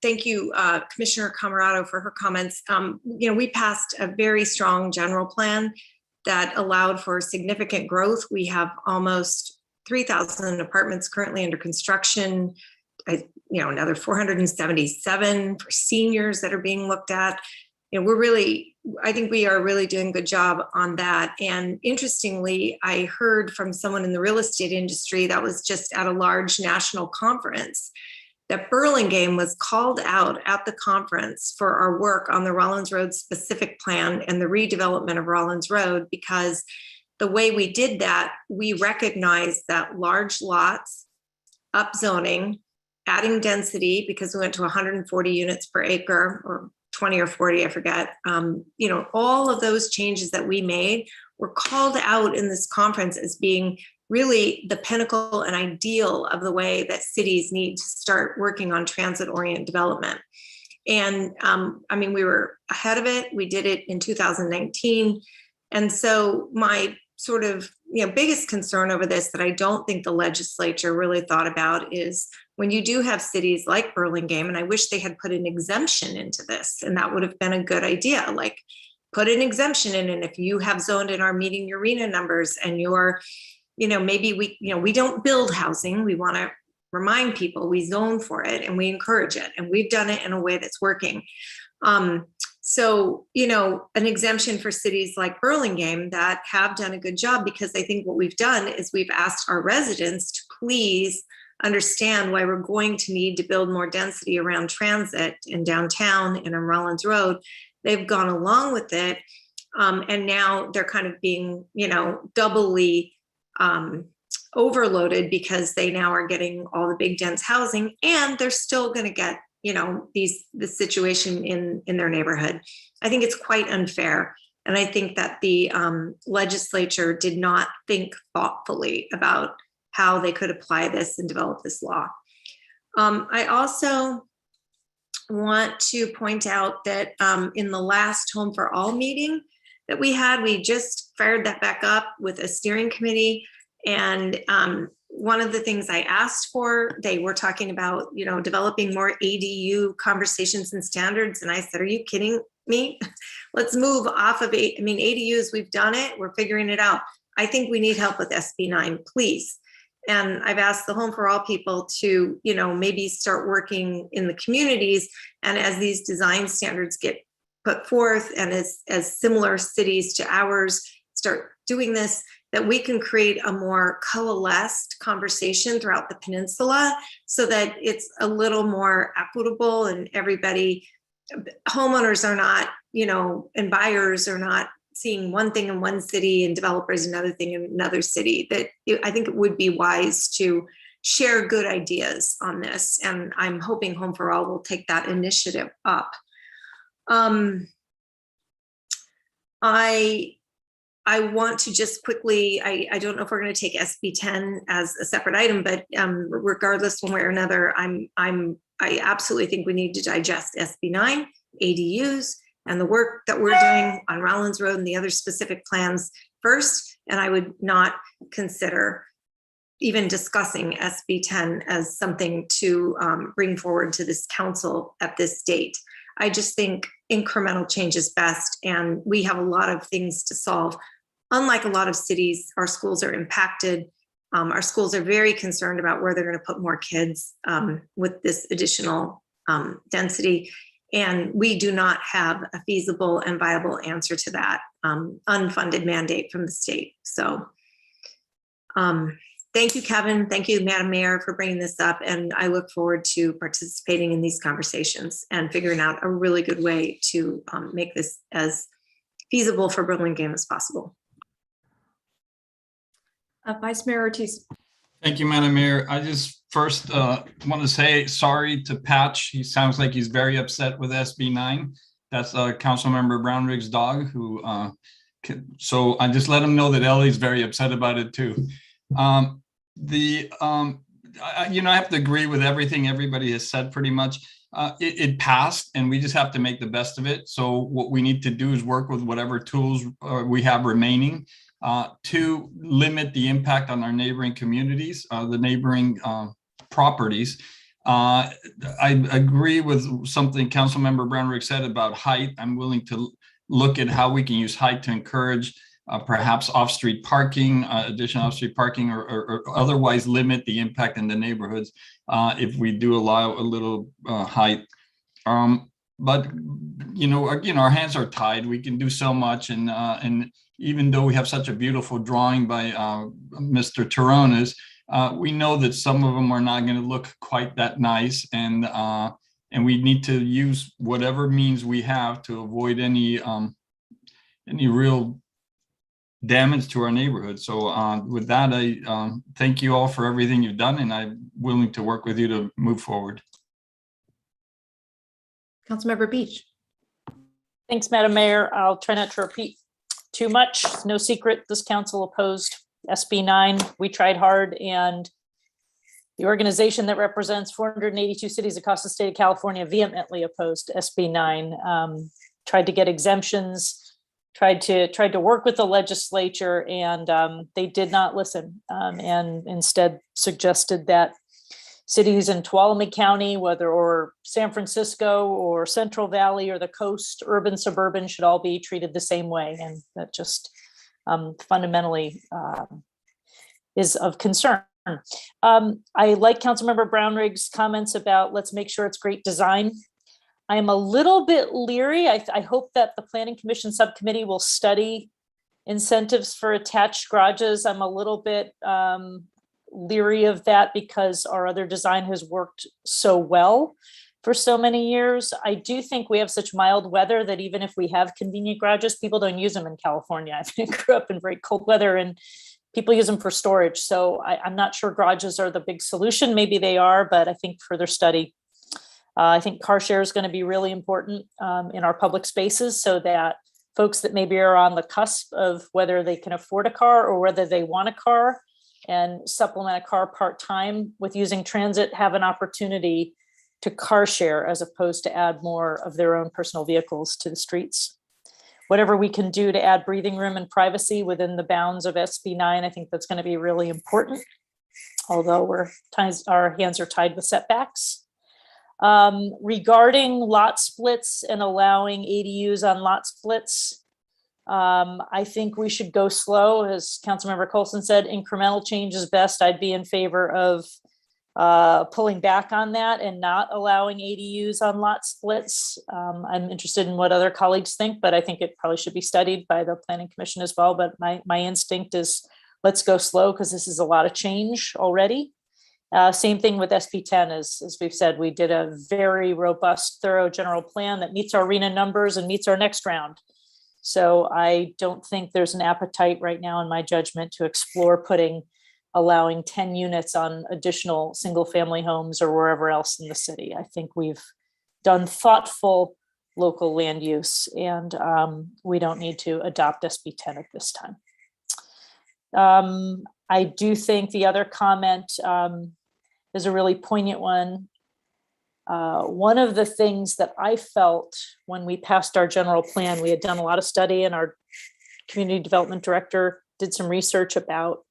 thank you, Commissioner Camerado, for her comments. You know, we passed a very strong general plan that allowed for significant growth. We have almost 3,000 apartments currently under construction. You know, another 477 for seniors that are being looked at. You know, I think we are really doing a good job on that. And interestingly, I heard from someone in the real estate industry that was just at a large national conference that Burlingame was called out at the conference for our work on the Rollins Road specific plan and the redevelopment of Rollins Road, because the way we did that, we recognized that large lots, upzoning, adding density, because we went to 140 units per acre, or 20 or 40, I forget. You know, all of those changes that we made were called out in this conference as being really the pinnacle and ideal of the way that cities need to start working on transit-oriented development. And I mean, we were ahead of it. We did it in 2019. And so my sort of, you know, biggest concern over this that I don't think the legislature really thought about is when you do have cities like Burlingame, and I wish they had put an exemption into this, and that would have been a good idea, like put an exemption in. And if you have zoned and are meeting your RENA numbers and you're, you know, maybe we don't build housing, we want to remind people we zone for it and we encourage it. And we've done it in a way that's working. So, you know, an exemption for cities like Burlingame that have done a good job, because I think what we've done is we've asked our residents to please understand why we're going to need to build more density around transit in downtown and on Rollins Road. They've gone along with it. And now they're kind of being, you know, doubly overloaded because they now are getting all the big dense housing, and they're still going to get, you know, the situation in their neighborhood. I think it's quite unfair. And I think that the legislature did not think thoughtfully about how they could apply this and develop this law. I also want to point out that in the last Home for All meeting that we just fired that back up with a steering committee. And one of the things I asked for, they were talking about, you know, developing more ADU conversations and standards. And I said, are you kidding me? Let's move off of ADUs, we've done it, we're figuring it out. I think we need help with SB 9, please. And I've asked the Home for All people to, maybe start working in the communities. And as these design standards get put forth, and as similar cities to ours start doing this, that we can create a more coalesced conversation throughout the peninsula so that it's a little more equitable, and everybody, homeowners are not, and buyers are not seeing one thing in one city and developers another thing in another city. That I think it would be wise to share good ideas on this. And I'm hoping Home for All will take that initiative up. I want to just quickly, I don't know if we're going to take SB 10 as a separate item, but regardless, one way or another, I absolutely think we need to digest SB 9, ADUs, and the work that we're doing on Rollins Road and the other specific plans first. And I would not consider even discussing SB 10 as something to bring forward to this council at this date. I just think incremental change is best, and we have a lot of things to solve. Unlike a lot of cities, our schools are impacted. Our schools are very concerned about where they're going to put more kids with this additional density. And we do not have a feasible and viable answer to that unfunded mandate from the state. So thank you, Kevin. Thank you, Madam Mayor, for bringing this up. And I look forward to participating in these conversations and figuring out a really good way to make this as feasible for Burlingame as possible. Vice Mayor Ortiz. Thank you, Madam Mayor. I just first want to say sorry to Patch. He sounds like he's very upset with SB 9. That's Councilmember Brownrigg's dog, who, so I just let him know that Ellie's very upset about it too. I have to agree with everything everybody has said pretty much. It passed, and we just have to make the best of it. So what we need to do is work with whatever tools we have remaining to limit the impact on our neighboring communities, the neighboring properties. I agree with something Councilmember Brownrigg said about height. I'm willing to look at how we can use height to encourage perhaps off-street parking, additional off-street parking, or otherwise limit the impact in the neighborhoods if we do allow a little height. But our hands are tied. We can do so much, and even though we have such a beautiful drawing by Mr. Terrones, we know that some of them are not going to look quite that nice, and we need to use whatever means we have to avoid any real damage to our neighborhood. So with that, I thank you all for everything you've done, and I'm willing to work with you to move forward. Councilmember Beach. Thanks, Madam Mayor. I'll try not to repeat too much. It's no secret this council opposed SB 9. We tried hard, and the organization that represents 482 cities across the state of California vehemently opposed SB 9. Tried to get exemptions, tried to work with the legislature, and they did not listen, and instead suggested that cities in Tuolumne County, or San Francisco or Central Valley or the coast, urban, suburban, should all be treated the same way. And that just fundamentally is of concern. I like Councilmember Brownrigg's comments about let's make sure it's great design. I am a little bit leery. I hope that the Planning Commission subcommittee will study incentives for attached garages. I'm a little bit leery of that because our other design has worked so well for so many years. I do think we have such mild weather that even if we have convenient garages, people don't use them in California. I grew up in very cold weather and people use them for storage. So I'm not sure garages are the big solution. Maybe they are, but I think further study. I think car share is going to be really important in our public spaces so that folks that maybe are on the cusp of whether they can afford a car or whether they want a car and supplement a car part-time with using transit have an opportunity to car share as opposed to add more of their own personal vehicles to the streets. Whatever we can do to add breathing room and privacy within the bounds of SB 9, I think that's going to be really important, although our hands are tied with setbacks. Regarding lot splits and allowing ADUs on lot splits, I think we should go slow. As Councilmember Colson said, incremental change is best. I'd be in favor of pulling back on that and not allowing ADUs on lot splits. I'm interested in what other colleagues think, but I think it probably should be studied by the Planning Commission as well. But my instinct is let's go slow because this is a lot of change already. Same thing with SB 10, as we've said, we did a very robust, thorough general plan that meets our arena numbers and meets our next round. So I don't think there's an appetite right now in my judgment to explore allowing 10 units on additional single family homes or wherever else in the city. I think we've done thoughtful local land use and we don't need to adopt SB 10 at this time. I do think the other comment is a really poignant one. One of the things that I felt when we passed our general plan, we had done a lot of study and our community development director did some research about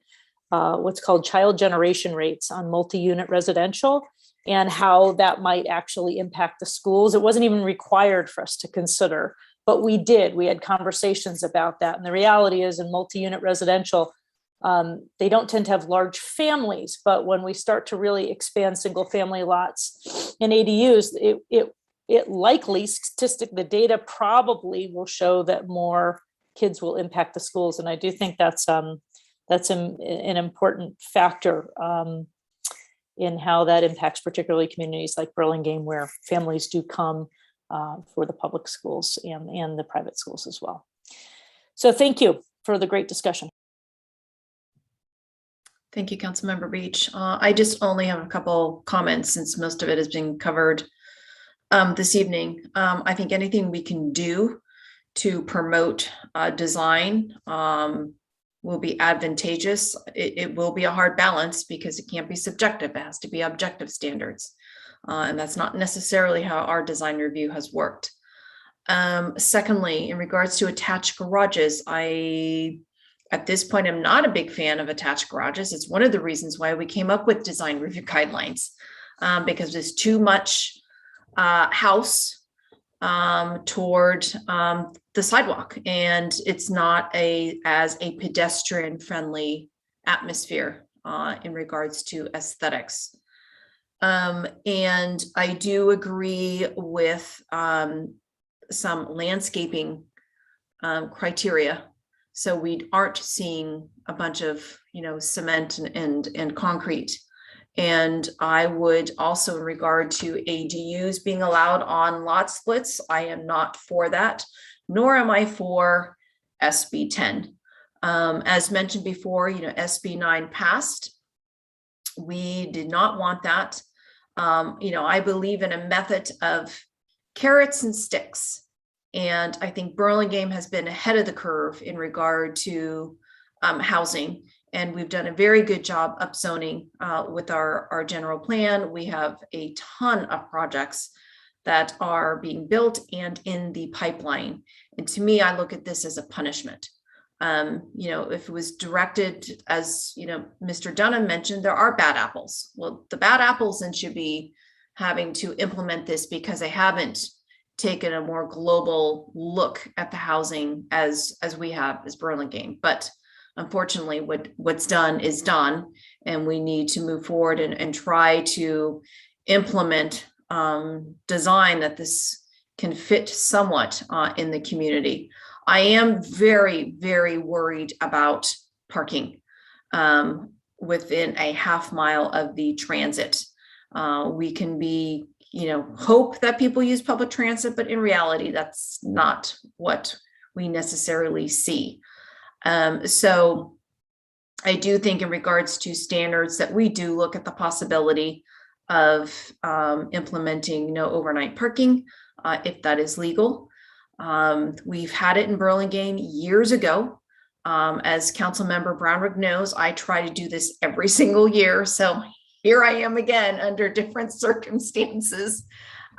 what's called child generation rates on multi-unit residential and how that might actually impact the schools. It wasn't even required for us to consider, but we did. We had conversations about that. And the reality is in multi-unit residential, they don't tend to have large families, but when we start to really expand single family lots and ADUs, it likely, the data probably will show that more kids will impact the schools. And I do think that's an important factor in how that impacts particularly communities like Burlingame, where families do come for the public schools and the private schools as well. So thank you for the great discussion. Thank you, Councilmember Beach. I just only have a couple comments since most of it has been covered this evening. I think anything we can do to promote design will be advantageous. It will be a hard balance because it can't be subjective. It has to be objective standards. And that's not necessarily how our design review has worked. Secondly, in regards to attached garages, at this point, I'm not a big fan of attached garages. It's one of the reasons why we came up with design review guidelines, because there's too much house toward the sidewalk, and it's not as a pedestrian friendly atmosphere in regards to aesthetics. And I do agree with some landscaping criteria. So we aren't seeing a bunch of, cement and concrete. And I would also, in regard to ADUs being allowed on lot splits, I am not for that, nor am I for SB 10. As mentioned before, SB 9 passed. We did not want that. I believe in a method of carrots and sticks. And I think Burlingame has been ahead of the curve in regard to housing. And we've done a very good job upzoning with our general plan. We have a ton of projects that are being built and in the pipeline. And to me, I look at this as a punishment. If it was directed, as Mr. Dunham mentioned, there are bad apples. Well, the bad apples then should be having to implement this because they haven't taken a more global look at the housing as we have as Burlingame. But unfortunately, what's done is done, and we need to move forward and try to implement design that this can fit somewhat in the community. I am very, very worried about parking within a half mile of the transit. We can be hope that people use public transit, but in reality, that's not what we necessarily see. So I do think in regards to standards that we do look at the possibility of implementing no overnight parking if that is legal. We've had it in Burlingame years ago. As Councilmember Brownrigg knows, I try to do this every single year. So here I am again under different circumstances.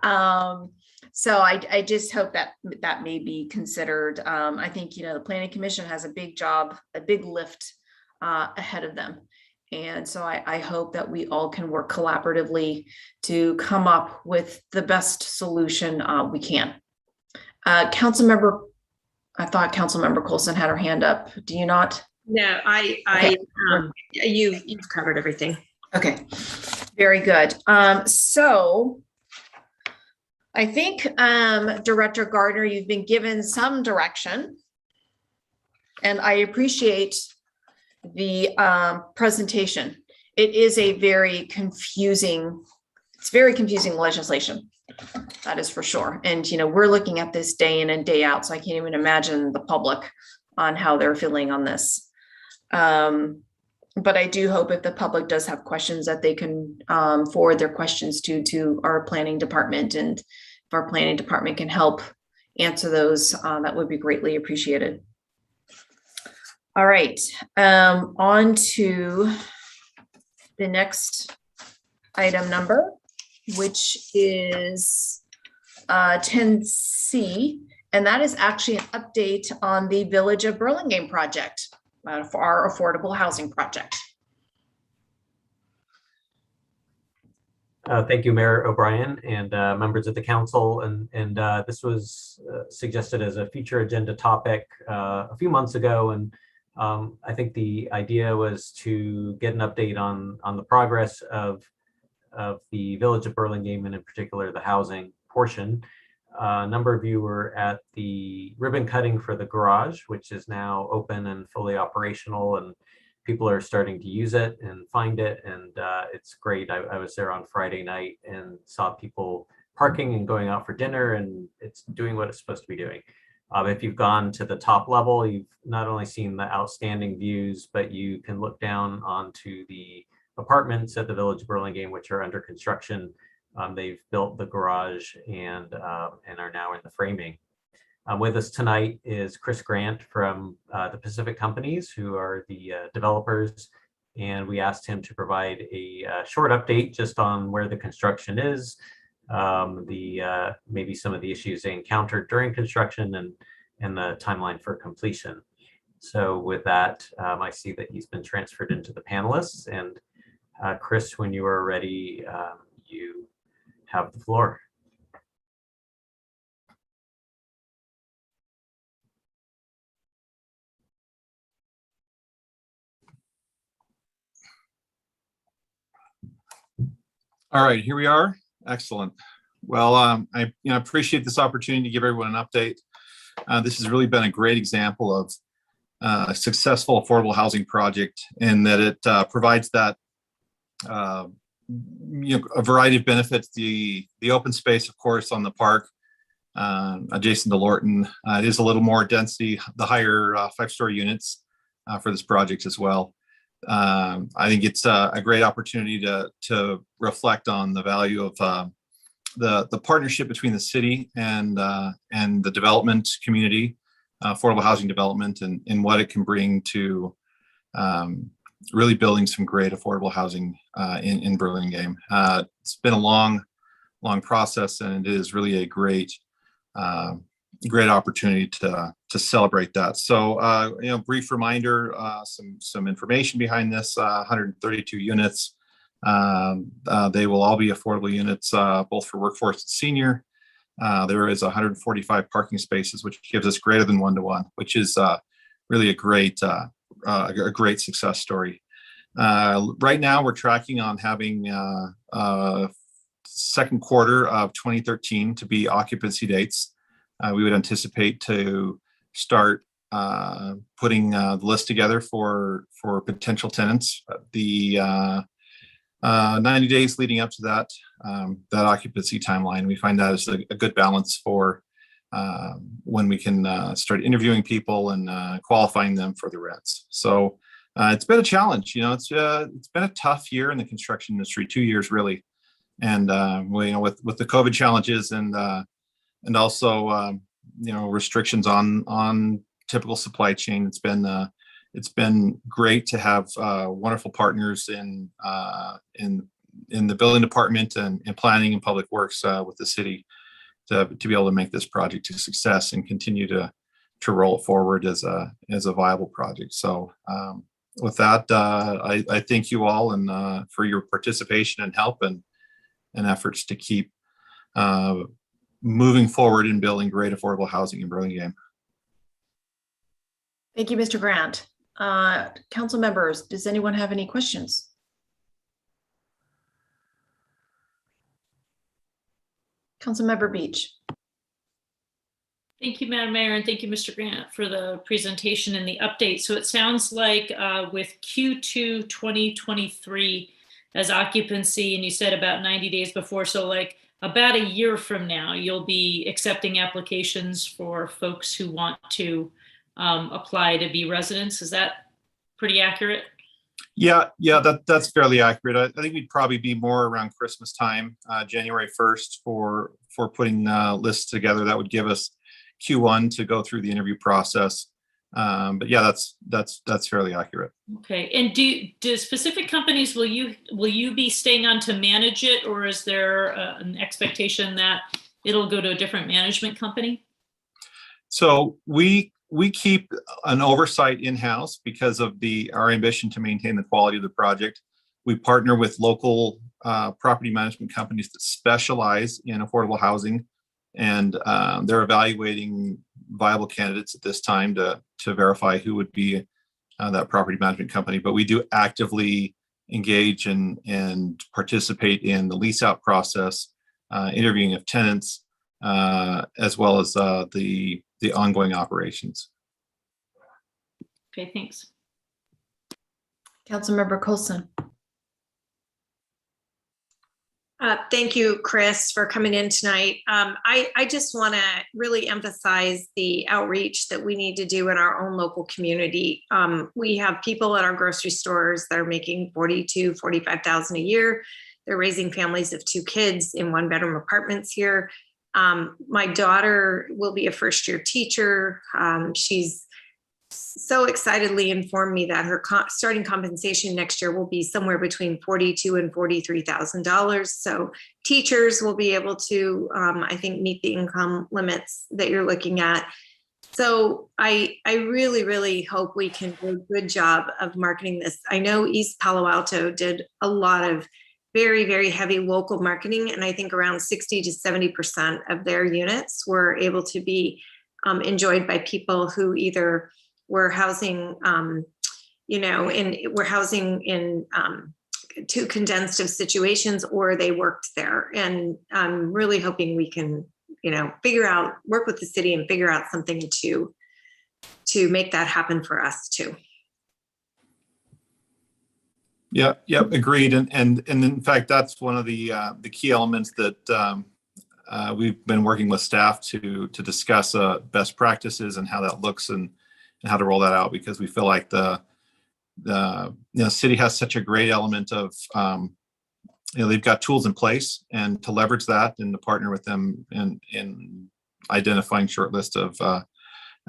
So I just hope that may be considered. I think, the Planning Commission has a big job, a big lift ahead of them. And so I hope that we all can work collaboratively to come up with the best solution we can. Councilmember I thought Councilmember Coulson had her hand up. Do you not? No, you've covered everything. Okay, very good. So I think, Director Gardner, you've been given some direction. And I appreciate the presentation. It is a very confusing legislation. That is for sure. And, we're looking at this day in and day out, so I can't even imagine the public on how they're feeling on this. But I do hope if the public does have questions that they can forward their questions to our planning department. And if our planning department can help answer those, that would be greatly appreciated. All right, on to the next item number, which is 10C, and that is actually an update on the Village of Burlingame project for our affordable housing project. Thank you, Mayor O'Brien and members of the council. And this was suggested as a future agenda topic a few months ago. And I think the idea was to get an update on the progress of the Village of Burlingame, and in particular the housing portion. A number of you were at the ribbon cutting for the garage, which is now open and fully operational, and people are starting to use it and find it, and it's great. I was there on Friday night and saw people parking and going out for dinner, and it's doing what it's supposed to be doing. If you've gone to the top level, you've not only seen the outstanding views, but you can look down onto the apartments at the Village of Burlingame, which are under construction. They've built the garage and are now in the framing. With us tonight is Chris Grant from the Pacific Companies, who are the developers. And we asked him to provide a short update just on where the construction is, maybe some of the issues they encountered during construction, and the timeline for completion. So with that, I see that he's been transferred into the panelists. And Chris, when you are ready, you have the floor. All right, here we are. Excellent. Well, I appreciate this opportunity to give everyone an update. This has really been a great example of a successful affordable housing project, in that it provides that a variety of benefits. The open space, of course, on the park adjacent to Lorton. It is a little more density, the higher 5-story units for this project as well. I think it's a great opportunity to reflect on the value of the partnership between the city and the development community, affordable housing development, and what it can bring to really building some great affordable housing in Burlingame. It's been a long process, and it is really a great opportunity to celebrate that. So, brief reminder, some information behind this: 132 units. They will all be affordable units, both for workforce and senior. There is 145 parking spaces, which gives us greater than 1-to-1, which is really a great success story. Right now, we're tracking on having second quarter of 2013 to be occupancy dates. We would anticipate to start putting the list together for potential tenants. The 90 days leading up to that occupancy timeline, we find that is a good balance for when we can start interviewing people and qualifying them for the rents. So it's been a challenge. It's been a tough year in the construction industry, 2 years really, and with the COVID challenges and also restrictions on typical supply chain. It's been great to have wonderful partners in the building department and in planning and public works with the city to be able to make this project a success and continue to roll it forward as a viable project. So with that, I thank you all and for your participation and help and efforts to keep moving forward in building great affordable housing in Burlingame. Thank you, Mr. Grant. Council members, does anyone have any questions? Councilmember Beach. Thank you, Madam Mayor, and thank you, Mr. Grant, for the presentation and the update. So it sounds like with Q2 2023 as occupancy, and you said about 90 days before, so like about a year from now, you'll be accepting applications for folks who want to apply to be residents. Is that pretty accurate? Yeah, that's fairly accurate. I think we'd probably be more around Christmas time, January 1st for putting lists together. That would give us Q1 to go through the interview process. But yeah, that's fairly accurate. Okay, and do specific companies, will you be staying on to manage it, or is there an expectation that it'll go to a different management company? So we keep an oversight in-house because of our ambition to maintain the quality of the project. We partner with local property management companies that specialize in affordable housing, and they're evaluating viable candidates at this time to verify who would be that property management company. But we do actively engage and participate in the lease out process, interviewing of tenants, as well as the ongoing operations. Okay, thanks. Councilmember Coulson. Thank you, Chris, for coming in tonight. I just want to really emphasize the outreach that we need to do in our own local community. We have people at our grocery stores that are making $42,000, $45,000 a year. They're raising families of 2 kids in 1-bedroom apartments here. My daughter will be a first-year teacher. She's so excitedly informed me that her starting compensation next year will be somewhere between $42,000 and $43,000. So teachers will be able to, I think, meet the income limits that you're looking at. So I really, really hope we can do a good job of marketing this. I know East Palo Alto did a lot of very, very heavy local marketing, and I think around 60 to 70% of their units were able to be enjoyed by people who either were housing, were housing in too condensed of situations, or they worked there. And I'm really hoping we can, work with the city and figure out something to make that happen for us too. Yeah, agreed. And in fact, that's one of the key elements that we've been working with staff to discuss best practices and how that looks and how to roll that out, because we feel like the city has such a great element of they've got tools in place, and to leverage that and to partner with them in identifying short list of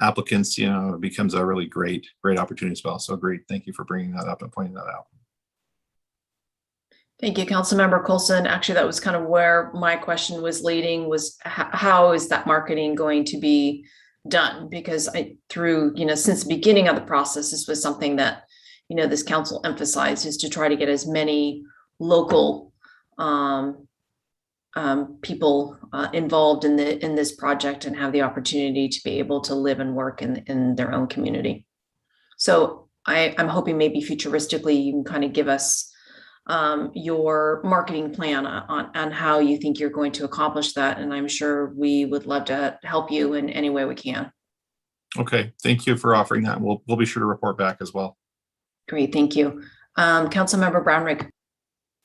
applicants, it becomes a really great opportunity as well. So agreed. Thank you for bringing that up and pointing that out. Thank you, Councilmember Coulson. Actually, that was kind of where my question was leading, was how is that marketing going to be done? Because since the beginning of the process, this was something that, this council emphasized, is to try to get as many local people involved in this project and have the opportunity to be able to live and work in their own community. So I'm hoping maybe futuristically you can kind of give us your marketing plan on how you think you're going to accomplish that. And I'm sure we would love to help you in any way we can. Okay, thank you for offering that. We'll be sure to report back as well. Great, thank you. Councilmember Brownrigg.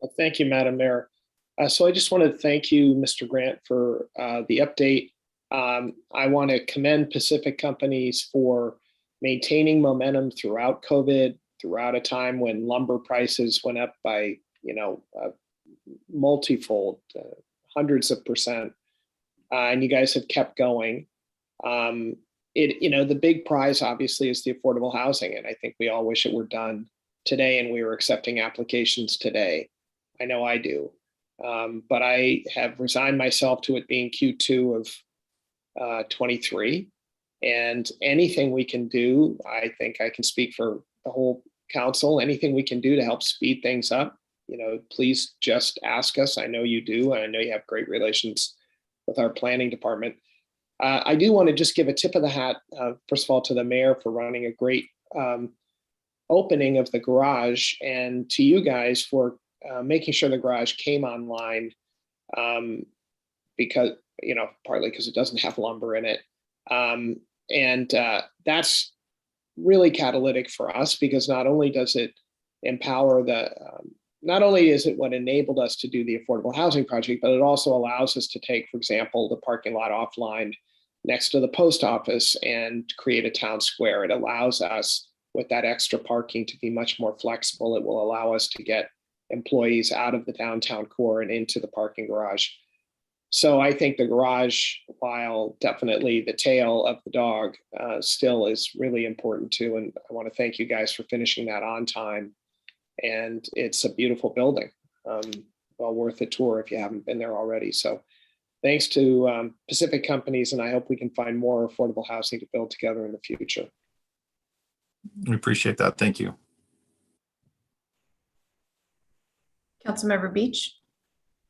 Well, thank you, Madam Mayor. So I just want to thank you, Mr. Grant, for the update. I want to commend Pacific Companies for maintaining momentum throughout COVID, throughout a time when lumber prices went up by, multifold, hundreds of percent, and you guys have kept going. The big prize obviously is the affordable housing, and I think we all wish it were done today and we were accepting applications today. I know I do, but I have resigned myself to it being Q2 of 23, and anything we can do, I think I can speak for the whole council, anything we can do to help speed things up, please just ask us. I know you do, and I know you have great relations with our planning department. I do want to just give a tip of the hat, first of all, to the mayor for running a great opening of the garage, and to you guys for making sure the garage came online, because, partly because it doesn't have lumber in it. And that's really catalytic for us, because not only does it empower not only is it what enabled us to do the affordable housing project, but it also allows us to take, for example, the parking lot offline next to the post office and create a town square. It allows us, with that extra parking, to be much more flexible. It will allow us to get employees out of the downtown core and into the parking garage. So I think the garage, while definitely the tail of the dog, still is really important too. And I want to thank you guys for finishing that on time. And it's a beautiful building. Well worth a tour if you haven't been there already. So thanks to Pacific Companies, and I hope we can find more affordable housing to build together in the future. We appreciate that. Thank you. Councilmember Beach.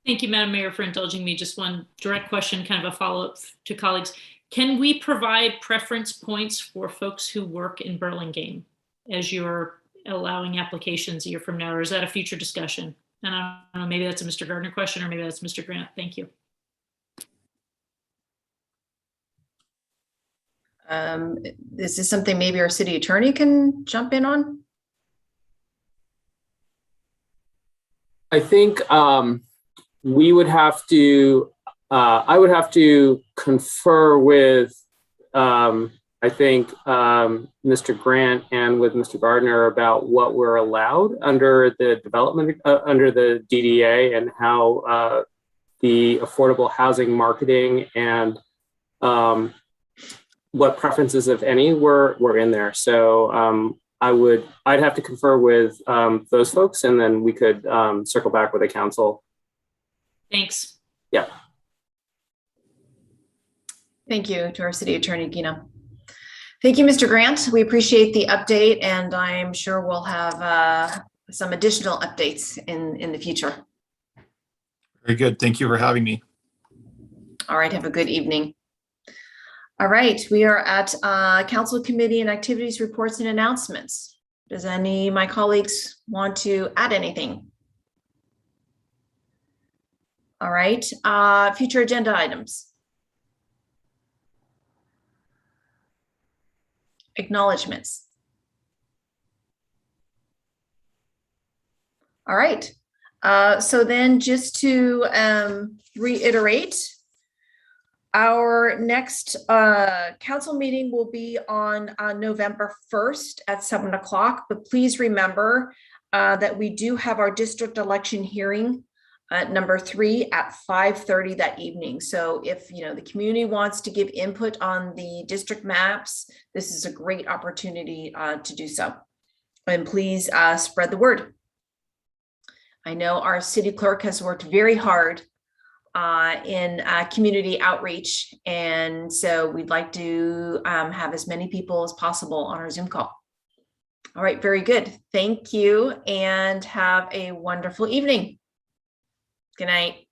Thank you, Madam Mayor, for indulging me. Just one direct question, kind of a follow-up to colleagues. Can we provide preference points for folks who work in Burlingame as you're allowing applications a year from now, or is that a future discussion? And I don't know, maybe that's a Mr. Gardner question, or maybe that's Mr. Grant. Thank you. This is something maybe our city attorney can jump in on. I think we would have to, I would have to confer with, I think, Mr. Grant and with Mr. Gardner about what we're allowed under the development, under the DDA, and how the affordable housing marketing and what preferences, if any, were in there. So I'd have to confer with those folks, and then we could circle back with the council. Thanks. Yeah. Thank you to our city attorney, Gina. Thank you, Mr. Grant. We appreciate the update, and I'm sure we'll have some additional updates in the future. Very good. Thank you for having me. All right. Have a good evening. All right. We are at council committee and activities reports and announcements. Does any of my colleagues want to add anything? All right. Future agenda items. Acknowledgements. All right. So then just to reiterate, our next council meeting will be on November 1st at 7 o'clock, but please remember that we do have our district election hearing number 3 at 5:30 that evening. So if the community wants to give input on the district maps, this is a great opportunity to do so. And please spread the word. I know our city clerk has worked very hard in community outreach, and so we'd like to have as many people as possible on our Zoom call. All right, very good. Thank you, and have a wonderful evening. Good night.